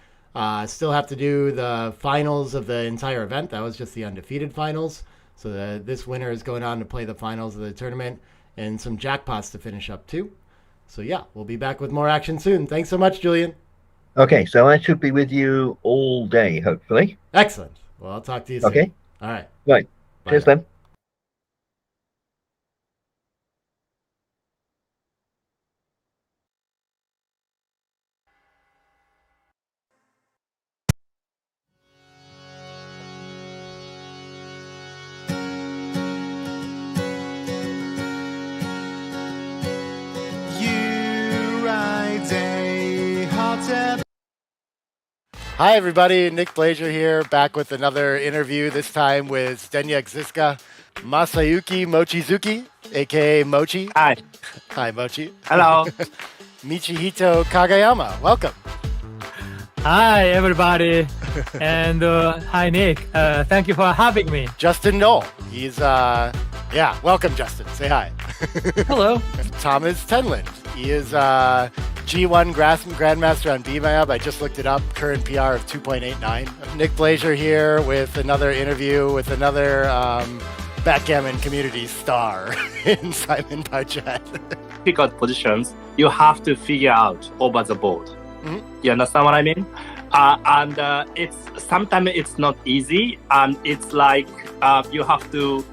Still have to do the finals of the entire event. That was just the Undefeated Finals. So this winner is going on to play the finals of the tournament, and some jackpots to finish up too. So yeah, we'll be back with more action soon. Thanks so much, Julian. Okay, so I should be with you all day, hopefully. Excellent. Well, I'll talk to you soon. Okay. All right. Right. Cheers then. Hi, everybody. Nick Blazer here, back with another interview, this time with Zdeněk Ziska, Masayuki Mochizuki, a.k.a. Mochi. Hi. Hi, Mochi. Hello. Michihito Kagayama. Welcome. Hi, everybody. And hi, Nick. Thank you for having me. Justin Knoll. He's, welcome, Justin. Say hi. Hello. Thomas Tenland. He is G1 Grandmaster on BMAB. I just looked it up. Current PR of 2.89. Nick Blazer here with another interview with another backgammon community star in Simon Parchet. Difficult positions you have to figure out over the board. Mm-hmm. You understand what I mean? And it's sometimes it's not easy, and it's like you have to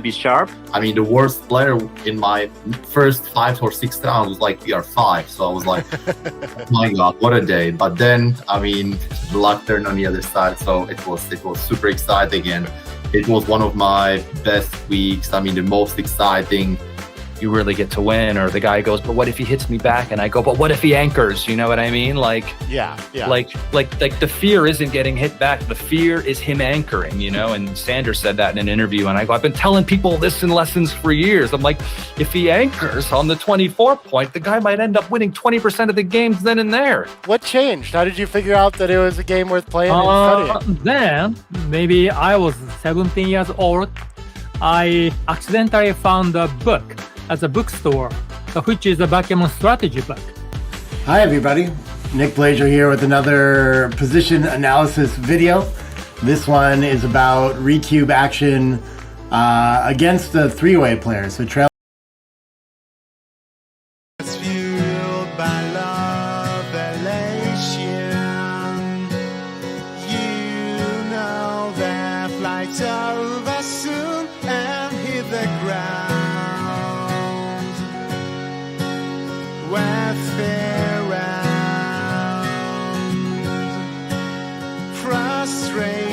be sharp. I mean, the worst player in my first 5 or 6 rounds was like PR5. So I was like, my God, what a day. But then, I mean, the luck turned on the other side. So it was super exciting. And it was one of my best weeks. I mean, the most exciting. You really get to win, or the guy goes, but what if he hits me back? And I go, but what if he anchors? You know what I mean? Like the fear isn't getting hit back. The fear is him anchoring, you know? And Sanders said that in an interview. And I go, I've been telling people this in lessons for years. I'm like, if he anchors on the 24 point, the guy might end up winning 20% of the games then and there. What changed? How did you figure out that it was a game worth playing and studying? Then, maybe I was 17 years old. I accidentally found a book at a bookstore, which is a backgammon strategy book. Hi, everybody. Nick Blazer here with another position analysis video. This one is about recube action against the three-way players. So trail. Fueled by love elation. You know that flight's over soon and hit the ground. With fear round frustration.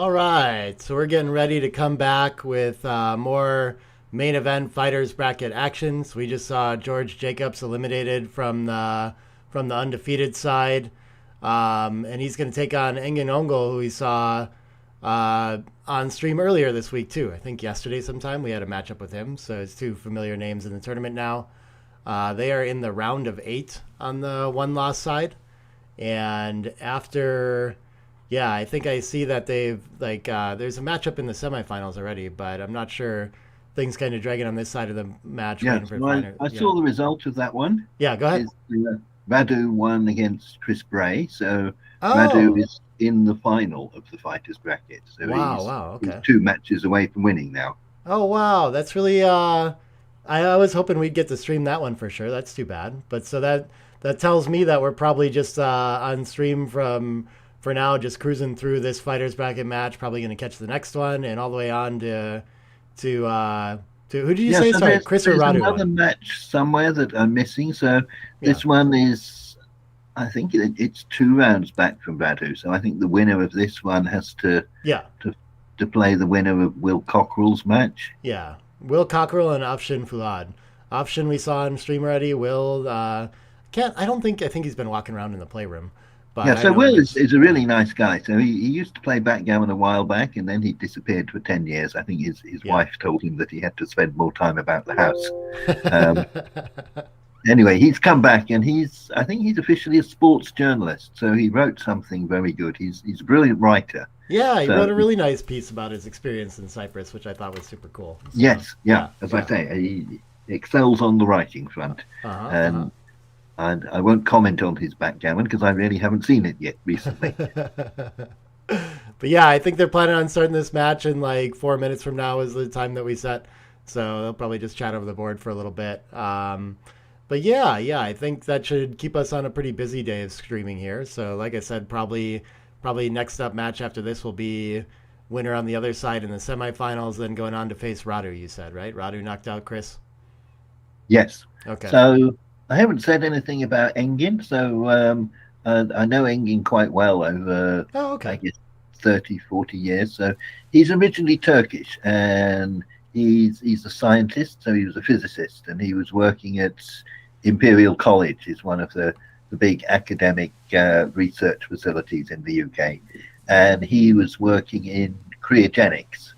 All right, so we're getting ready to come back with more main event fighters bracket actions. We just saw George Jacobs eliminated from the undefeated side, and he's going to take on Engin Ongel, who we saw on stream earlier this week too. I think yesterday sometime we had a matchup with him. So it's two familiar names in the tournament now. They are in the round of 8 on the one-loss side, and after. Yeah, I think I see that they've, there's a matchup in the semifinals already, but I'm not sure. Things kind of dragging on this side of the match. Yeah, I saw the result of that one. Yeah, go ahead. Radu won against Chris Bray, so Radu is in the final of the fighters bracket. So okay. He's 2 matches away from winning now. Oh, wow. That's really, I was hoping we'd get to stream that one for sure. That's too bad. But so that tells me that we're probably just on stream for now, just cruising through this fighters bracket match, probably going to catch the next one and all the way on to who did you say? Sorry, Chris or Radu? There's another match somewhere that I'm missing. So this one is, I think it's 2 rounds back from Radu. So I think the winner of this one has to play the winner of Will Cockrell's match. Yeah, Will Cockrell and Afshin Fulad. Afshin we saw on stream already. Will I think he's been walking around in the playroom. But so Will is a really nice guy. So he used to play backgammon a while back, and then he disappeared for 10 years. I think his wife told him that he had to spend more time about the house. Anyway, he's come back, and I think he's officially a sports journalist. So he wrote something very good. He's a brilliant writer. Yeah, he wrote a really nice piece about his experience in Cyprus, which I thought was super cool. So, I say, he excels on the writing front. And I won't comment on his backgammon because I really haven't seen it yet recently. But yeah, I think they're planning on starting this match in 4 minutes from now is the time that we set. So they'll probably just chat over the board for a little bit. But yeah, I think that should keep us on a pretty busy day of streaming here. So like I said, probably next up match after this will be winner on the other side in the semifinals, then going on to face Radu, you said, right? Radu knocked out Chris? Yes. Okay. So I haven't said anything about Engin, so I know Engin quite well over, I guess, 30, 40 years. So he's originally Turkish, and he's a scientist, so he was a physicist, and he was working at Imperial College, is one of the big academic research facilities in the UK. And he was working in cryogenics,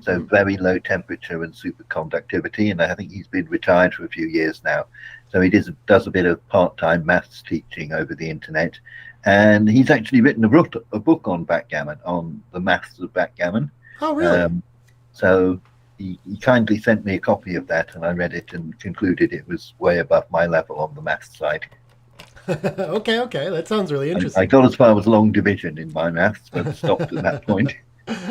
so very low temperature and superconductivity, and I think he's been retired for a few years now. So he does a bit of part-time maths teaching over the internet, and he's actually written a book on backgammon, on the maths of backgammon. Oh, really? So he kindly sent me a copy of that, and I read it and concluded it was way above my level on the maths side. Okay, that sounds really interesting. I got as far as long division in my maths, but stopped at that point.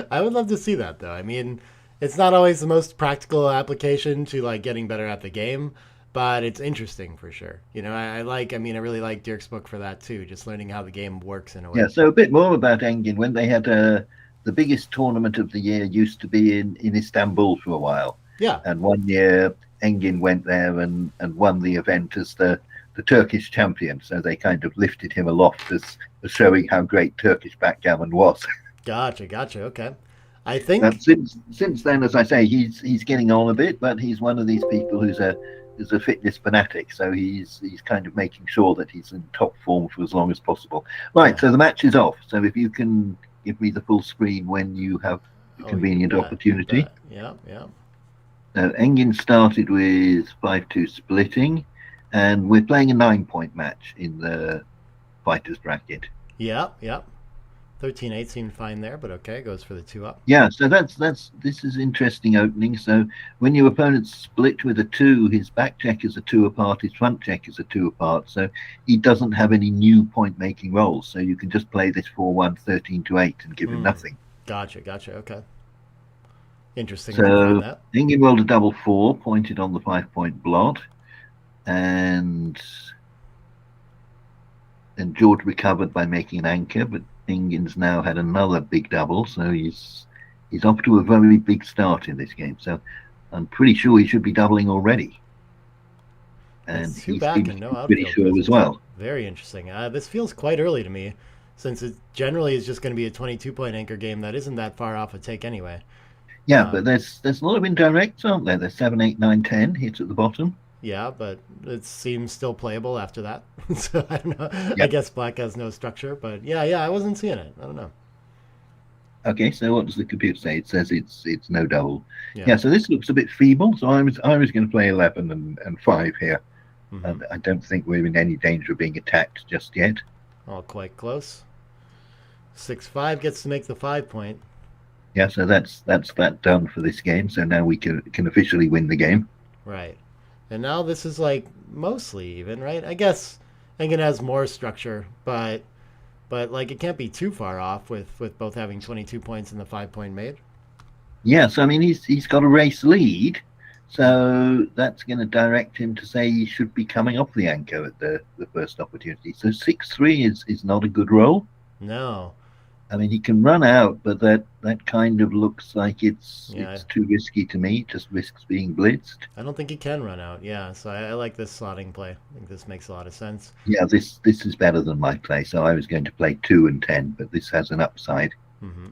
I would love to see that, though. I mean, it's not always the most practical application to getting better at the game, but it's interesting for sure. I really like Dirk's book for that too, just learning how the game works in a way. Yeah, so a bit more about Engin. When they had the biggest tournament of the year used to be in Istanbul for a while. Yeah. And one year Engin went there and won the event as the Turkish champion. So they kind of lifted him aloft as showing how great Turkish backgammon was. Gotcha. Okay. I think since then, as I say, he's getting on a bit, but he's one of these people who's a fitness fanatic, so he's kind of making sure that he's in top form for as long as possible. Right, so the match is off. So if you can give me the full screen when you have a convenient opportunity. Yeah. So Engin started with 5-2 splitting, and we're playing a 9-point match in the fighters bracket. Yeah. 13-8 seemed fine there, but okay, goes for the 2-up. Yeah, so this is interesting opening. So when your opponent's split with a 2, his back check is a 2 apart, his front check is a 2 apart. So he doesn't have any new point making rolls. So you can just play this 4-1, 13-8 and give him nothing. Gotcha. Okay. Interesting. So Engin rolled a double 4, pointed on the 5-point blot, and then George recovered by making an anchor, but Engin's now had another big double, so he's off to a very big start in this game. So I'm pretty sure he should be doubling already. And he's pretty sure as well. Very interesting. This feels quite early to me. since it generally is just going to be a 22-point anchor game that isn't that far off a take anyway. Yeah, but there's a lot of indirects, aren't there? There's 7, 8, 9, 10 hits at the bottom. Yeah, but it seems still playable after that. So I don't know. Yep. I guess black has no structure, but yeah, I wasn't seeing it. I don't know. Okay, so what does the computer say? It says it's no double. Yeah, so this looks a bit feeble. So I was going to play 11 and 5 here. Mm-hmm. And I don't think we're in any danger of being attacked just yet. All quite close. 6-5 gets to make the 5-point. Yeah, so that's that done for this game. So now we can officially win the game. Right. And now this is like mostly even, right? I guess Engin has more structure, but like it can't be too far off with both having 22 points and the 5-point made. Yes, I mean he's got a race lead, so that's going to direct him to say he should be coming off the anchor at the first opportunity. So 6-3 is not a good roll. No. I mean, he can run out, but that kind of looks like it's too risky to me. It just risks being blitzed. I don't think he can run out. Yeah, so I like this slotting play. I think this makes a lot of sense. Yeah, this is better than my play. So I was going to play 2 and 10, but this has an upside. Mm-hmm.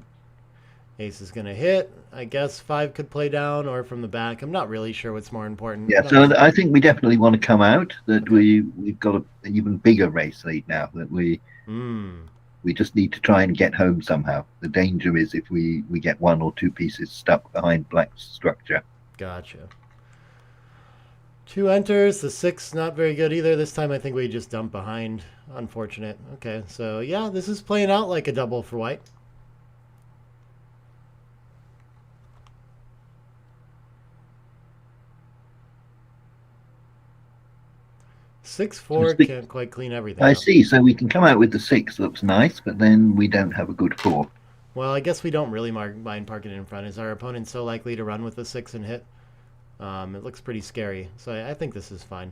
Ace is going to hit. I guess 5 could play down or from the back. I'm not really sure what's more important. Yeah, so I think we definitely want to come out. That we've got an even bigger race lead now. That we just need to try and get home somehow. The danger is if we get 1 or 2 pieces stuck behind black's structure. Gotcha. 2 enters. The 6 not very good either. This time I think we just dump behind. Unfortunate. Okay, so yeah, this is playing out like a double for white. Six four can't quite clean everything. I see. So we can come out with the 6. Looks nice, but then we don't have a good 4. Well, I guess we don't really mind parking in front. Is our opponent so likely to run with the 6 and hit? It looks pretty scary. So I think this is fine.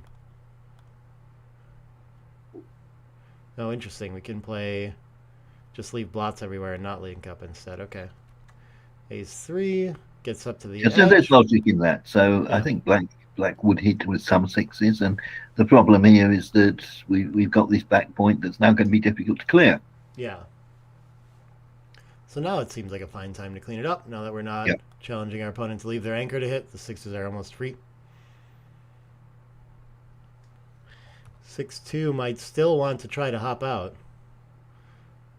Oh, interesting. We can play, just leave blots everywhere and not link up instead. Okay. Ace 3 gets up to the edge. So there's logic in that. So I think black would hit with some 6s, and the problem here is that we've got this back point that's now going to be difficult to clear. Yeah. So now it seems like a fine time to clean it up. Now that we're not challenging our opponent to leave their anchor to hit, the 6s are almost free. 6-2 might still want to try to hop out.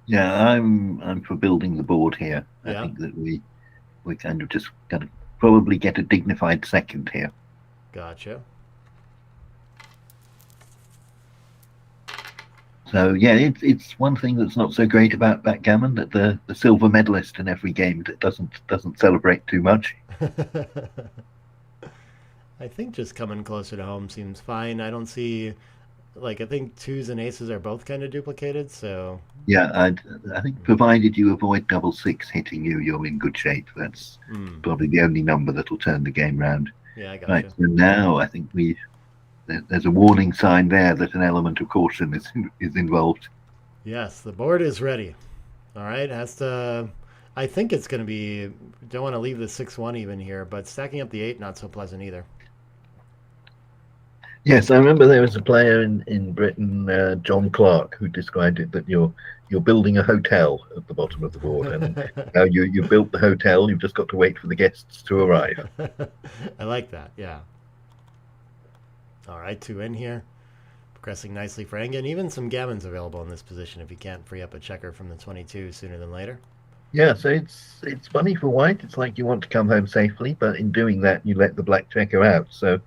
Yeah, I'm for building the board here. I think that we kind of just going to probably get a dignified second here. Gotcha. So yeah, it's one thing that's not so great about backgammon, that the silver medalist in every game that doesn't celebrate too much. I think just coming closer to home seems fine. I don't see, like, I think 2s and aces are both kind of duplicated, so yeah, I think provided you avoid double 6 hitting you, you're in good shape. That's probably the only number that'll turn the game round. Yeah, I got right. So now I think there's a warning sign there that an element of caution is involved. Yes, the board is ready. All right, has to. I think it's going to be. Don't want to leave the 6-1 even here, but stacking up the 8 not so pleasant either. Yes, I remember there was a player in Britain, John Clark, who described it that you're building a hotel at the bottom of the board, and now you built the hotel. You've just got to wait for the guests to arrive. I like that. Yeah. All right, 2 in here, progressing nicely for Engin. Even some gammons available in this position if he can't free up a checker from the 22 sooner than later. Yeah, so it's funny for white. It's like you want to come home safely, but in doing that, you let the black checker out. So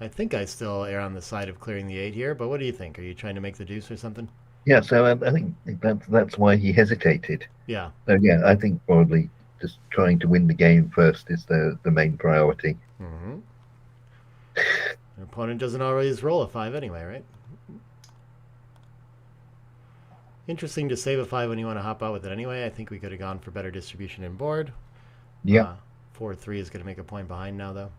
I think I still err on the side of clearing the 8 here, but what do you think? Are you trying to make the deuce or something? Yeah, so I think that's why he hesitated. Yeah. So yeah, I think probably just trying to win the game first is the main priority. Mm-hmm. Your opponent doesn't always roll a 5 anyway, right? Interesting to save a 5 when you want to hop out with it anyway. I think we could have gone for better distribution in board. Yeah. 4-3 is going to make a point behind now, though.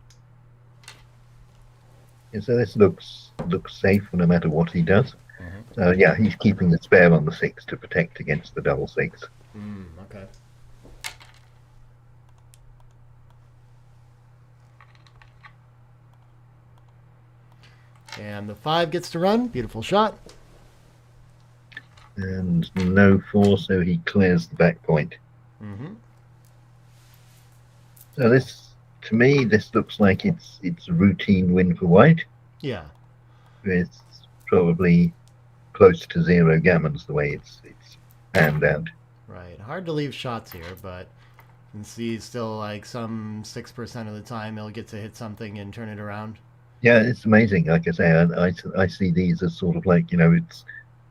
Yeah, so this looks safe no matter what he does. So yeah, he's keeping the spare on the 6 to protect against the double 6. Okay. And the 5 gets to run. Beautiful shot. And no 4, so he clears the back point. Mm-hmm. So this, to me, this looks like it's a routine win for white. Yeah. It's probably close to 0 gammons the way it's panned out. Right. Hard to leave shots here, but you can see still like some 6% of the time he'll get to hit something and turn it around. Yeah, it's amazing. Like I say, I see these as sort of like, it's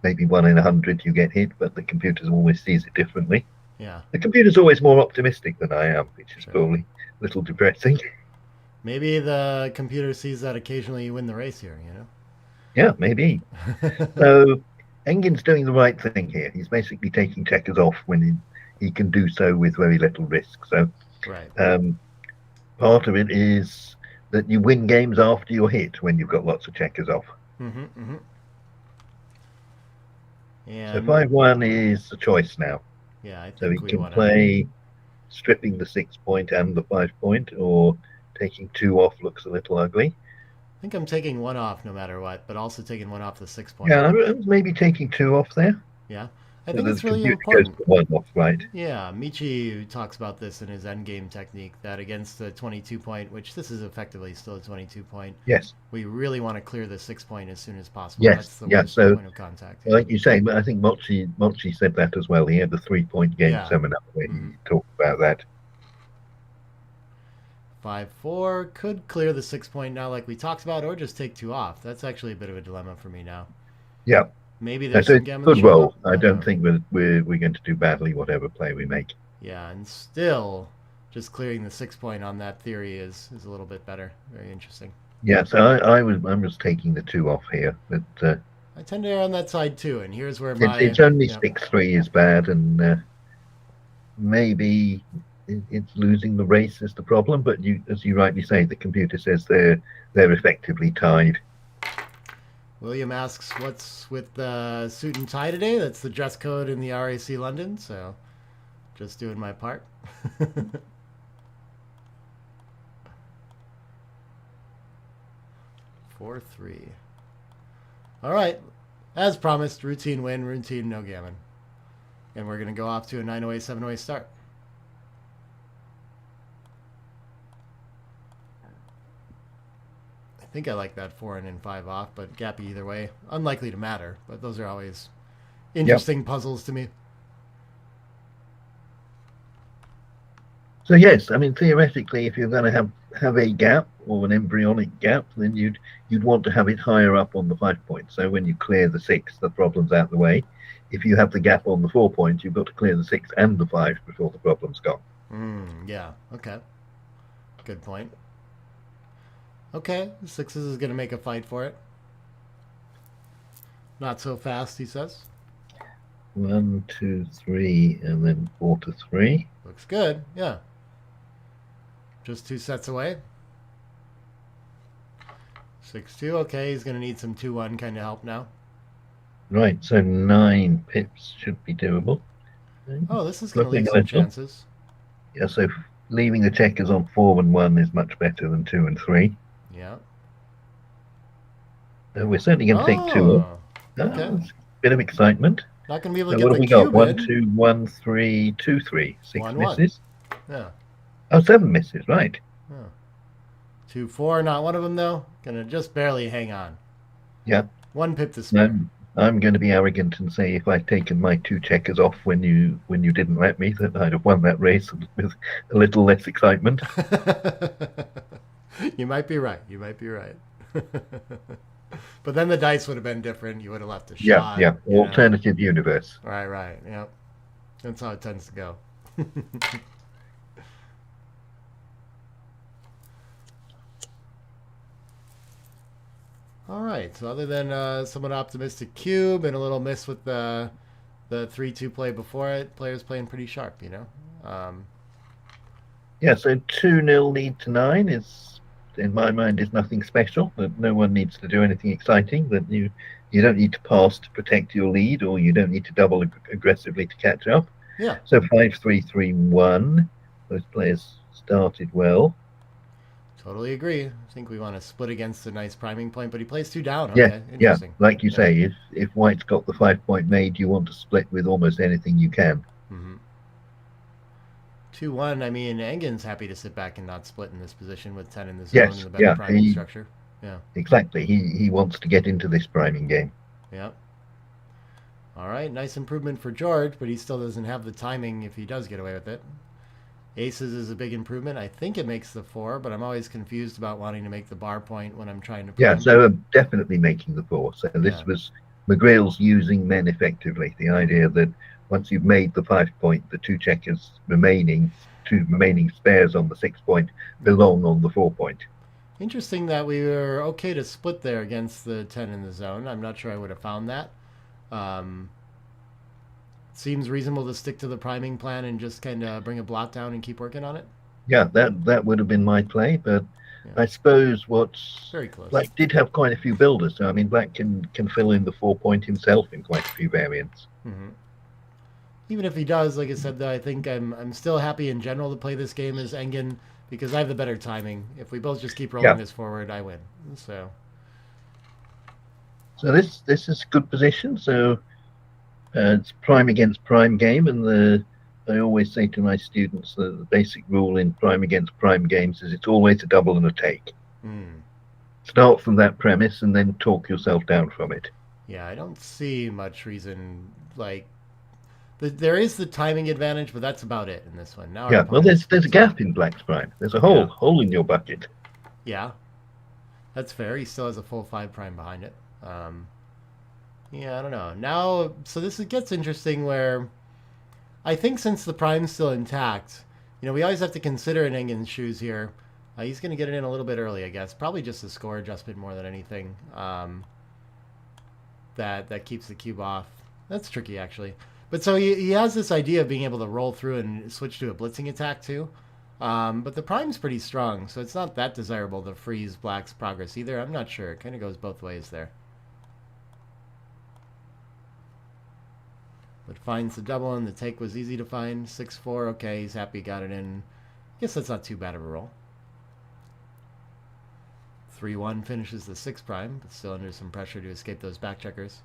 maybe 1 in 100 you get hit, but the computer always sees it differently. Yeah. The computer's always more optimistic than I am, which is probably a little depressing. Maybe the computer sees that occasionally you win the race here, Yeah, maybe. So Engin's doing the right thing here. He's basically taking checkers off when he can do so with very little risk. So right. Part of it is that you win games after you're hit when you've got lots of checkers off. Mm-hmm, mm-hmm. And So 5-1 is a choice now. yeah, I think So he we can want play stripping the 6 point and the 5 point, or taking 2 off looks a little ugly. I think I'm taking 1 off no matter what, but also taking 1 off the 6 point. Yeah, I was maybe taking 2 off there. Yeah. I So think the it's really computer important. goes for 1 off, right? Yeah, Michi talks about this in his endgame technique, that against the 22 point, which this is effectively still a 22 point, Yes. we really want to clear the 6 point as soon as possible. Yes, That's the yeah, worst so, point of contact. Like you say, but I think Mochi said that as well. He had the 3 point game Yeah. seminar where Mhm. he talked about that. 5-4 could clear the 6 point now, like we talked about, or just take 2 off. That's actually a bit of a dilemma for me now. Yeah. Maybe So there's it's some a gammon. good show roll. up. I don't don't know. think we're going to do badly whatever play we make. Yeah, and still, just clearing the 6 point on that theory is a little bit better. Very interesting. Yeah, so I was taking the 2 off here, but I tend to err on that side too, and here's where my it's only yeah. 6-3 is bad, and maybe it's losing the race is the problem. But as you rightly say, the computer says they're effectively tied. William asks, what's with the suit and tie today? That's the dress code in the RAC London, so just doing my part. 4-3. All right. As promised, routine win, routine no gammon. And we're going to go off to a 9-away, 7-away start. I think I like that 4 in and 5 off, but gappy either way. Unlikely to matter, but those are always interesting puzzles to me. So yes, I mean theoretically, if you're going to have a gap or an embryonic gap, then you'd want to have it higher up on the 5 point. So when you clear the 6, the problem's out the way. If you have the gap on the 4 point, you've got to clear the 6 and the 5 before the problem's gone. Yeah. Okay. Good point. Okay, 6s is going to make a fight for it. Not so fast, he says. 1, 2, 3, and then 4 to 3. Looks good, yeah. Just 2 sets away. 6-2, okay, he's going to need some 2-1 kind of help now. Right, so 9 pips should be doable. Oh, this is going to leave Looking some a little. chances. Yeah, so leaving the checkers on 4 and 1 is much better than 2 and 3. Yeah. We're certainly going to take 2 off. Okay. It's a bit of excitement. Not going to be able So to what get have we the got? cube 1, in. 2, 1, 3, 2, 3. 6 1, misses. Yeah. Oh, 7 misses, right. 2-4, not one of them though. Gonna just barely hang on. Yeah. 1 pip to spare. I'm going to be arrogant and say if I'd taken my 2 checkers off when you didn't let me, that I'd have won that race with a little less excitement. You might be right. You might be right. But then the dice would have been different. You would have left a shot. Yeah. Alternative universe. Right. Yeah. That's how it tends to go. All right. So other than somewhat optimistic cube and a little miss with the 3-2 play before it, players playing pretty sharp, Yeah, so 2-0 lead to 9 is, in my mind, is nothing special. That no one needs to do anything exciting. That you don't need to pass to protect your lead, or you don't need to double aggressively to catch up. Yeah. So 5-3-3-1. Those players started well. Totally agree. I think we want to split against a nice priming point, but he plays 2 down. Yeah, Okay, yeah. interesting. Like you say, if White's got the 5-point made, you want to split with almost anything you can. 2-1. I mean, Engin's happy to sit back and not split in this position with 10 in the zone and the better yeah, priming structure. Yeah, exactly. He wants to get into this priming game. yeah. All right, nice improvement for George, but he still doesn't have the timing if he does get away with it. Aces is a big improvement. I think it makes the 4, but I'm always confused about wanting to make the bar point when I'm trying to prime. Yeah, so definitely making the 4. So this was McGrill's using men effectively. The idea that once you've made the 5-point, the 2 checkers remaining, 2 remaining spares on the 6-point belong on the 4-point. Interesting that we were okay to split there against the 10 in the zone. I'm not sure I would have found that. Seems reasonable to stick to the priming plan and just kind of bring a blot down and keep working on it. Yeah, that would have been my play, but I suppose what's very close. Black did have quite a few builders, so I mean Black can fill in the 4-point himself in quite a few variants. Even if he does, like I said, though, I think I'm still happy in general to play this game as Engin because I have the better timing. If we both just keep rolling this forward, I win. So this is a good position. So it's prime against prime game, and I always say to my students that the basic rule in prime against prime games is it's always a double and a take. Start from that premise and then talk yourself down from it. Yeah, I don't see much reason like. There is the timing advantage, but that's about it in this one. Now, well, there's a gap in Black's prime. There's a hole in your bucket. Yeah, that's fair. He still has a full 5 prime behind it. Yeah, I don't know. Now, so this gets interesting where I think since the prime's still intact, we always have to consider in Engin's shoes here. He's going to get it in a little bit early, I guess. Probably just a score adjustment more than anything. That keeps the cube off. That's tricky, actually. But so he has this idea of being able to roll through and switch to a blitzing attack too. But the prime's pretty strong, so it's not that desirable to freeze Black's progress either. I'm not sure. It kind of goes both ways there. But finds the double, and the take was easy to find. 6-4, okay, he's happy, got it in. I guess that's not too bad of a roll. 3-1 finishes the 6 prime, but still under some pressure to escape those back checkers.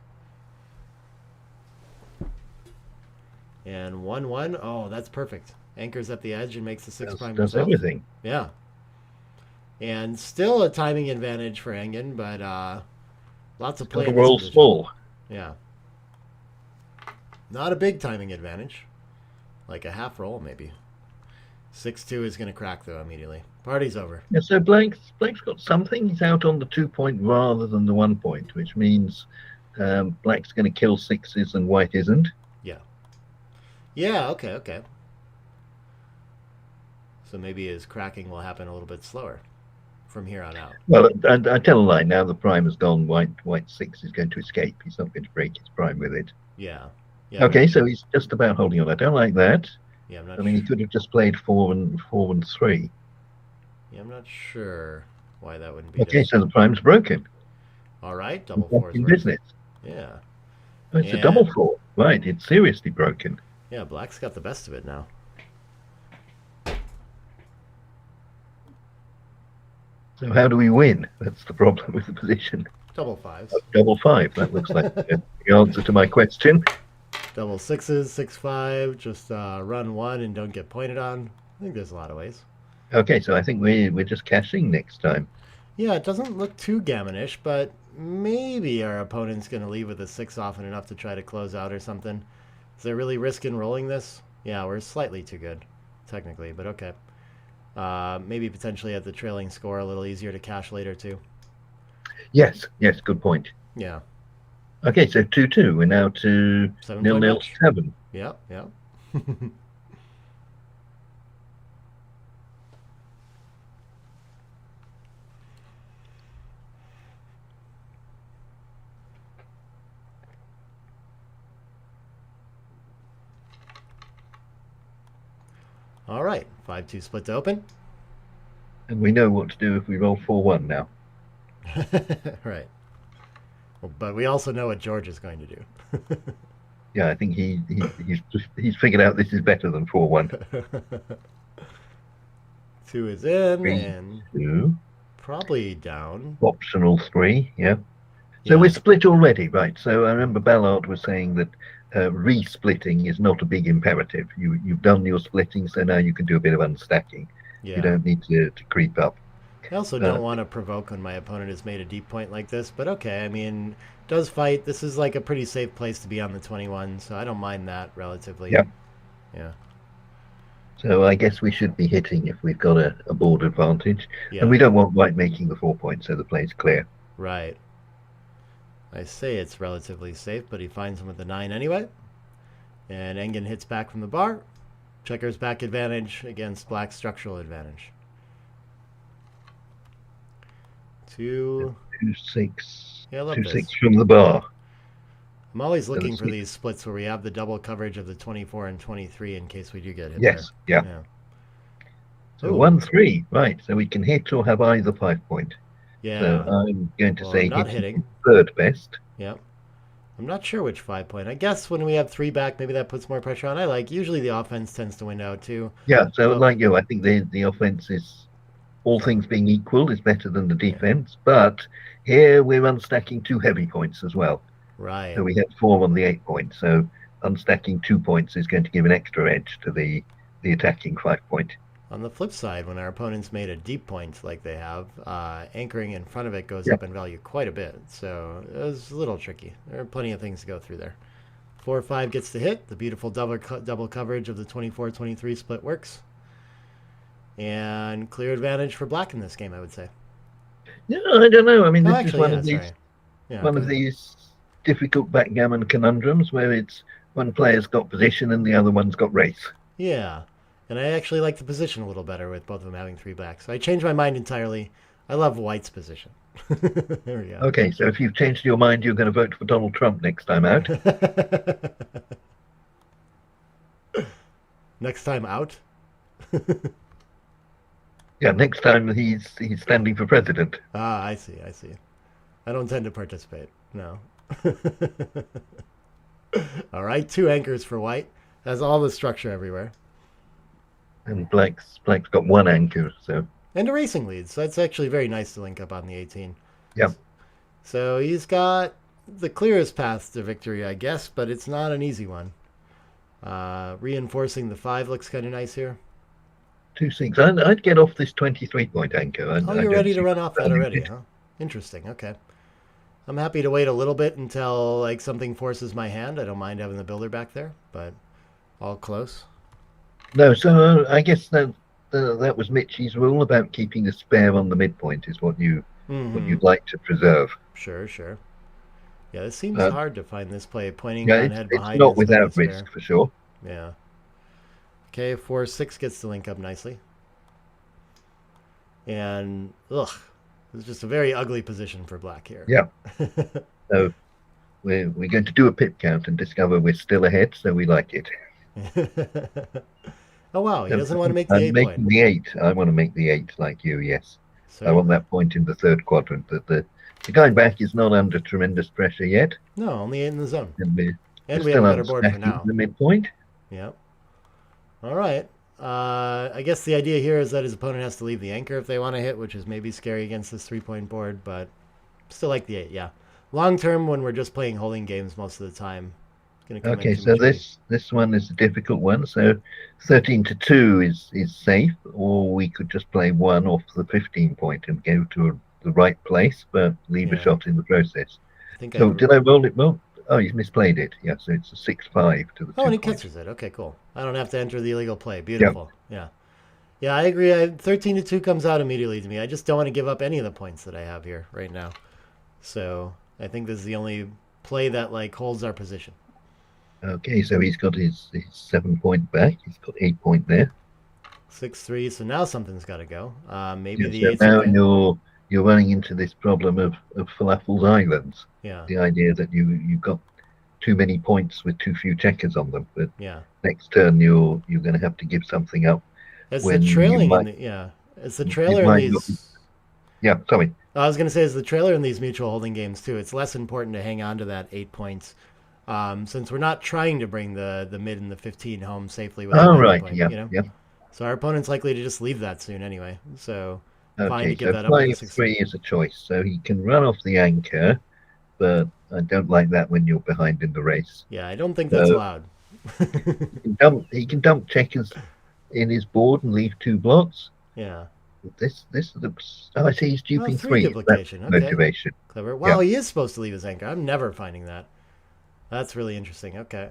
And 1-1. Oh, that's perfect. Anchors at the edge and makes the 6 prime. Does everything. Yeah. And still a timing advantage for Engin, but lots of play. The roll's full. Yeah. Not a big timing advantage. Like a half roll, maybe. 6-2 is going to crack, though, immediately. Party's over. Yeah, so Blake's got something. He's out on the 2-point rather than the 1-point, which means Black's going to kill 6s and White isn't. Yeah, okay. So maybe his cracking will happen a little bit slower from here on out. Well, I tell a lie. Now the prime has gone, White 6 is going to escape. He's not going to break his prime with it. Yeah. Okay, so he's just about holding on. I don't like that. Yeah, I'm not I mean, he could have just played 4 and 3. Yeah, I'm not sure why that wouldn't be. Okay, so the prime's broken. All right, double 4 is in business. Yeah. Oh, it's a double 4. Right, it's seriously broken. Yeah, Black's got the best of it now. So how do we win? That's the problem with the position. Double 5s. Double 5. That looks like the answer to my question. Double 6s, 6-5. Just run 1 and don't get pointed on. I think there's a lot of ways. Okay, so I think we're just cashing next time. Yeah, it doesn't look too gammonish, but maybe our opponent's going to leave with a 6 often enough to try to close out or something. Is there really risk in rolling this? Yeah, we're slightly too good, technically, but okay. Maybe potentially at the trailing score a little easier to cash later, too. Yes, good point. Yeah. Okay, so 2-2. We're now to 0-0-7. Yeah. All right, 5-2 split to open. And we know what to do if we roll 4-1 now. Right. Well, but we also know what George is going to do. Yeah, I think he's figured out this is better than 4-1. 2 is in, 3, and 2. probably down. Optional 3, yeah. So Yeah. we're split already, right? So I remember Ballard was saying that re-splitting is not a big imperative. You've done your splitting, so now you can do a bit of unstacking. Yeah. You don't need to creep up. I also don't want to provoke when my opponent has made a deep point like this, but okay. I mean, does fight. This is like a pretty safe place to be on the 21, so I don't mind that relatively. Yep. Yeah. So I guess we should be hitting if we've got a board advantage. Yeah. And we don't want white making the 4 points, so the play's clear. Right. I say it's relatively safe, but he finds him with the 9 anyway. And Engin hits back from the bar. Checker's back advantage against black's structural advantage. 2. 2-6. Yeah, I love 2-6 this. from the bar. I'm always looking for see. these splits where we have the double coverage of the 24 and 23 in case we do get hit. Yes, there. yeah. So Ooh. 1-3, right. So we can hit or have either 5 point. Yeah. So I'm going to say not hitting. third best. Yep. I'm not sure which 5 point. I guess when we have 3 back, maybe that puts more pressure on. I like, usually the offense tends to win out too. Yeah, so like you, I think the offense is, all things being equal, is better than the defense. But here we're unstacking 2 heavy points as well. Right. So we had 4 on the 8 point. So unstacking 2 points is going to give an extra edge to the attacking 5 point. On the flip side, when our opponents made a deep point like they have, anchoring in front of it goes up in value quite a bit. So it was a little tricky. There are plenty of things to go through there. 4-5 gets the hit. The beautiful double coverage of the 24-23 split works. And clear advantage for black in this game, I would say. Yeah, I don't know. I mean, this is one of these difficult backgammon conundrums where it's one player's got position and the other one's got race. Yeah. And I actually like the position a little better with both of them having 3 backs. So I changed my mind entirely. I love white's position. There we go. Okay, so if you've changed your mind, you're going to vote for Donald Trump next time out. Next time out? Yeah, next time he's standing for president. Ah, I see. I don't tend to participate. No. All right, 2 anchors for white. Has all the structure everywhere. And black's got 1 anchor, so. And a racing lead, so that's actually very nice to link up on the 18. Yeah. So he's got the clearest path to victory, I guess, but it's not an easy one. Reinforcing the 5 looks kind of nice here. 2-6. I'd get off this 23-point anchor. You're ready to run off that already, huh? Interesting. Okay. I'm happy to wait a little bit until like something forces my hand. I don't mind having the builder back there, but all close. No, so I guess that was Mitchie's rule about keeping the spare on the midpoint is what you'd like to preserve. Sure. Yeah, this seems hard to find this play pointing on head behind. It's not without risk for sure. Yeah. Okay, 4-6 gets to link up nicely. And it's just a very ugly position for black here. Yeah. So we're going to do a pip count and discover we're still ahead, so we like it. Oh wow, he doesn't want to make the 8 making point. the 8. I want to make the 8 like you, yes. So I want that point in the 3rd quadrant. That the guy back is not under tremendous pressure yet. No, only 8 in the zone. And we have a better board for now. The midpoint. Yep. All right. I guess the idea here is that his opponent has to leave the anchor if they want to hit, which is maybe scary against this 3-point board, but still like the 8, yeah. Long term, when we're just playing holding games most of the time, okay, so this one is a difficult one. So 13-2 is safe, or we could just play 1 off the 15-point and go to the right place, but leave a shot in the process. Did I roll it well? Oh, he's misplayed it. Yeah, so it's a 6-5 to the 2 and he points. catches it. Okay, cool. I don't have to enter the illegal play. Beautiful. Yep. Yeah, I agree. 13-2 comes out immediately to me. I just don't want to give up any of the points that I have here right now. So I think this is the only play that like holds our position. Okay, so he's got his 7-point back. He's got 8 point there. 6-3. So now something's got to go. Maybe the 8. So now you're running into this problem of Falafel's Islands. Yeah. The idea that you've got too many points with too few checkers on them. But next turn you're going to have to give something up. As the trailing as the trailer in these. Yeah, sorry. I was going to say, as the trailer in these mutual holding games too, it's less important to hang on to that 8 points. Since we're not trying to bring the mid and the 15 home safely with right, point, yeah, you know? yeah. So our opponent's likely to just leave that soon anyway. So fine to Okay, give so that up with a 5-3 is a choice. So he can run off the anchor, but I don't like that when you're behind in the race. Yeah, I don't think that's allowed. He can dump checkers in his board and leave 2 blocks. Yeah. This is I see he's duping 3. Duplication. That's Okay. motivation. Clever. Wow, he is supposed to leave his anchor. I'm never finding that. That's really interesting. Okay.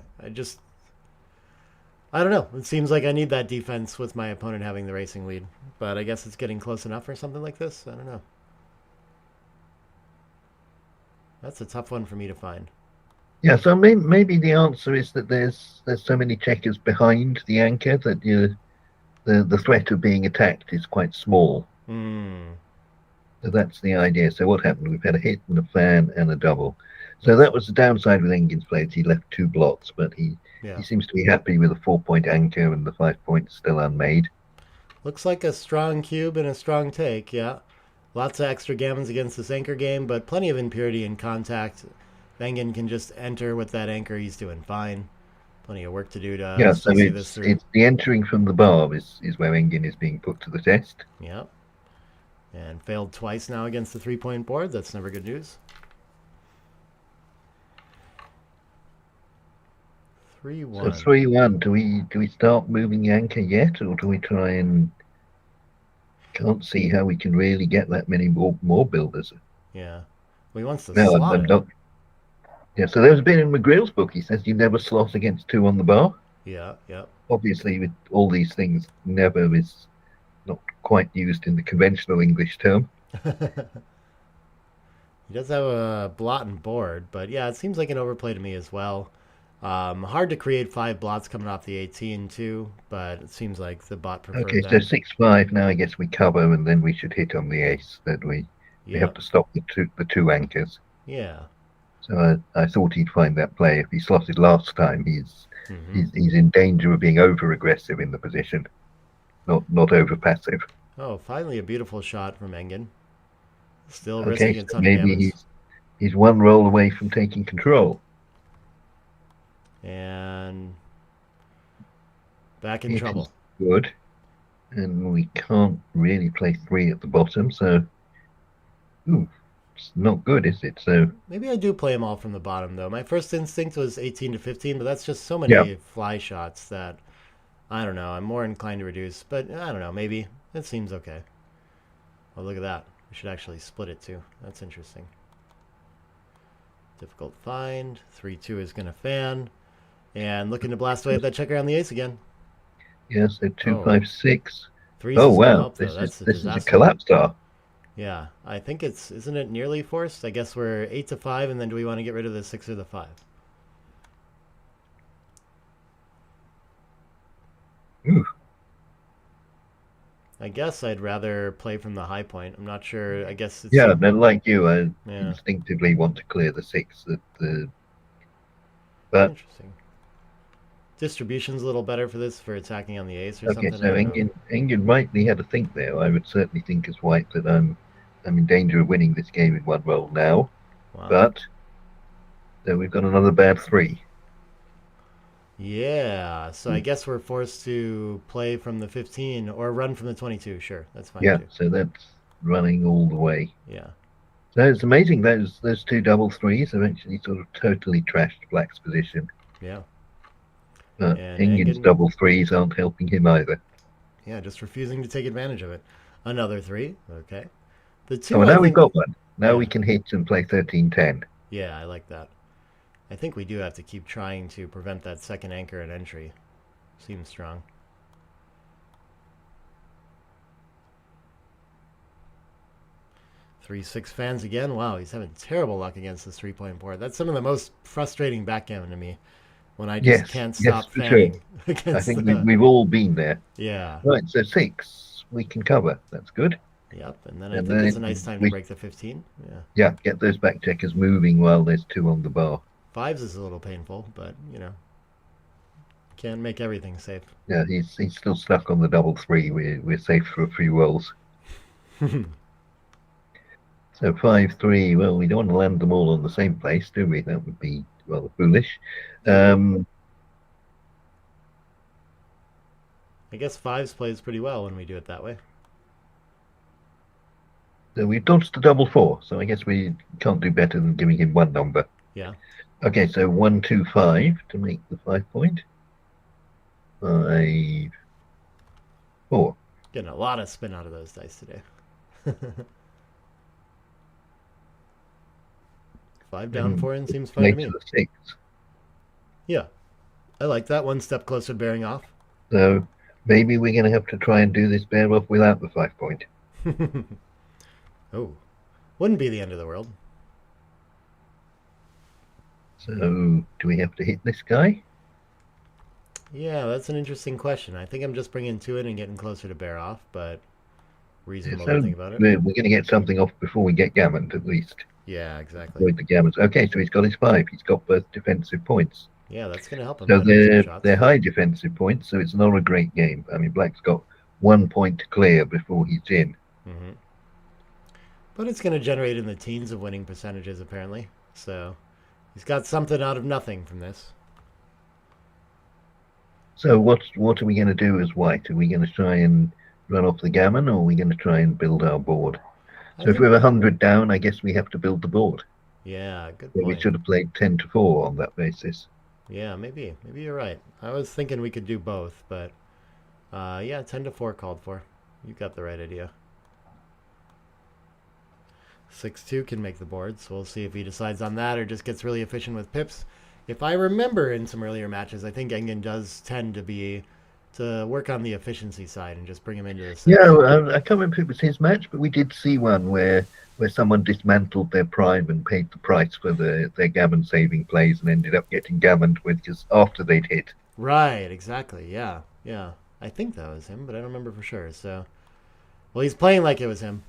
I don't know. It seems like I need that defense with my opponent having the racing lead. But I guess it's getting close enough or something like this. I don't know. That's a tough one for me to find. Yeah, so maybe the answer is that there's so many checkers behind the anchor that the threat of being attacked is quite small. So that's the idea. So what happened? We've had a hit and a fan and a double. So that was the downside with Engin's play. He left 2 blocks, but he seems to be happy with a 4-point anchor and the 5 points still unmade. Looks like a strong cube and a strong take, yeah. Lots of extra gammons against this anchor game, but plenty of impurity in contact. Engin can just enter with that anchor. He's doing fine. Plenty of work to do to see this through. It's the entering from the bar is where Engin is being put to the test. Yep. And failed twice now against the 3-point board. That's never good news. 3-1. So 3-1. Do we start moving the anchor yet, or do we try and... Can't see how we can really get that many more builders. Yeah. Well, he wants to slot it. Yeah, so there's been in McGrill's book, he says you never slot against 2 on the bar. Yeah, yeah. Obviously, with all these things, never is not quite used in the conventional English term. He does have a blot and board, but yeah, it seems like an overplay to me as well. Hard to create 5 blots coming off the 18 too, but it seems like the bot preferred Okay, that. so 6-5, now I guess we cover, and then we should hit on the ace, that we have to stop the two anchors. Yeah. So I thought he'd find that play. If he slotted last time, he's in danger of being over aggressive in the position, not over passive. Oh, finally a beautiful shot from Engin. Still Okay, risking it. so maybe he's 1 roll away from taking control. And back in trouble. Good. And we can't really play 3 at the bottom, so it's not good, is it? So maybe I do play them all from the bottom, though. My first instinct was 18 to 15, but that's just so many fly shots that I don't know. I'm more inclined to reduce, but I don't know. Maybe it seems okay. Oh, look at that. We should actually split it too. That's interesting. Difficult find. 3-2 is going to fan. And looking to blast away at that checker on the ace again. Yeah, so 2-5-6. 3's oh, wow. Up, this is a collapse star. Yeah, I think isn't it nearly forced? I guess we're 8 to 5, and then do we want to get rid of the 6 or the 5? Ooh. I guess I'd rather play from the high point. I'm not sure. I guess it's... Yeah, but like you, I instinctively want to clear the 6. But interesting. Distribution's a little better for this, for attacking on the ace or something. Okay, so Engin rightly had a think there. I would certainly think as white that I'm in danger of winning this game in 1 roll now. Wow. But then we've got another bad 3. Yeah, so I guess we're forced to play from the 15 or run from the 22. Sure, that's fine. Yeah, too. So that's running all the way. Yeah. So it's amazing those 2 double 3s have actually sort of totally trashed Black's position. Yeah. But Engin's double 3s aren't helping him either. Yeah, just refusing to take advantage of it. Another 3. Okay. The 2. Oh, now we've got one. Now we can hit and play 13-10. Yeah, I like that. I think we do have to keep trying to prevent that second anchor at entry. Seems strong. Three 6 fans again. Wow, he's having terrible luck against this 3-point board. That's some of the most frustrating backgammon to me. When I just can't stop fanning. I think we've all been there. Yeah. Right, so 6 we can cover. That's good. Yep, and then I think it's a nice time to break the 15. Yeah. Yeah, get those back checkers moving while there's 2 on the bar. 5s is a little painful, but can't make everything safe. Yeah, he's still stuck on the double 3. We're safe for a few rolls. So 5-3. Well, we don't want to land them all on the same place, do we? That would be rather foolish. I guess fives plays pretty well when we do it that way. So we've dodged the double 4, so I guess we can't do better than giving him one number. Yeah. Okay, so 1, 2, 5 to make the 5 point. 5, 4. Getting a lot of spin out of those dice today. 5 down, 4 in seems fine to me. The 6. Yeah, I like that. One step closer to bearing off. So maybe we're going to have to try and do this bear off without the 5 point. Oh, wouldn't be the end of the world. So do we have to hit this guy? Yeah, that's an interesting question. I think I'm just bringing 2 in and getting closer to bear off, but reasonable to think about it. We're going to get something off before we get gammoned, at least. Yeah, exactly. Avoid the gammons. Okay, so he's got his 5. He's got both defensive points. Yeah, that's going to help him. So they're high defensive points, so it's not a great game. I mean, Black's got 1 point to clear before he's in. Mm-hmm. But it's going to generate in the teens of winning percentages, apparently. So he's got something out of nothing from this. So what are we going to do as white? Are we going to try and run off the gammon, or are we going to try and build our board? So if we're 100 down, I guess we have to build the board. Yeah, good point. We should have played 10 to 4 on that basis. Yeah, maybe you're right. I was thinking we could do both, but yeah, 10 to 4 called for. You got the right idea. 6-2 can make the board, so we'll see if he decides on that or just gets really efficient with pips. If I remember in some earlier matches, I think Engin does tend to work on the efficiency side and just bring him into the set. Yeah, I can't remember if it was his match, but we did see one where someone dismantled their prime and paid the price for their gammon saving plays and ended up getting gammoned with just after they'd hit. Right, exactly. Yeah. I think that was him, but I don't remember for sure. So, well, he's playing like it was him.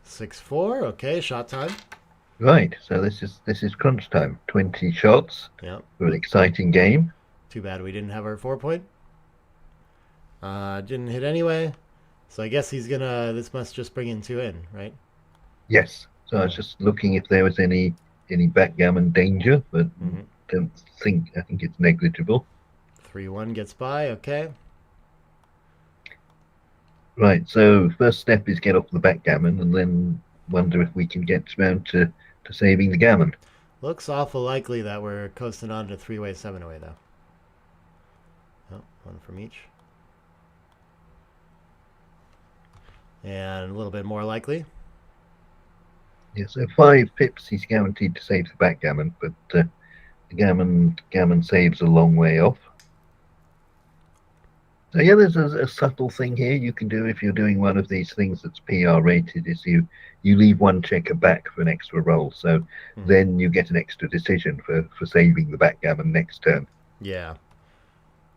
6-4. Okay, shot time. Right. So this is crunch time. 20 shots. Yeah. For an exciting game. Too bad we didn't have our 4 point. Didn't hit anyway. So I guess this must just bring in 2 in, right? Yes. So I was just looking if there was any backgammon danger, but I think it's negligible. 3-1 gets by, okay. Right, so first step is get off the backgammon and then wonder if we can get round to saving the gammon. Looks awful likely that we're coasting on to 3-way 7-away, though. Oh, 1 from each. And a little bit more likely. Yeah, so 5 pips, he's guaranteed to save the backgammon, but the gammon saves a long way off. So yeah, there's a subtle thing here you can do if you're doing one of these things that's PR rated, is you leave 1 checker back for an extra roll, so then you get an extra decision for saving the backgammon next turn. Yeah.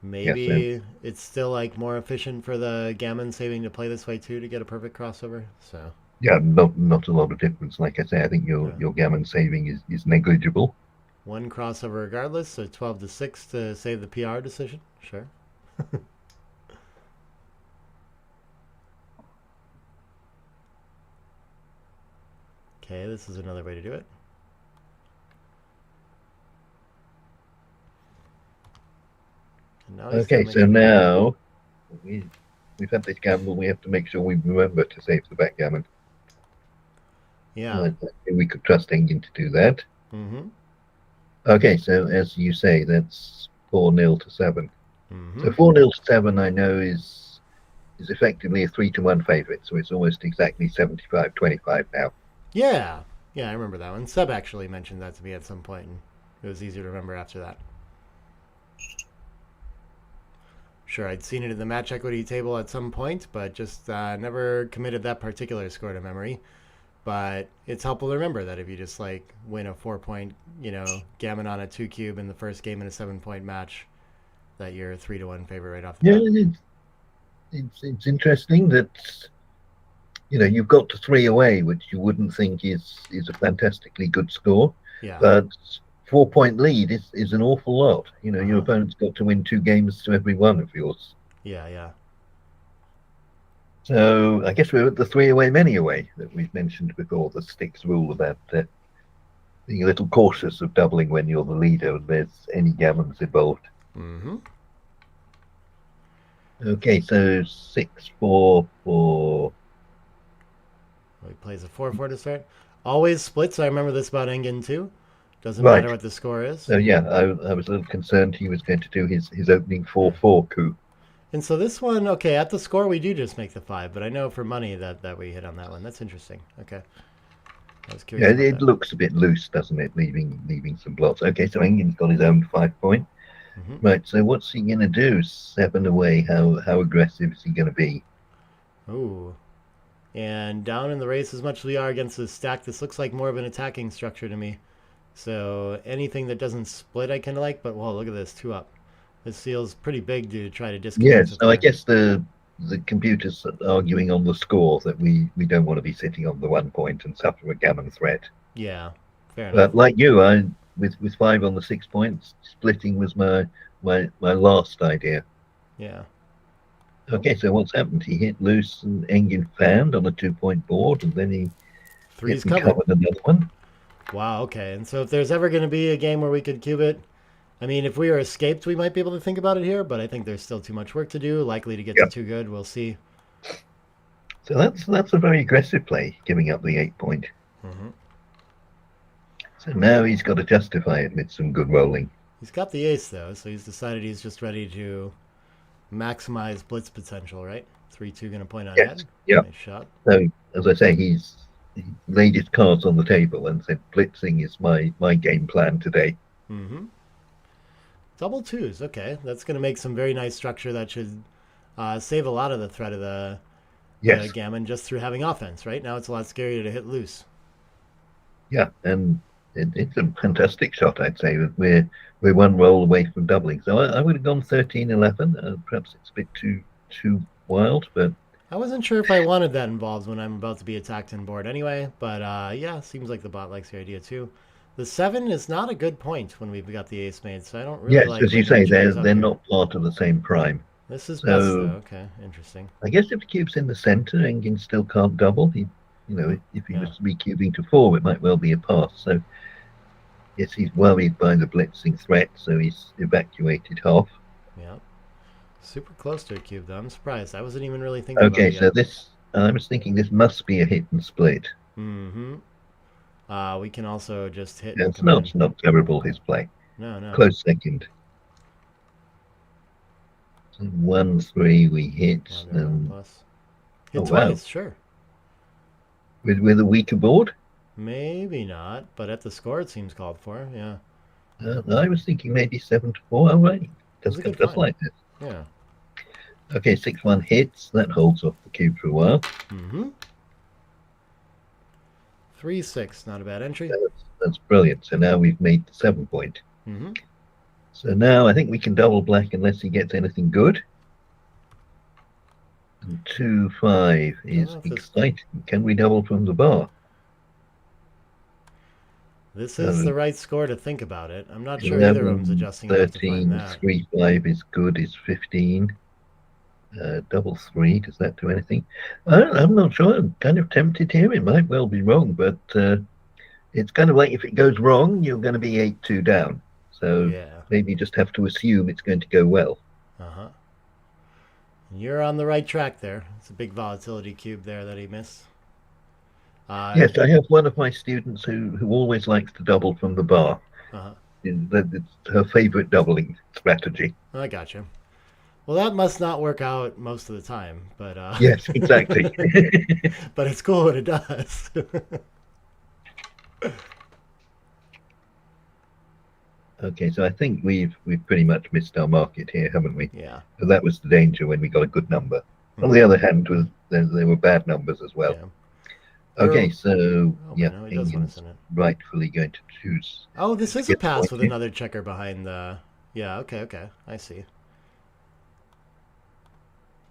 Maybe it's still like more efficient for the gammon saving to play this way too to get a perfect crossover. So yeah, not a lot of difference. Like I say, I think your gammon saving is negligible. 1 crossover regardless, so 12 to 6 to save the PR decision. Sure. Okay, this is another way to do it. Okay, so now we've had this gamble. We have to make sure we remember to save the backgammon. Yeah. We could trust Engin to do that. Okay, so as you say, that's 4-0 to 7. So 4-0 to 7, I know is effectively a 3-1 favorite. So it's almost exactly 75-25 now. Yeah, I remember that one. Seb actually mentioned that to me at some point, and it was easier to remember after that. Sure, I'd seen it in the match equity table at some point, but just never committed that particular score to memory. But it's helpful to remember that if you just like win a 4-point, gammon on a 2-cube in the first game in a 7-point match, that you're a 3-1 favorite right off the bat. Yeah, it's interesting that you've got to 3 away, which you wouldn't think is a fantastically good score. Yeah. But 4-point lead is an awful lot. Your opponent's got to win 2 games to every one of yours. Yeah. So I guess we're at the 3 away, many away that we've mentioned before, the Sticks rule about being a little cautious of doubling when you're the leader and there's any gammons involved. Mm-hmm. Okay, so 6-4 for. He plays a 4-4 to start. Always splits. I remember this about Engin too. Doesn't Right. matter what the score is. So yeah, I was a little concerned he was going to do his opening 4-4 coup. And so this one, okay, at the score we do just make the 5, but I know for money that we hit on that one. That's interesting. Okay. I was curious. Yeah, about it that. looks a bit loose, doesn't it? Leaving some blots. Okay, so Engin's got his own 5-point. Mm-hmm. Right, so what's he going to do? 7 away. How aggressive is he going to be? Ooh. And down in the race, as much as we are against the stack, this looks like more of an attacking structure to me. So anything that doesn't split I kind of like, but whoa, look at this, 2 up. This feels pretty big to try to disconnect. Yes, so I guess the computer's arguing on the score that we don't want to be sitting on the 1 point and suffer a gammon threat. Yeah, fair enough. But like you, with 5 on the 6 points, splitting was my last idea. Yeah. Okay, so what's happened? He hit loose and Engin found on a 2-point board, and then he Three's covered another one. Wow, okay. And so if there's ever going to be a game where we could cube it, I mean, if we were escaped, we might be able to think about it here, but I think there's still too much work to do, likely to get to too good. We'll see. So that's a very aggressive play, giving up the 8-point. Mm-hmm. So now he's got to justify it with some good rolling. He's got the ace, though, so he's decided he's just ready to maximize blitz potential, right? 3-2 going to point on head. Yeah. Nice shot. So, as I say, he laid his cards on the table and said, blitzing is my game plan today. Mm-hmm. Double 2s, okay. That's going to make some very nice structure that should save a lot of the threat of the gammon just through having offense, right? Now it's a lot scarier to hit loose. Yeah, and it's a fantastic shot, I'd say. We're 1 roll away from doubling. So I would have gone 13-11. Perhaps it's a bit too wild, but I wasn't sure if I wanted that involved when I'm about to be attacked in board anyway, but yeah, seems like the bot likes the idea too. The 7 is not a good point when we've got the ace made, so I don't really like. Yes, as you say, they're not part of the same prime. This is best though. Okay, interesting. I guess if the cube's in the center, Engin still can't double. If he was to be cubing to 4, it might well be a pass. So yes, he's worried by the blitzing threat, so he's evacuated half. Yeah. Super close to a cube, though. I'm surprised. I wasn't even really thinking about it. Okay, so I was thinking this must be a hit and split. Mm-hmm. We can also just hit. It's not terrible, his play. No. Close second. So 1-3 we hit. Hit twice, sure. With a weaker board? Maybe not, but at the score it seems called for, yeah. I was thinking maybe 7-4. Oh, right. Just like this. Yeah. Okay, 6-1 hits. That holds off the cube for a while. Mm-hmm. 3-6, not a bad entry. That's brilliant. So now we've made the 7-point. Mm-hmm. So now I think we can double black unless he gets anything good. And 2-5 is exciting. Can we double from the bar? This is the right score to think about it. I'm not sure either of them's adjusting enough to find that. 3-5 is good, is 15. Double 3, does that do anything? I'm not sure. I'm kind of tempted here. It might well be wrong, but it's kind of like if it goes wrong, you're going to be 8-2 down. So maybe you just have to assume it's going to go well. Uh-huh. You're on the right track there. It's a big volatility cube there that he missed. Yes, I have one of my students who always likes to double from the bar. Uh-huh. It's her favorite doubling strategy. I gotcha. Well, that must not work out most of the time, but yes, exactly. But it's cool when it does. Okay, so I think we've pretty much missed our market here, haven't we? Yeah. So that was the danger when we got a good number. On the other hand, there were bad numbers as well. Yeah. Okay, so Engin's rightfully going to choose. Oh, this is a pass with another checker behind the. Yeah. Okay. I see.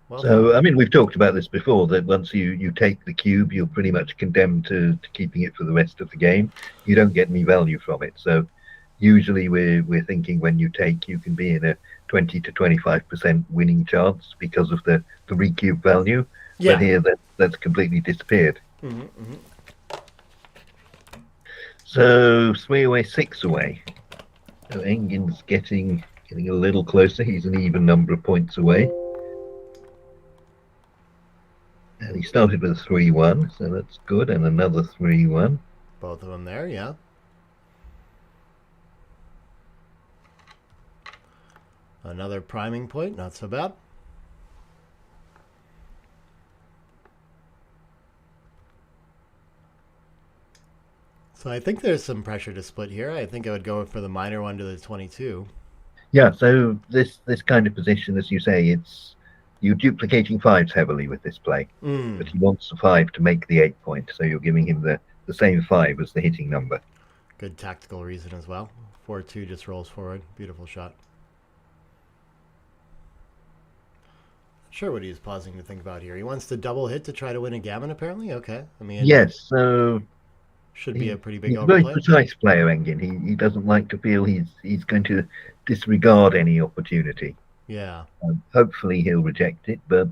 Well, so I mean, we've talked about this before. That once you take the cube, you're pretty much condemned to keeping it for the rest of the game. You don't get any value from it. So usually we're thinking when you take, you can be in a 20 to 25% winning chance because of the recube value. Yeah. But here that's completely disappeared. Mm-hmm. So 3 away, 6 away. So Engin's getting Getting a little closer. He's an even number of points away. And he started with a 3-1, so that's good. And another 3-1. Both of them there, yeah. Another priming point, not so bad. So I think there's some pressure to split here. I think I would go for the minor one to the 22. Yeah, so this kind of position, as you say, it's you're duplicating fives heavily with this play. But he wants the 5 to make the 8 point, so you're giving him the same 5 as the hitting number. Good tactical reason as well. 4-2 just rolls forward. Beautiful shot. Not sure what he's pausing to think about here. He wants to double hit to try to win a gammon, apparently? Okay. I mean, yes, so should be a pretty big he's a overplay. very precise player, Engin. He doesn't like to feel he's going to disregard any opportunity. Yeah. Hopefully he'll reject it, but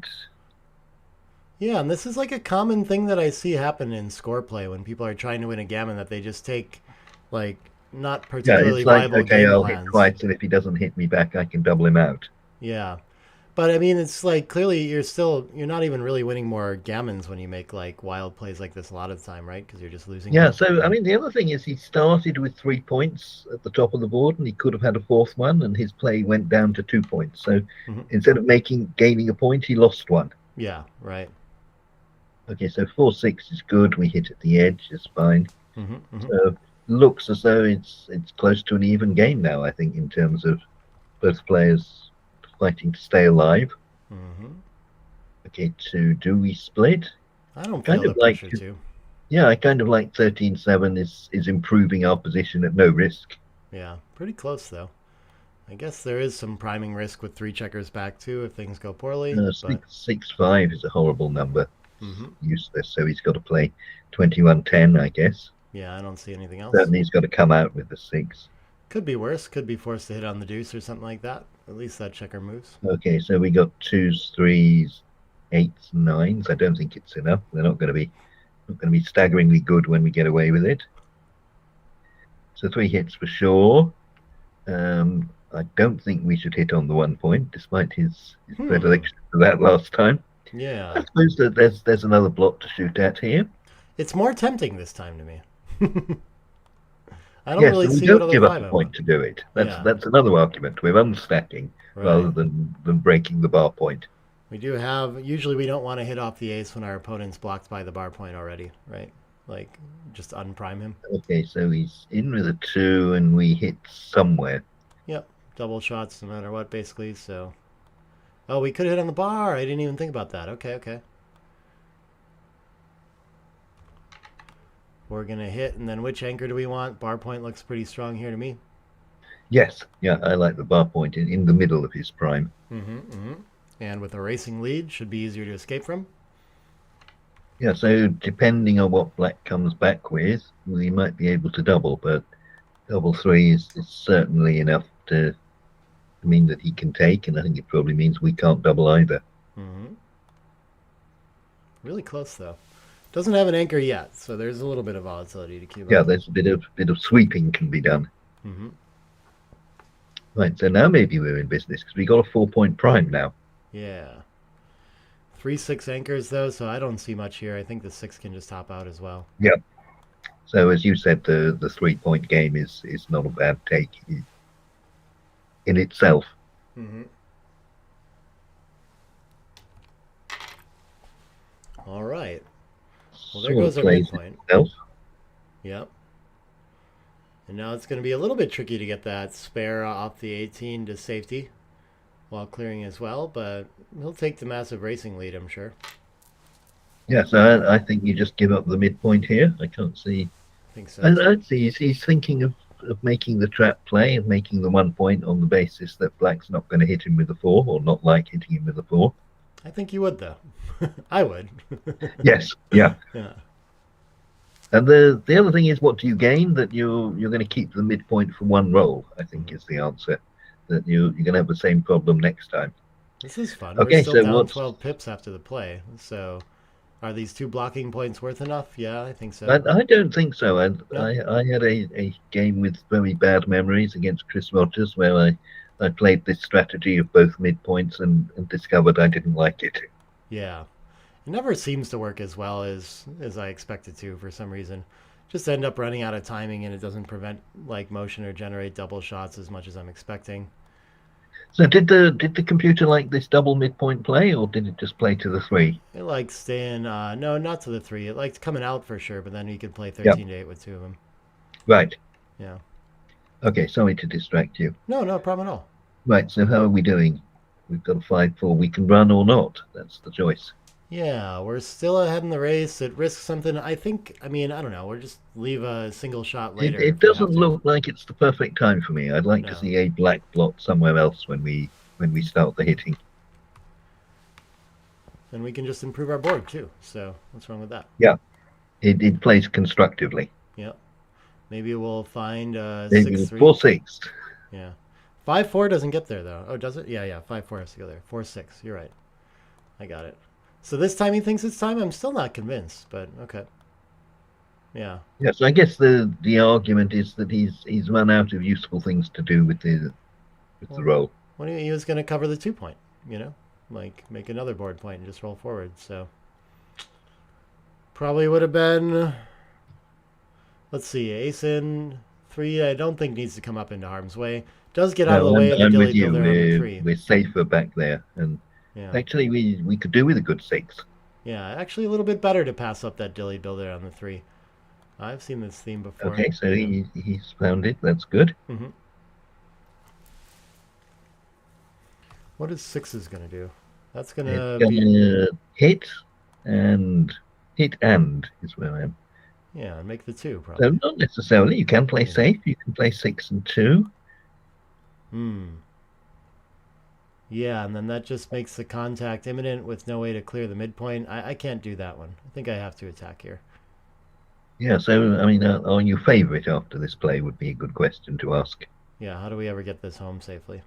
yeah, and this is like a common thing that I see happen in score play when people are trying to win a gammon, that they just take like not particularly it's like, viable okay, game I'll plans. hit twice, and if he doesn't hit me back, I can double him out. Yeah. But I mean, it's like clearly you're not even really winning more gammons when you make like wild plays like this a lot of the time, right? Because you're just losing. Yeah, so I mean, the other thing is he started with 3 points at the top of the board, and he could have had a 4th one, and his play went down to 2 points. So instead of gaining a point, he lost one. Yeah, right. Okay, so 4-6 is good. We hit at the edge, it's fine. So looks as though it's close to an even game now, I think, in terms of both players fighting to stay alive. Okay, so do we split? I don't feel the pressure to. Yeah, I kind of like 13-7 is improving our position at no risk. Yeah, pretty close though. I guess there is some priming risk with 3 checkers back too if things go poorly. 6-5 is a horrible number. Useless, so he's got to play 21-10, I guess. Yeah, I don't see anything else. Certainly he's got to come out with the 6. Could be worse. Could be forced to hit on the deuce or something like that. At least that checker moves. Okay, so we got 2s, 3s, 8s, 9s. I don't think it's enough. They're not going to be staggeringly good when we get away with it. So 3 hits for sure. I don't think we should hit on the 1 point, despite his predilection for that last time. Yeah. I suppose that there's another block to shoot at here. It's more tempting this time to me. I don't yes, really we see don't what other give up 5 a I point want. to do it. That's another argument. We're unstacking rather than breaking the bar point. We do have, usually we don't want to hit off the ace when our opponent's blocked by the bar point already, right? Like, just unprime him. Okay, so he's in with a 2 and we hit somewhere. Yep, double shots no matter what, basically, so. Oh, we could hit on the bar. I didn't even think about that. Okay. We're going to hit, and then which anchor do we want? Bar point looks pretty strong here to me. Yes, yeah, I like the bar point in the middle of his prime. And with a racing lead, should be easier to escape from. Yeah, so depending on what black comes back with, we might be able to double, but double 3 is certainly enough to mean that he can take, and I think it probably means we can't double either. Really close, though. Doesn't have an anchor yet, so there's a little bit of volatility to keep. Yeah, there's a bit of sweeping can be done. Right, so now maybe we're in business because we got a 4-point prime now. Yeah. 3-6 anchors though, so I don't see much here. I think the 6 can just top out as well. Yeah. So as you said, the 3-point game is not a bad take in itself. All right. Well, there goes our midpoint. Yep. And now it's going to be a little bit tricky to get that spare off the 18 to safety while clearing as well, but he'll take the massive racing lead, I'm sure. Yeah, so I think you just give up the midpoint here. I can't see. I think so. I'd see he's thinking of making the trap play and making the 1 point on the basis that black's not going to hit him with a 4 or not like hitting him with a 4. I think you would, though. I would. Yes, yeah. Yeah. And the other thing is, what do you gain? That you're going to keep the midpoint for 1 roll, I think is the answer. That you're going to have the same problem next time. This is fun. Okay, we're still so down 12 pips after the play. So are these 2 blocking points worth enough? Yeah, I think so. I don't think so. I No? had a game with very bad memories against Chris Rogers where I played this strategy of both midpoints and discovered I didn't like it. Yeah. It never seems to work as well as I expect it to for some reason. Just end up running out of timing, and it doesn't prevent like motion or generate double shots as much as I'm expecting. So did the computer like this double midpoint play, or did it just play to the 3? It liked staying, no, not to the 3. It liked coming out for sure, but then you could play 13 to 8 with 2 of them. Right. Yeah. Okay, sorry to distract you. No problem at all. Right, so how are we doing? We've got a 5-4. We can run or not. That's the choice. Yeah, we're still ahead in the race. It risks something. I don't know. We'll just leave a single shot later. It doesn't look like it's the perfect time for me. I'd like to see a black blot somewhere else when we start the hitting. And we can just improve our board too. So what's wrong with that? Yeah, it plays constructively. Yeah, maybe we'll find 6-3. 4-6. Yeah, 5-4 doesn't get there though. Oh, does it? Yeah. 5-4 has to go there. 4-6. You're right. I got it. So this time he thinks it's time. I'm still not convinced, but okay. Yeah. Yeah. So I guess the argument is that he's run out of useful things to do with the roll. Well, he was going to cover the 2-point, like make another board point and just roll forward. So probably would have been. Let's see, ace in 3. I don't think needs to come up into harm's way. Does get out of the way of the dilly builder on the 3. We're safer back there, and actually we could do with a good 6. Yeah, actually a little bit better to pass up that dilly builder on the 3. I've seen this theme before. Okay, so he's found it. That's good. Mm-hmm. What is 6 going to do? That's going to be hit and is where I am. Yeah, make the 2 probably. So not necessarily. You can play safe. You can play 6 and 2. Yeah, and then that just makes the contact imminent with no way to clear the midpoint. I can't do that one. I think I have to attack here. Yeah, so, I mean, are you favourite after this play would be a good question to ask. Yeah, how do we ever get this home safely?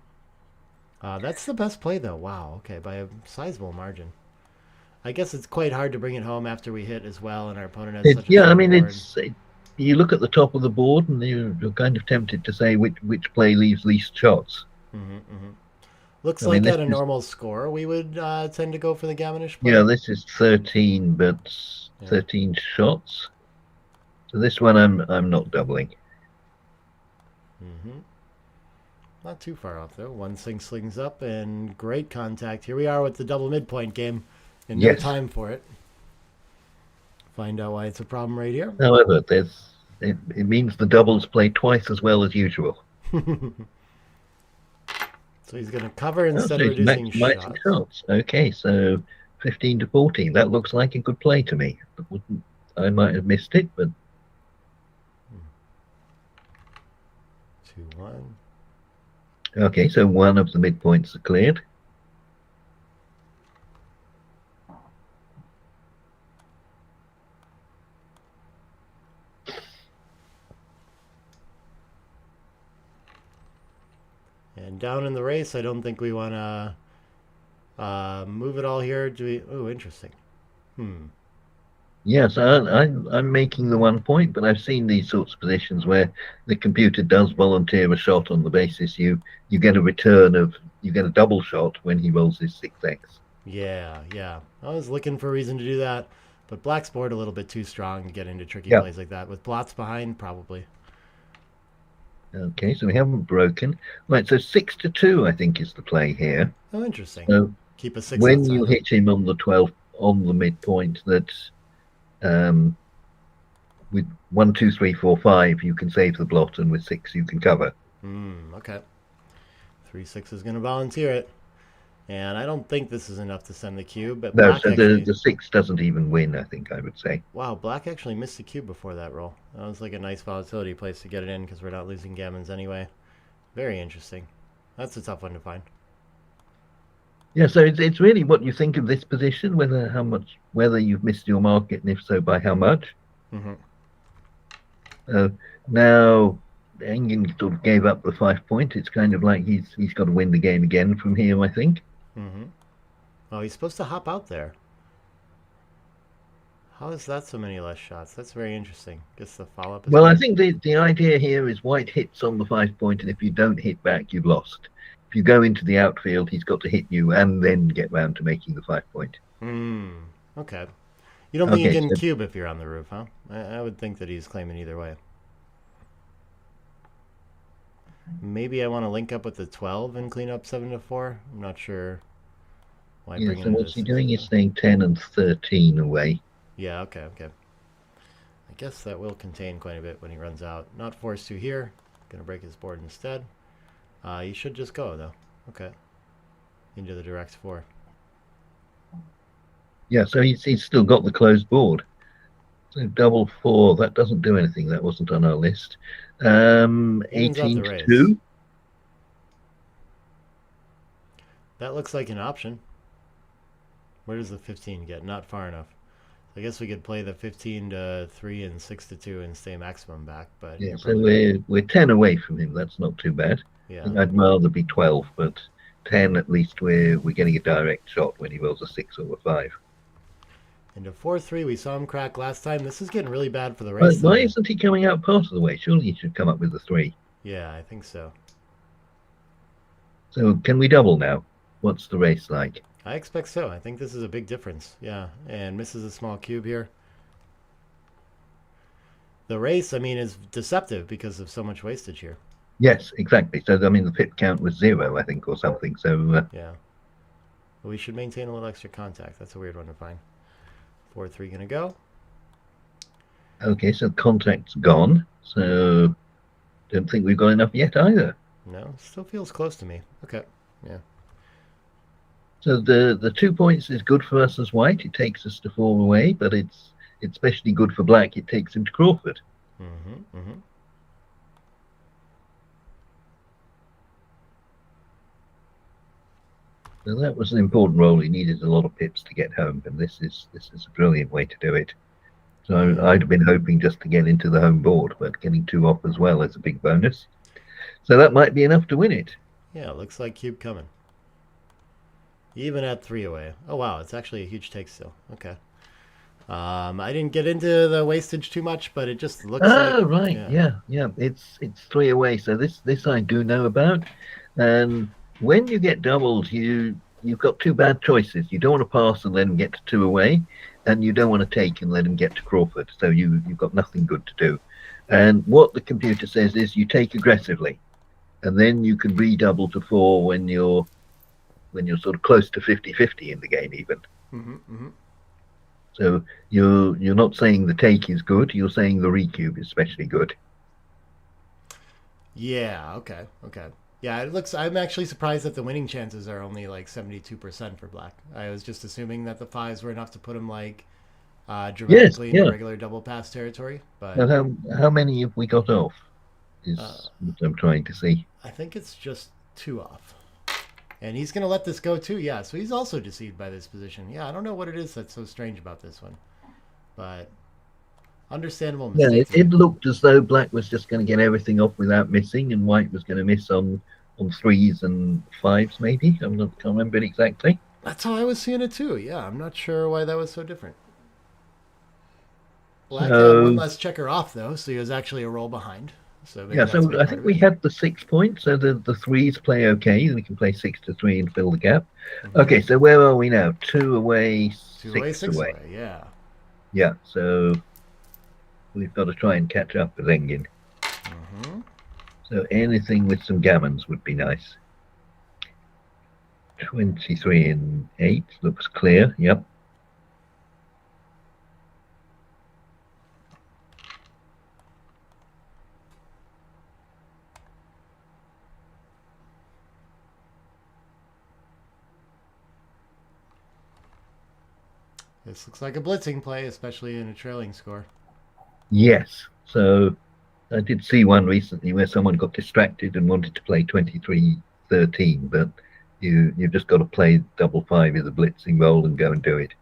That's the best play, though. Wow, okay, by a sizable margin. I guess it's quite hard to bring it home after we hit as well, and our opponent has such a board. You look at the top of the board, and you're kind of tempted to say which play leaves least shots. Looks like at a normal score, we would tend to go for the Gammonish play. Yeah, this is 13, but 13 shots. So this one I'm not doubling. Not too far off though. 1-6 slings up and great contact. Here we are with the double midpoint game, and no time for it. Find out why it's a problem right here. However, it means the doubles play twice as well as usual. So he's going to cover instead of reducing shots. Okay, so 15 to 14. That looks like a good play to me. I might have missed it, but 2-1. Okay, so one of the midpoints are cleared. And down in the race, I don't think we want to move it all here. Do we? Oh, interesting. Yes, I'm making the 1 point, but I've seen these sorts of positions where the computer does volunteer a shot on the basis you get a return of, you get a double shot when he rolls his 6x. Yeah. I was looking for a reason to do that, but black's board a little bit too strong to get into tricky plays like that. With blots behind, probably. Okay, so we haven't broken. Right, so 6 to 2, I think, is the play here. Oh, interesting. So keep a 6 when you hit him on the 12 on the midpoint, that with 1, 2, 3, 4, 5, you can save the blot, and with 6, you can cover. Okay. 3-6 is going to volunteer it, and I don't think this is enough to send the cube. But no, so the 6 doesn't even win, I think I would say. Wow, black actually missed the cube before that roll. That was like a nice volatility place to get it in because we're not losing gammons anyway. Very interesting. That's a tough one to find. Yeah, so it's really what you think of this position, whether you've missed your market, and if so, by how much. Now, Engin sort of gave up the 5 point. It's kind of like he's got to win the game again from here, I think. Oh, he's supposed to hop out there. How is that so many less shots? That's very interesting. Guess the follow-up is... Well, I think the idea here is white hits on the 5 point, and if you don't hit back, you've lost. If if you go into the outfield, he's got to hit you and then get round to making the 5 point. Okay. You don't think you can so, cube if you're on the roof, huh? I would think that he's claiming either way. Maybe I want to link up with the 12 and clean up 7 to 4. I'm not sure why. Yeah, so what's he doing? He's staying 10 and 13 away. Yeah, okay. I guess that will contain quite a bit when he runs out. Not forced to here. Gonna break his board instead. He should just go, though. Okay. Into the direct 4. Yeah, so he's still got the closed board. So double 4, that doesn't do anything. That wasn't on our list. 18 to 2. That looks like an option. Where does the 15 get? Not far enough. I guess we could play the 15 to 3 and 6 to 2 and stay maximum back. But yeah, so we're 10 away from him. That's not too bad. Yeah. I think I'd rather be 12, but 10 at least we're getting a direct shot when he rolls a 6 or a 5. Into 4-3, we saw him crack last time. This is getting really bad for the race. Why isn't he coming out part of the way? Surely he should come up with a 3. Yeah, I think so. So can we double now? What's the race like? I expect so. I think this is a big difference. Yeah, and misses a small cube here. The race, I mean, is deceptive because of so much wastage here. Yes, exactly. So, I mean, the pit count was 0, I think, or something. So yeah. But we should maintain a little extra contact. That's a weird one to find. 4-3 gonna go. Okay, so contact's gone. So don't think we've got enough yet either. No, still feels close to me. Okay, yeah. So the 2 points is good for us as white. It takes us to 4 away, but it's especially good for black. It takes him to Crawford. So that was an important role. He needed a lot of pips to get home, and this is a brilliant way to do it. So I'd have been hoping just to get into the home board, but getting 2 off as well is a big bonus. So that might be enough to win it. Yeah, looks like cube coming. Even at 3 away. Oh wow, it's actually a huge take still. Okay. I didn't get into the wastage too much, but it just looks like... Oh, right. Yeah. It's 3 away. So this I do know about. And when you get doubled, you've got 2 bad choices. You don't want to pass and let him get to 2 away, and you don't want to take and let him get to Crawford. So you've got nothing good to do. And what the computer says is you take aggressively, and then you can redouble to 4 when you're sort of close to 50-50 in the game even. So you're not saying the take is good, you're saying the recube is especially good. Yeah, okay. Yeah, it looks... I'm actually surprised that the winning chances are only like 72% for black. I was just assuming that the 5s were enough to put him like dramatically in regular double pass territory. But now, how many have we got off is what I'm trying to see. I think it's just 2 off. And he's going to let this go too, yeah. So he's also deceived by this position. Yeah, I don't know what it is that's so strange about this one. But understandable mistake. Yeah, it looked as though black was just going to get everything off without missing, and white was going to miss on 3s and 5s maybe. I can't remember it exactly. That's how I was seeing it too, yeah. I'm not sure why that was so different. Black had 1 less checker off though, so he was actually a roll behind. So yeah, so I think we had the 6 points, so the 3s play okay. We can play 6 to 3 and fill the gap. Okay, so where are we now? 2 away, 6 away. Yeah. Yeah, so we've got to try and catch up with Engin. So anything with some gammons would be nice. 23 and 8 looks clear. Yep. This looks like a blitzing play, especially in a trailing score. Yes. So I did see one recently where someone got distracted and wanted to play 23-13, but you've just got to play double 5 as a blitzing roll and go and do it.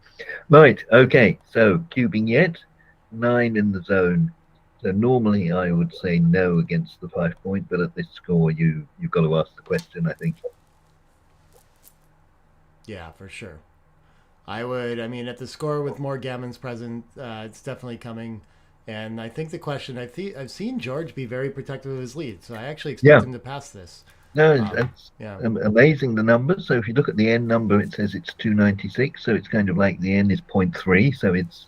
Right. Okay. So cubing yet? 9 in the zone. So normally I would say no against the 5 point, but at this score you've got to ask the question, I think. Yeah, for sure. I mean, at the score with more gammons present, it's definitely coming. And I think the question, I've seen George be very protective of his lead, so I actually expect him to pass this. No, it's yeah. amazing, the numbers. So if you look at the N number, it says it's 296. So it's kind of like the N is 0.3. So it's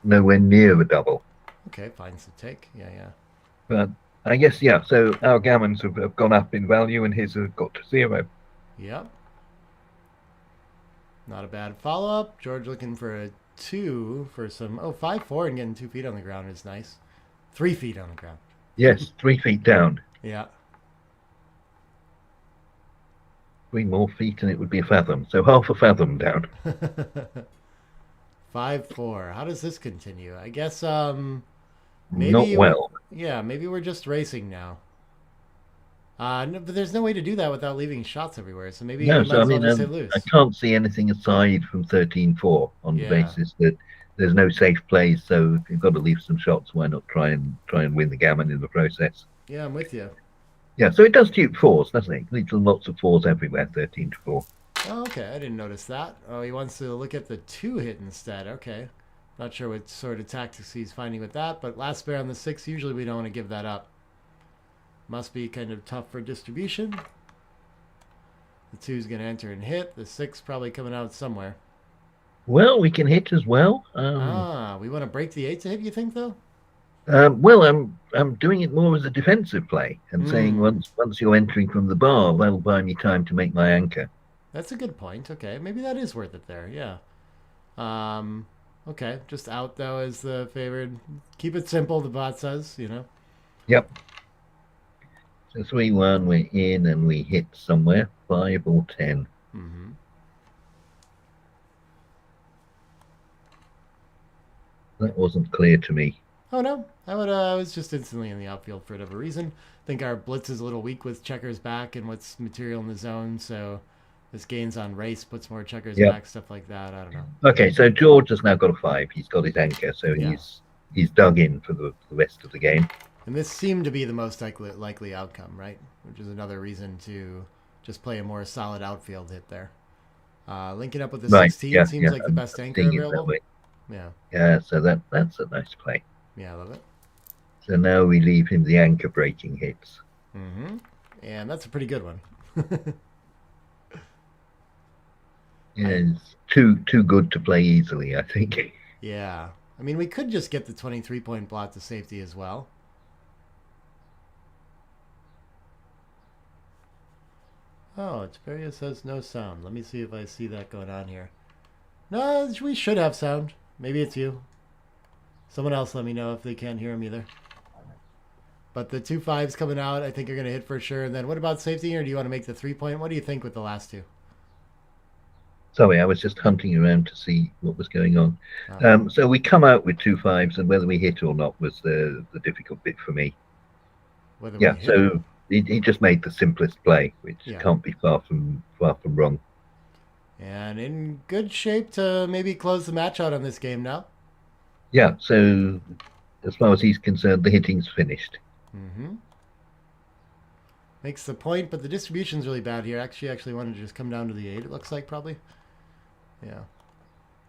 nowhere near a double. Okay, fine to take. Yeah, yeah. But I guess, yeah, so our gammons have gone up in value and his have got to 0. Yep. Not a bad follow-up. George looking for a 2 for some... Oh, 5-4 and getting 2 feet on the ground is nice. 3 feet on the ground. Yes, 3 feet down. Yeah. 3 more feet and it would be a fathom. So half a fathom down. 5-4. How does this continue? I guess, maybe not well. Yeah, maybe we're just racing now. No, but there's no way to do that without leaving shots everywhere. So maybe no. might So as I well mean, just hit loose. I can't see anything aside from 13-4 on the basis that there's no safe plays. So if you've got to leave some shots, why not try and win the gammon in the process? Yeah, I'm with you. Yeah, so it does dupe 4s, doesn't it? It leaves lots of 4s everywhere. 13-4. Oh, okay, I didn't notice that. Oh, he wants to look at the 2 hit instead. Okay. Not sure what sort of tactics he's finding with that, but last bear on the 6, usually we don't want to give that up. Must be kind of tough for distribution. The 2's going to enter and hit. The 6 probably coming out somewhere. Well, we can hit as well. We want to break the 8 to hit, you think, though? Well, I'm doing it more as a defensive play and saying once you're entering from the bar, that'll buy me time to make my anchor. That's a good point. Okay, maybe that is worth it there. Yeah. Okay, just out, though, as the favored. Keep it simple, the bot says, you know. Yep. So 3-1, we're in and we hit somewhere, 5 or 10. Mm-hmm. That wasn't clear to me. Oh, no. I was just instantly in the outfield for whatever reason. I think our blitz is a little weak with checkers back and what's material in the zone, so this gains on race, puts more checkers back, stuff like that. I don't know. Okay, so George has now got a 5. He's got his anchor, so he's dug in for the rest of the game. And this seemed to be the most likely outcome, right? Which is another reason to just play a more solid outfield hit there. Linking up with the 16 seems like the best anchor available. Yeah. Yeah, so that's a nice play. Yeah, I love it. So now we leave him the anchor breaking hits. Mm-hmm. And that's a pretty good one. Yeah, it's too good to play easily, I think. Yeah. I mean, we could just get the 23-point blot to safety as well. Oh, Xperia says no sound. Let me see if I see that going on here. No, we should have sound. Maybe it's you. Someone else let me know if they can't hear him either. But the 2 5s coming out, I think are going to hit for sure. And then what about safety, or do you want to make the 3-point? What do you think with the last 2? Sorry, I was just hunting around to see what was going on. So we come out with 2 5s, and whether we hit or not was the difficult bit for me. So he just made the simplest play, which can't be far from wrong. And in good shape to maybe close the match out on this game now. Yeah, so as far as he's concerned, the hitting's finished. Mm-hmm. Makes the point, but the distribution's really bad here. Actually wanted to just come down to the 8, it looks like, probably. Yeah.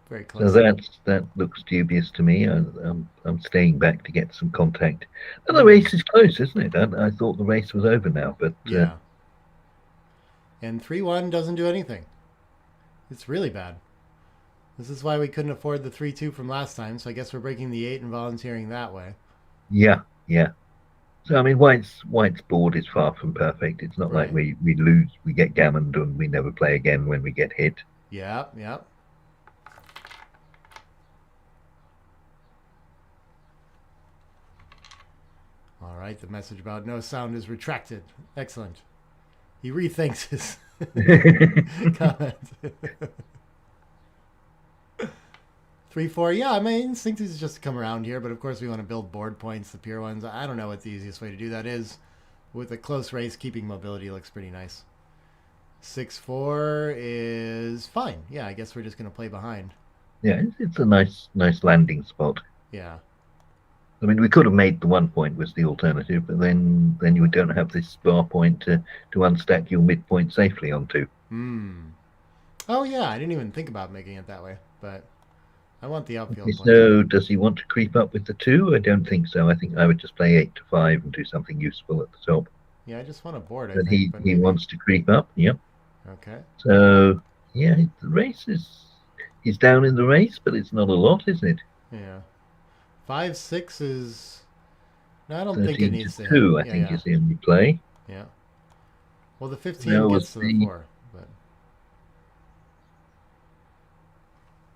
Very close. So that looks dubious to me. I'm staying back to get some contact. And the race is close, isn't it? I thought the race was over now, but... Yeah. And 3-1 doesn't do anything. It's really bad. This is why we couldn't afford the 3-2 from last time, so I guess we're breaking the 8 and volunteering that way. Yeah. So, I mean, White's board is far from perfect. It's not like we lose, we get gammoned and we never play again when we get hit. Yeah. All right, the message about no sound is retracted. Excellent. He rethinks his comment. 3-4. Yeah, my instinct is just to come around here, but of course we want to build board points, the pure ones. I don't know what the easiest way to do that is. With a close race, keeping mobility looks pretty nice. 6-4 is fine. Yeah, I guess we're just going to play behind. Yeah, it's a nice landing spot. Yeah. I mean, we could have made the 1 point was the alternative, but then you don't have this bar point to unstack your midpoint safely onto. Oh, yeah, I didn't even think about making it that way, but I want the outfield point. So does he want to creep up with the 2? I don't think so. I think I would just play 8 to 5 and do something useful at the top. Yeah, I just want a board, I But think. he wants to creep up. Yep. Okay. So yeah, the race he's down in the race, but it's not a lot, is it? Yeah. 5-6 is. No, I don't think it needs to 2, hit. I think is the only play. Yeah. Well, the 15 Now gets to the 4, but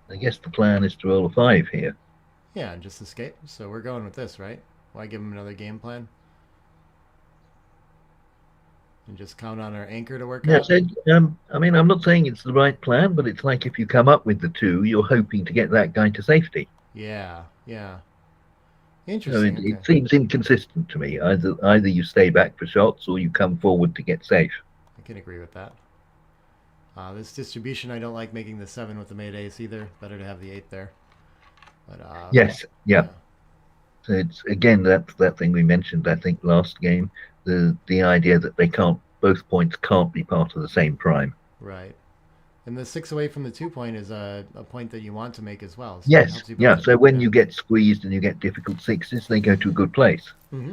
I guess the plan is to roll a 5 here. yeah, and just escape. So we're going with this, right? Why give him another game plan? And just count on our anchor to work out? So, I mean, I'm not saying it's the right plan, but it's like if you come up with the 2, you're hoping to get that guy to safety. Yeah, yeah. So Interesting. it seems inconsistent to me. Either you stay back for shots or you come forward to get safe. I can agree with that. This distribution, I don't like making the 7 with the mate ace either. Better to have the 8 there. But yes, yeah. So it's again that thing we mentioned, I think, last game. The idea that both points can't be part of the same prime. Right. And the 6 away from the 2 point is a point that you want to make as well. So Yes, yeah. So when you get squeezed and you get difficult 6s, they go to a good place. All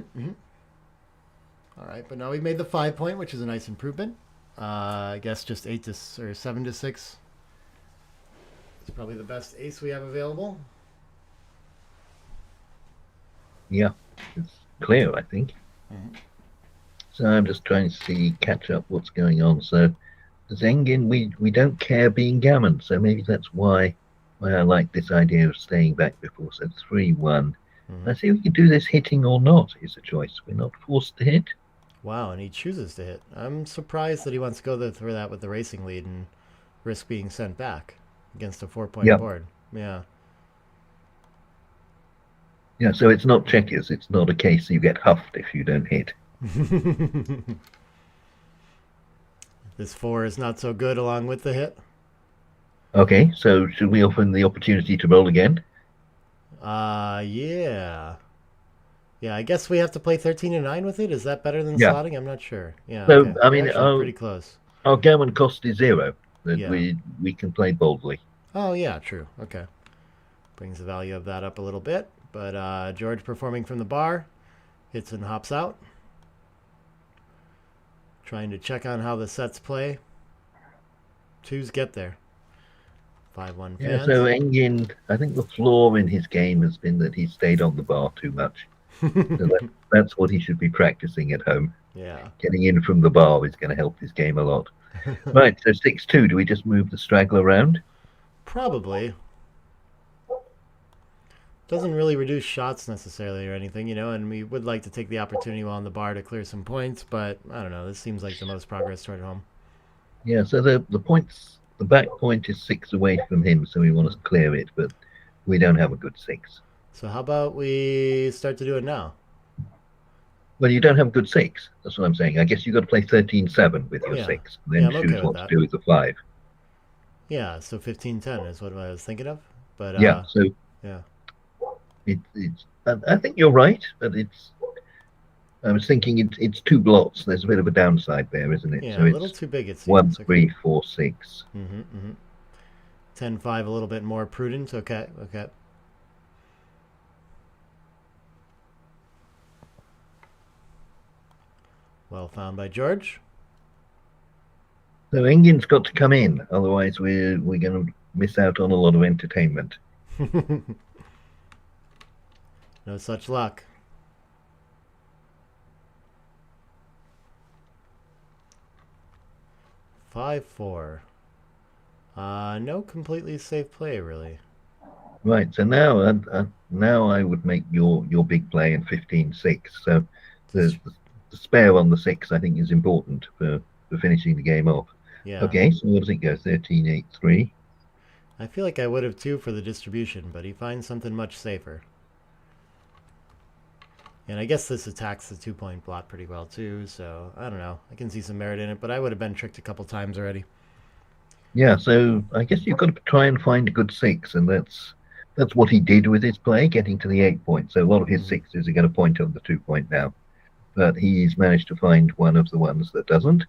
right, but now we've made the 5 point, which is a nice improvement. I guess just 8 to or 7 to 6. It's probably the best ace we have available. Yeah, it's clear, I think. So I'm just trying to catch up what's going on. So as Engin, we don't care being gammon, so maybe that's why I like this idea of staying back before. So 3-1. Let's see if we can do this hitting or not is a choice. We're not forced to hit. Wow, and he chooses to hit. I'm surprised that he wants to go through that with the racing lead and risk being sent back against a 4-point board. Yeah. Yeah, so it's not checkers. It's not a case you get huffed if you don't hit. This 4 is not so good along with the hit. Okay, so should we offer him the opportunity to roll again? Yeah. Yeah, I guess we have to play 13 and 9 with it. Is that better than slotting? I'm not sure. Yeah. So okay. I mean, pretty close. Our gammon cost is 0. That we can play boldly. Oh yeah, true. Okay, brings the value of that up a little bit. But George performing from the bar, hits and hops out. Trying to check on how the sets play. 2s get there. 5-1 Yeah, so Engin, I think the flaw in his game has been that he stayed on the bar too much. So that's what he should be practicing at home. Yeah. Getting in from the bar is going to help his game a lot. Right, so 6-2. Do we just move the straggler around? Probably. Doesn't really reduce shots necessarily or anything, you know, and we would like to take the opportunity while on the bar to clear some points, but I don't know. This seems like the most progress toward home. Yeah, so the points, the back point is 6 away from him, so we want to clear it, but we don't have a good 6. So how about we start to do it now? Well, you don't have a good 6. That's what I'm saying. I guess you've got to play 13-7 with your 6. Then choose what to do with the 5. Yeah, so 15-10 is what I was thinking of. But yeah, so yeah. It's. I think you're right, but I was thinking it's 2 blots. There's a bit of a downside there, isn't it? Yeah, so a little too big. It's 1, 3, 4, 6. 10-5, a little bit more prudent. Okay. Well found by George. So Engin's got to come in, otherwise we're going to miss out on a lot of entertainment. No such luck. Five, 4. No completely safe play, really. Right. So now I would make your big play in 15-6. So the spare on the 6 I think is important for finishing the game off. Yeah. Okay. So what does it go? 13-8-3. I feel like I would have too for the distribution, but he finds something much safer. And I guess this attacks the 2-point blot pretty well too, so I don't know. I can see some merit in it, but I would have been tricked a couple times already. Yeah, so I guess you've got to try and find a good 6, and that's what he did with his play, getting to the 8-point. So a lot of his 6s are going to point on the 2-point now. But he's managed to find one of the ones that doesn't.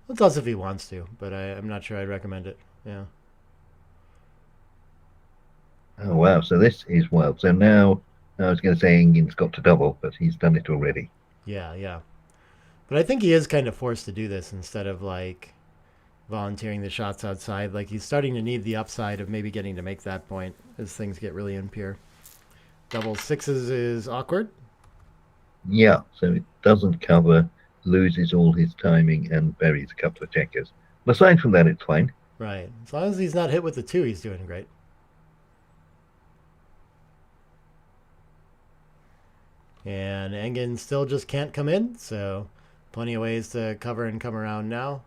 Well, it does if he wants to, but I'm not sure I'd recommend it. Yeah. Oh, wow. So this is wild. So now I was going to say Engin's got to double, but he's done it already. Yeah. But But I think he is kind of forced to do this instead of like volunteering the shots outside. Like he's starting to need the upside of maybe getting to make that point as things get really impure. Double sixes is awkward. Yeah, so it doesn't cover, loses all his timing, and buries a couple of checkers. But aside from that, it's fine. Right. As long as he's not hit with the 2, he's doing great. And Engin still just can't come in, so plenty of ways to cover and come around now.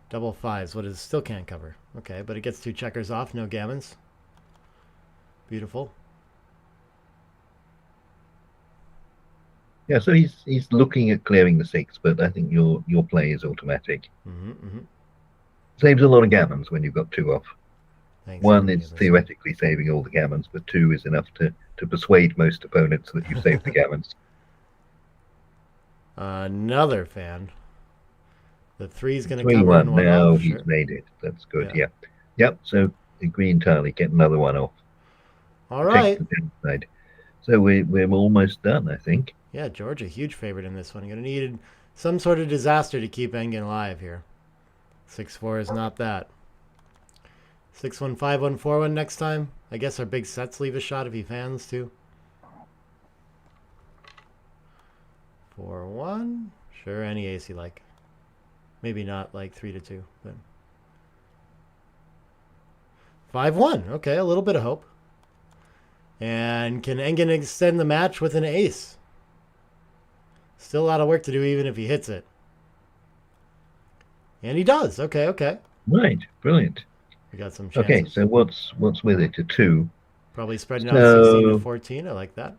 Double fives, what is still can't cover. Okay, but it gets 2 checkers off, no gammons. Beautiful. Yeah, so he's looking at clearing the 6, but I think your play is automatic. Saves a lot of gammons when you've got 2 off. Thanks. 1 is theoretically saving all the gammons, but 2 is enough to persuade most opponents that you've saved the gammons. Another fan. The 3's going to cover 3-1 one now. off. He's Sure. made it. That's good. Yeah. Yep. So agree entirely. Get another one off. All right. Take the downside. So we're almost done, I think. Yeah, George, a huge favorite in this one. You're going to need some sort of disaster to keep Engin alive here. 6-4 is not that. 6-1, 5-1, 4-1 next time. I guess our big sets leave a shot if he fans too. 4-1. Sure, any ace you like. Maybe not like 3-2, but 5-1. Okay, a little bit of hope. And can Engin extend the match with an ace? Still a lot of work to do even if he hits it. And he does. Okay, okay. Right. Brilliant. We got some chances. Okay, so what's with it? A 2. Probably spreading out 16 to 14. I like that.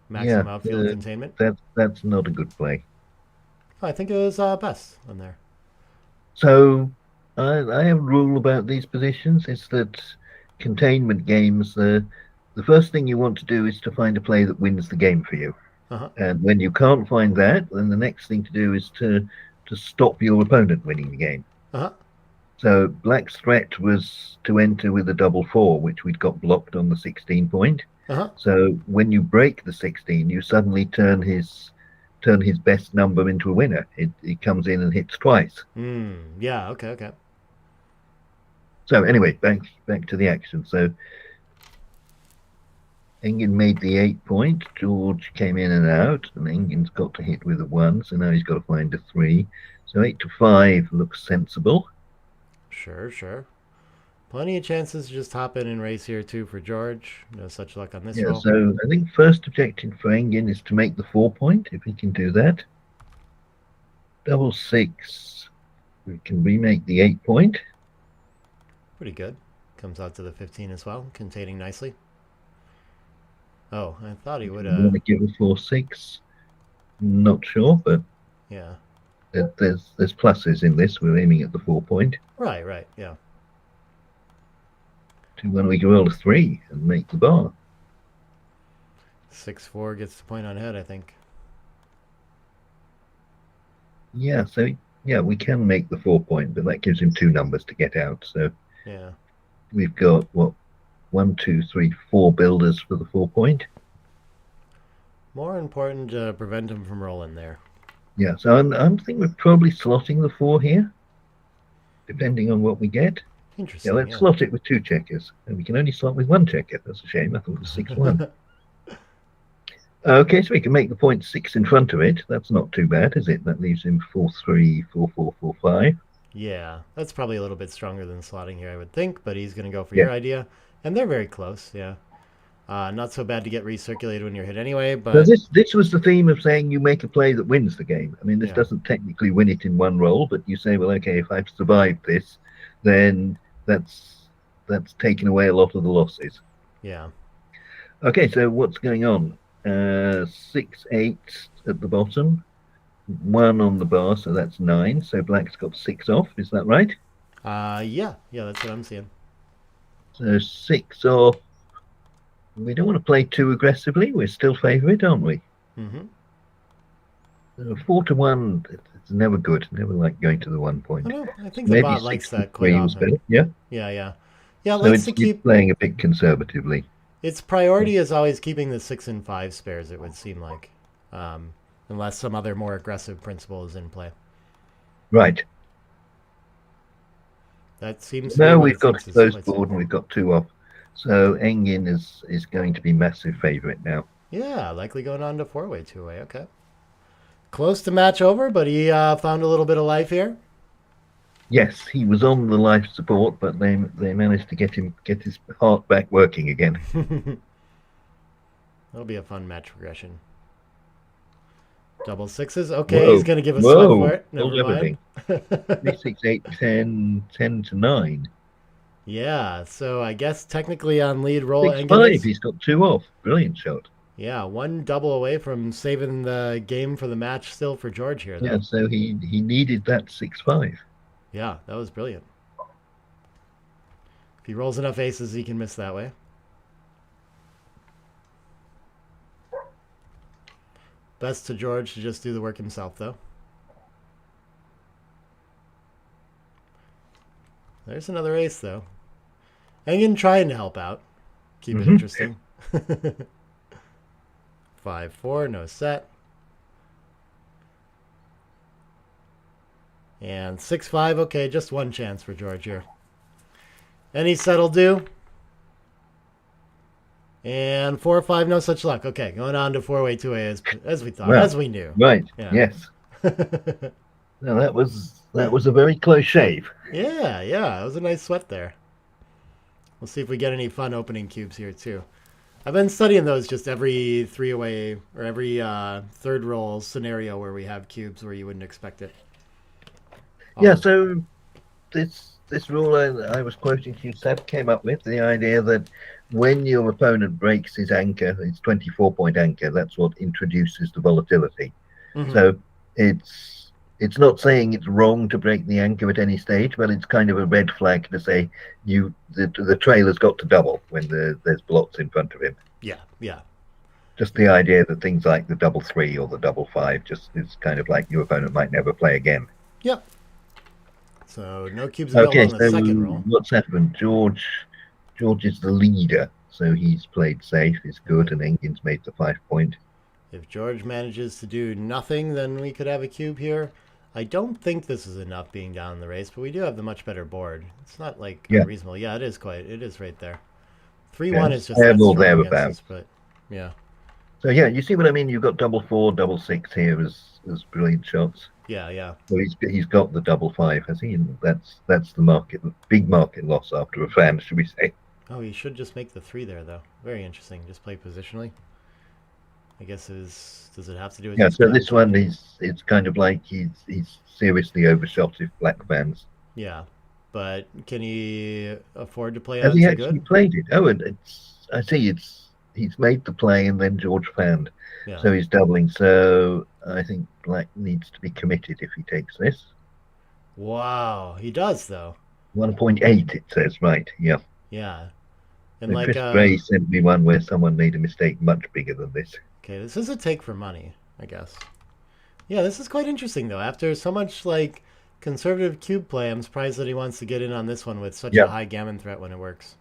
Maximum outfield containment. That's not a good play. I think it was best on there. So I have a rule about these positions. It's that containment games, the first thing you want to do is to find a play that wins the game for you. And when you can't find that, then the next thing to do is to stop your opponent winning the game. So Black's threat was to enter with a double 4, which we'd got blocked on the 16 point. So when you break the 16, you suddenly turn his best number into a winner. It comes in and hits twice. Yeah, okay. So anyway, back to the action. So Engin made the 8 point. George came in and out, and Engin's got to hit with a 1, so now he's got to find a 3. So 8 to 5 looks sensible. Sure. Plenty of chances to just hop in and race here too for George. No such luck on this Yeah, roll. so I think first objective for Engin is to make the 4 point, if he can do that. Double 6, we can remake the 8 point. Pretty good. Comes out to the 15 as well, containing nicely. Oh, I thought he would have. Want to give a 4-6? Not sure, but yeah. There's pluses in this. We're aiming at the 4 point. Right, yeah. 2-1, we can roll a 3 and make the bar. 6-4 gets the point on head, I think. Yeah, so we can make the 4 point, but that gives him 2 numbers to get out. So yeah, we've got 1, 2, 3, 4 builders for the 4 point. More important to prevent him from rolling there. Yeah, so I'm thinking we're probably slotting the 4 here, depending on what we get. Interesting. Yeah, let's slot it with 2 checkers, and we can only slot with 1 checker. That's a shame. I thought it was 6-1. Okay, so we can make the point 6 in front of it. That's not too bad, is it? That leaves him 4-3, 4-4, 4-5. Yeah, that's probably a little bit stronger than slotting here, I would think, but he's going to go for your idea. And they're very close, yeah. Not so bad to get recirculated when you're hit anyway, but... So this was the theme of saying you make a play that wins the game. I mean, this doesn't technically win it in one roll, but you say, well, okay, if I've survived this, then that's taken away a lot of the losses. Yeah. Okay, so what's going on? 6-8 at the bottom, 1 on the bar, so that's 9. So Black's got 6 off, is that right? Yeah, that's what I'm seeing. So 6 off. We don't want to play too aggressively. We're still favourite, aren't we? So 4-1, it's never good. Never like going to the 1 point. I think the bot likes that quite often. Yeah, so likes to keep playing a bit conservatively. Its priority is always keeping the 6 and 5 spares, it would seem like. And unless some other more aggressive principle is in play. Right. That seems to No, be what we've it got thinks is close quite board safe. and we've got 2 off. So Engin is going to be massive favourite now. Yeah, likely going on to 4-way, 2-way. Okay. Close to match over, but he found a little bit of life here. Yes, he was on the life support, but they managed to get his heart back working again. That'll be a fun match progression. Double sixes. Okay, Whoa. he's going to give a sweat for it. Hold Never mind. everything. 3, 6, 8, 10, 10 to 9. Yeah, so I guess technically on lead roll, 6, Engin 5. is- He's got 2 off. Brilliant shot. Yeah, one double away from saving the game for the match still for George here, though. Yeah, so he needed that 6, 5. Yeah, that was brilliant. If he rolls enough aces, he can miss that way. Best to George to just do the work himself, though. There's another ace, though. Engin trying to help out. Keep it interesting. 5-4, no set. And 6-5, okay, just one chance for George here. Any set'll do. And 4-5, no such luck. Okay, going on to 4-way, 2-way as we thought, Well, as we knew. Right. Yeah. Yes. Now that was a very close shave. Yeah, it was a nice sweat there. We'll see if we get any fun opening cubes here too. I've been studying those just every 3-away or every third roll scenario where we have cubes where you wouldn't expect it. Yeah, so this rule I was quoting to you, Seb, came up with the idea that when your opponent breaks his anchor, his 24-point anchor, that's what introduces the volatility. Mhm. So it's not saying it's wrong to break the anchor at any stage, but it's kind of a red flag to say the trailer's got to double when there's blots in front of him. Yeah. Just the idea that things like the 3-3 or the 5-5 just is kind of like your opponent might never play again. Yep. So no cubes available Okay, on the so second roll. what's happened? George is the leader, so he's played safe, is good, and Engin's made the 5-point. If George manages to do nothing, then we could have a cube here. I don't think this is enough being down in the race, but we do have the much better board. It's not like unreasonable. Yeah, it is right there. 3-1 is just that strong against us, but yeah. So yeah, you see what I mean? You've got 4-4, 6 here as brilliant shots. Yeah. So he's got the 5-5, has he? And that's the big market loss after a fan, should we say? Oh, he should just make the 3 there, though. Very interesting. Just play positionally. I guess does it have to do with? Yeah. So this one it's kind of like he's seriously overshot if black fans. Yeah, but can he afford to play Has out he so actually good? played it? Oh, and I see he's made the play and then George fanned. Yeah. So he's doubling. So I think black needs to be committed if he takes this. Wow, he does though. 1.8 it says, right? Yeah. Yeah, and So like Chris Gray sent me one where someone made a mistake much bigger than this. okay, this is a take for money, I guess. Yeah, this is quite interesting though. After so much like conservative cube play, I'm surprised that he wants to get in on this one with such a high gammon threat when it works.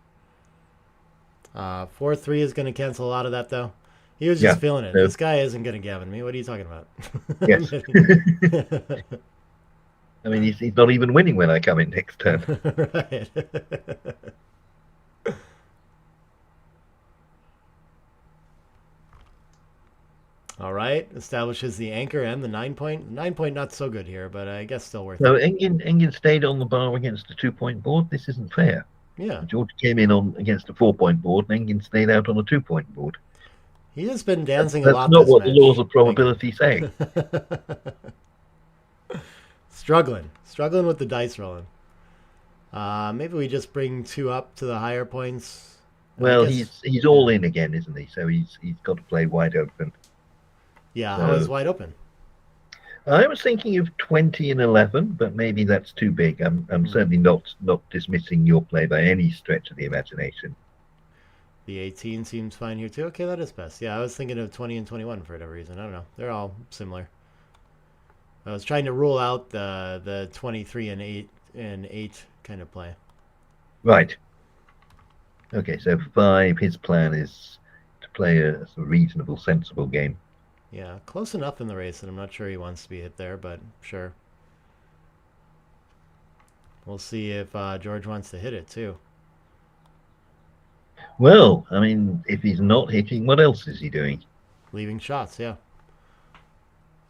4-3 is going to cancel a lot of that though. He was just feeling it. This guy isn't going to gammon me. What are you talking about? Yes. I mean, he's not even winning when I come in next turn. Right. All right. Establishes the anchor and the 9-point. 9-point not so good here, but I guess still worth So it. Engin stayed on the bar against a 2-point board. This isn't fair. Yeah. George came in against a 4-point board, and Engin stayed out on a 2-point board. He has been dancing That's a lot not this what match. the laws of probability say. Struggling with the dice rolling. Maybe we just bring 2 up to the higher points. Well, he's all in again, isn't he? So he's got to play wide open. Yeah, how is wide open? I was thinking of 20 and 11, but maybe that's too big. I'm certainly not dismissing your play by any stretch of the imagination. The 18 seems fine here too. Okay, that is best. Yeah, I was thinking of 20 and 21 for whatever reason. I don't know. They're all similar. I was trying to rule out the 23 and 8 kind of play. Right. Okay, so 5. His plan is to play a reasonable, sensible game. Yeah, close enough in the race that I'm not sure he wants to be hit there, but sure. We'll see if George wants to hit it too. Well, I mean, if he's not hitting, what else is he doing? Leaving shots, yeah.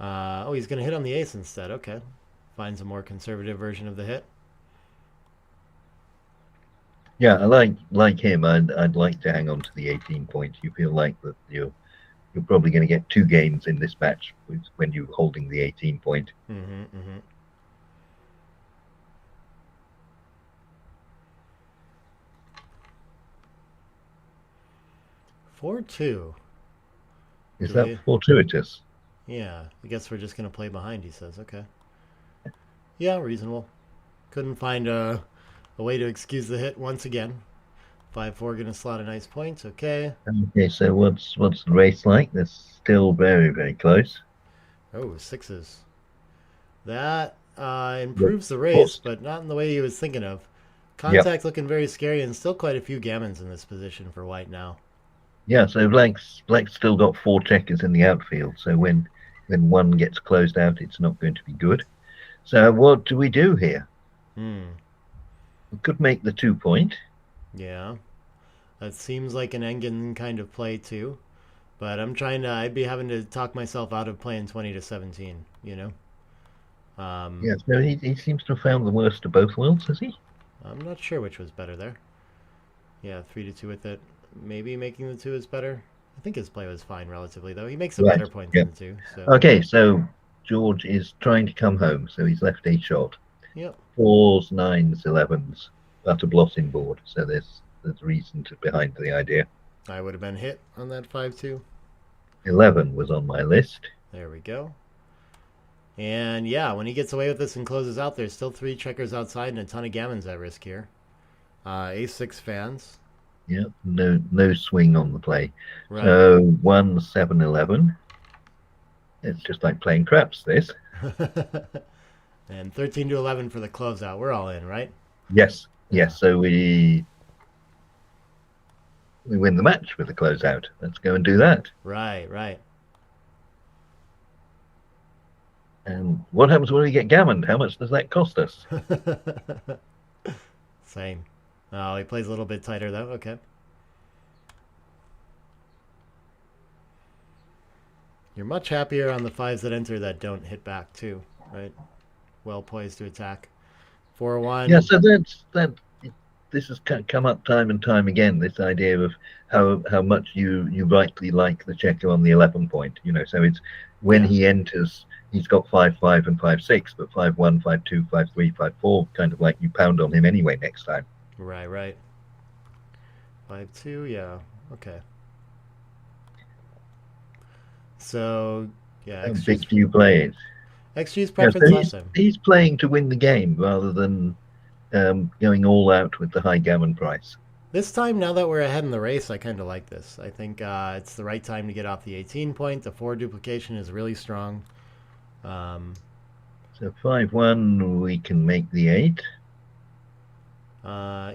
Oh, he's going to hit on the ace instead. Okay. Finds a more conservative version of the hit. Yeah, I like him. I'd like to hang on to the 18 points. You feel like that you're probably going to get 2 games in this match when you're holding the 18 point. Mm-hmm, mm-hmm. (4-2). Is that fortuitous? Yeah, I guess we're just going to play behind, he says. Okay. Yeah, reasonable. Couldn't find a way to excuse the hit once again. 5-4 going to slot a nice point. Okay. Okay, so what's the race like? That's still very, very close. Oh, 6s. That improves the race, but not in the way he was thinking of. Contact looking very scary, and still quite a few gammons in this position for white now. Yeah, so black's still got 4 checkers in the outfield. So when one gets closed out, it's not going to be good. So what do we do here? We could make the 2 point. Yeah, that seems like an Engin kind of play too. But I'd be having to talk myself out of playing 20-17, you know? Yeah, so he seems to have found the worst of both worlds, has he? I'm not sure which was better there. Yeah, 3-2 with it. Maybe making the 2 is better. I think his play was fine relatively, though. He makes a better point than the 2. So. Okay, so George is trying to come home, so he's left a shot. Yep. 4s, 9s, 11s, but a blotting board. So there's reason behind the idea. I would have been hit on that 5-2. 11 was on my list. There we go. And yeah, when he gets away with this and closes out, there's still 3 checkers outside and a ton of gammons at risk here. A6 fans. Yeah, no swing on the play. Right. So 1, 7, 11. It's just like playing craps, this. And 13-11 for the closeout. We're all in, right? Yes. So we win the match with the closeout. Let's go and do that. Right. And what happens when we get gammoned? How much does that cost us? Same. Oh, he plays a little bit tighter, though. Okay. You're much happier on the 5s that enter that don't hit back, too, right? Well poised to attack. 4-1. Yeah, so this has come up time and time again, this idea of how much you rightly like the checker on the 11 point. You know, so it's when he enters, he's got 5-5 and 5-6, but 5-1, 5-2, 5-3, 5-4, kind of like you pound on him anyway next time. Right. 5-2, yeah. Okay. So, yeah. How big do you play it? XG's preference last time. He's playing to win the game rather than going all out with the high gammon price. This time, now that we're ahead in the race, I kind of like this. I think it's the right time to get off the 18 point. The 4 duplication is really strong. So 5-1, we can make the 8.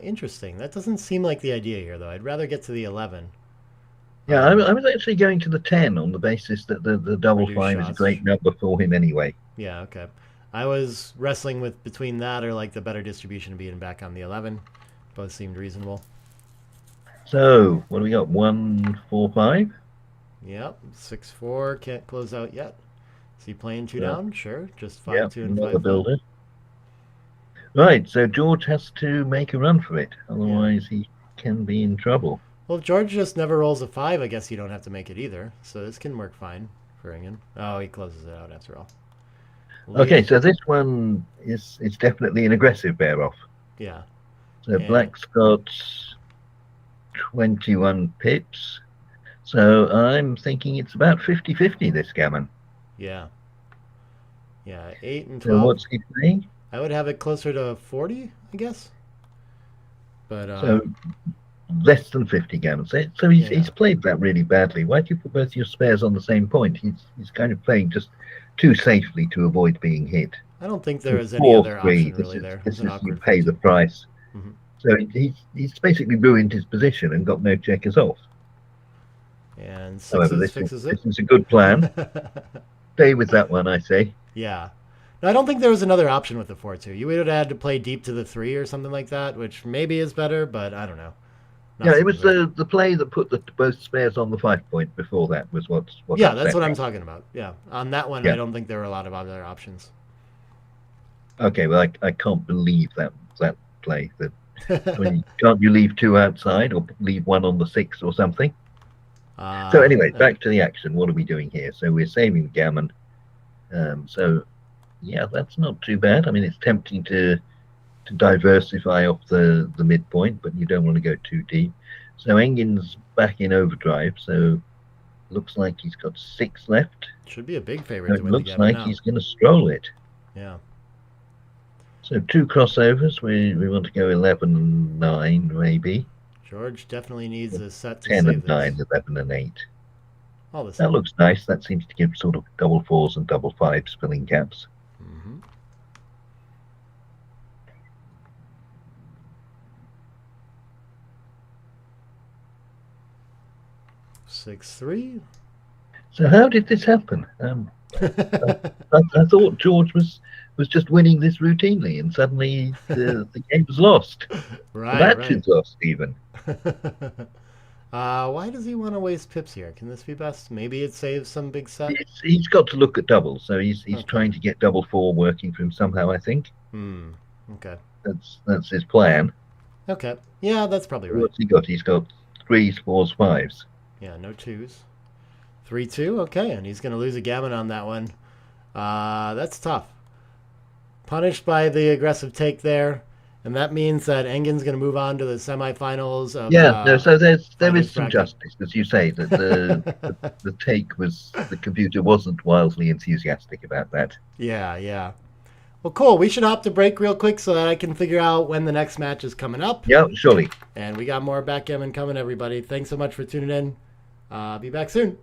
Interesting. That doesn't seem like the idea here, though. I'd rather get to the 11. Yeah, I was actually going to the 10 on the basis that the double 5 is a great number for him anyway. Yeah, okay. I was wrestling with between that or like the better distribution being back on the 11. Both seemed reasonable. So, what do we got? 1, 4, 5? Yep, 6-4. Can't close out yet. Is he playing 2 down? Sure. Just 5-2 and 5 builder. Right, so George has to make a run for it. Otherwise, he can be in trouble. Well, if George just never rolls a 5, I guess you don't have to make it either. So this can work fine for Engin. Oh, he closes it out after all. Okay, so this one is definitely an aggressive bear-off. Yeah. So black's got 21 pips. So I'm thinking it's about 50-50, this gammon. Yeah. Yeah, 8 and 12. So what's he playing? I would have it closer to 40, I guess. But so less than 50 gammons. So he's played that really badly. Why do you put both your spares on the same point? He's kind of playing just too safely to avoid being hit. I don't think there is any other option really there. This is you pay the price. So he's basically ruined his position and got no checkers off. And However, sixes fixes it. This is a good plan. Stay with that one, I say. Yeah. No, I don't think there was another option with the 4-2. You would have had to play deep to the 3 or something like that, which maybe is better, but I don't know. Yeah, it was the play that put both spares on the 5 point before that was what yeah, that's what I'm talking about. Yeah. On that one, I don't think there were a lot of other options. Okay, well, I can't believe that play. That I mean, can't you leave 2 outside or leave 1 on the 6 or something? So anyway, back to the action. What are we doing here? So we're saving the gammon. So yeah, that's not too bad. I mean, it's tempting to diversify off the midpoint, but you don't want to go too deep. So Engin's back in overdrive. So looks like he's got 6 left. Should be a big favorite. So it looks like he's going to stroll it. Yeah. So 2 crossovers. We want to go 11-9 maybe. George definitely needs a set to 10 save and 9, 11 and 8. All the That looks nice. That seems to give sort of double 4s and double 5s filling gaps. Mm-hmm. Six, 3. So how did this happen? I thought George was just winning this routinely, and suddenly the game was lost. Right, the match is lost even. Why does he want to waste pips here? Can this be best? Maybe it saves some big set. He's got to look at doubles, so he's trying to get double 4 working for him somehow. I think. Okay. That's his plan. Okay. Yeah, that's probably right. What's he got? He's got 3s, 4s, 5s. Yeah, no 2s. 3-2. Okay, and he's going to lose a gammon on that one. That's tough. Punished by the aggressive take there, and that means that Engin's going to move on to the semifinals. Of, so there is some justice, as you say, that the take was, the computer wasn't wildly enthusiastic about that. Yeah. Well, cool. We should hop to break real quick so that I can figure out when the next match is coming up. Yeah, surely. And we got more backgammon coming, everybody. Thanks so much for tuning in. Be back soon.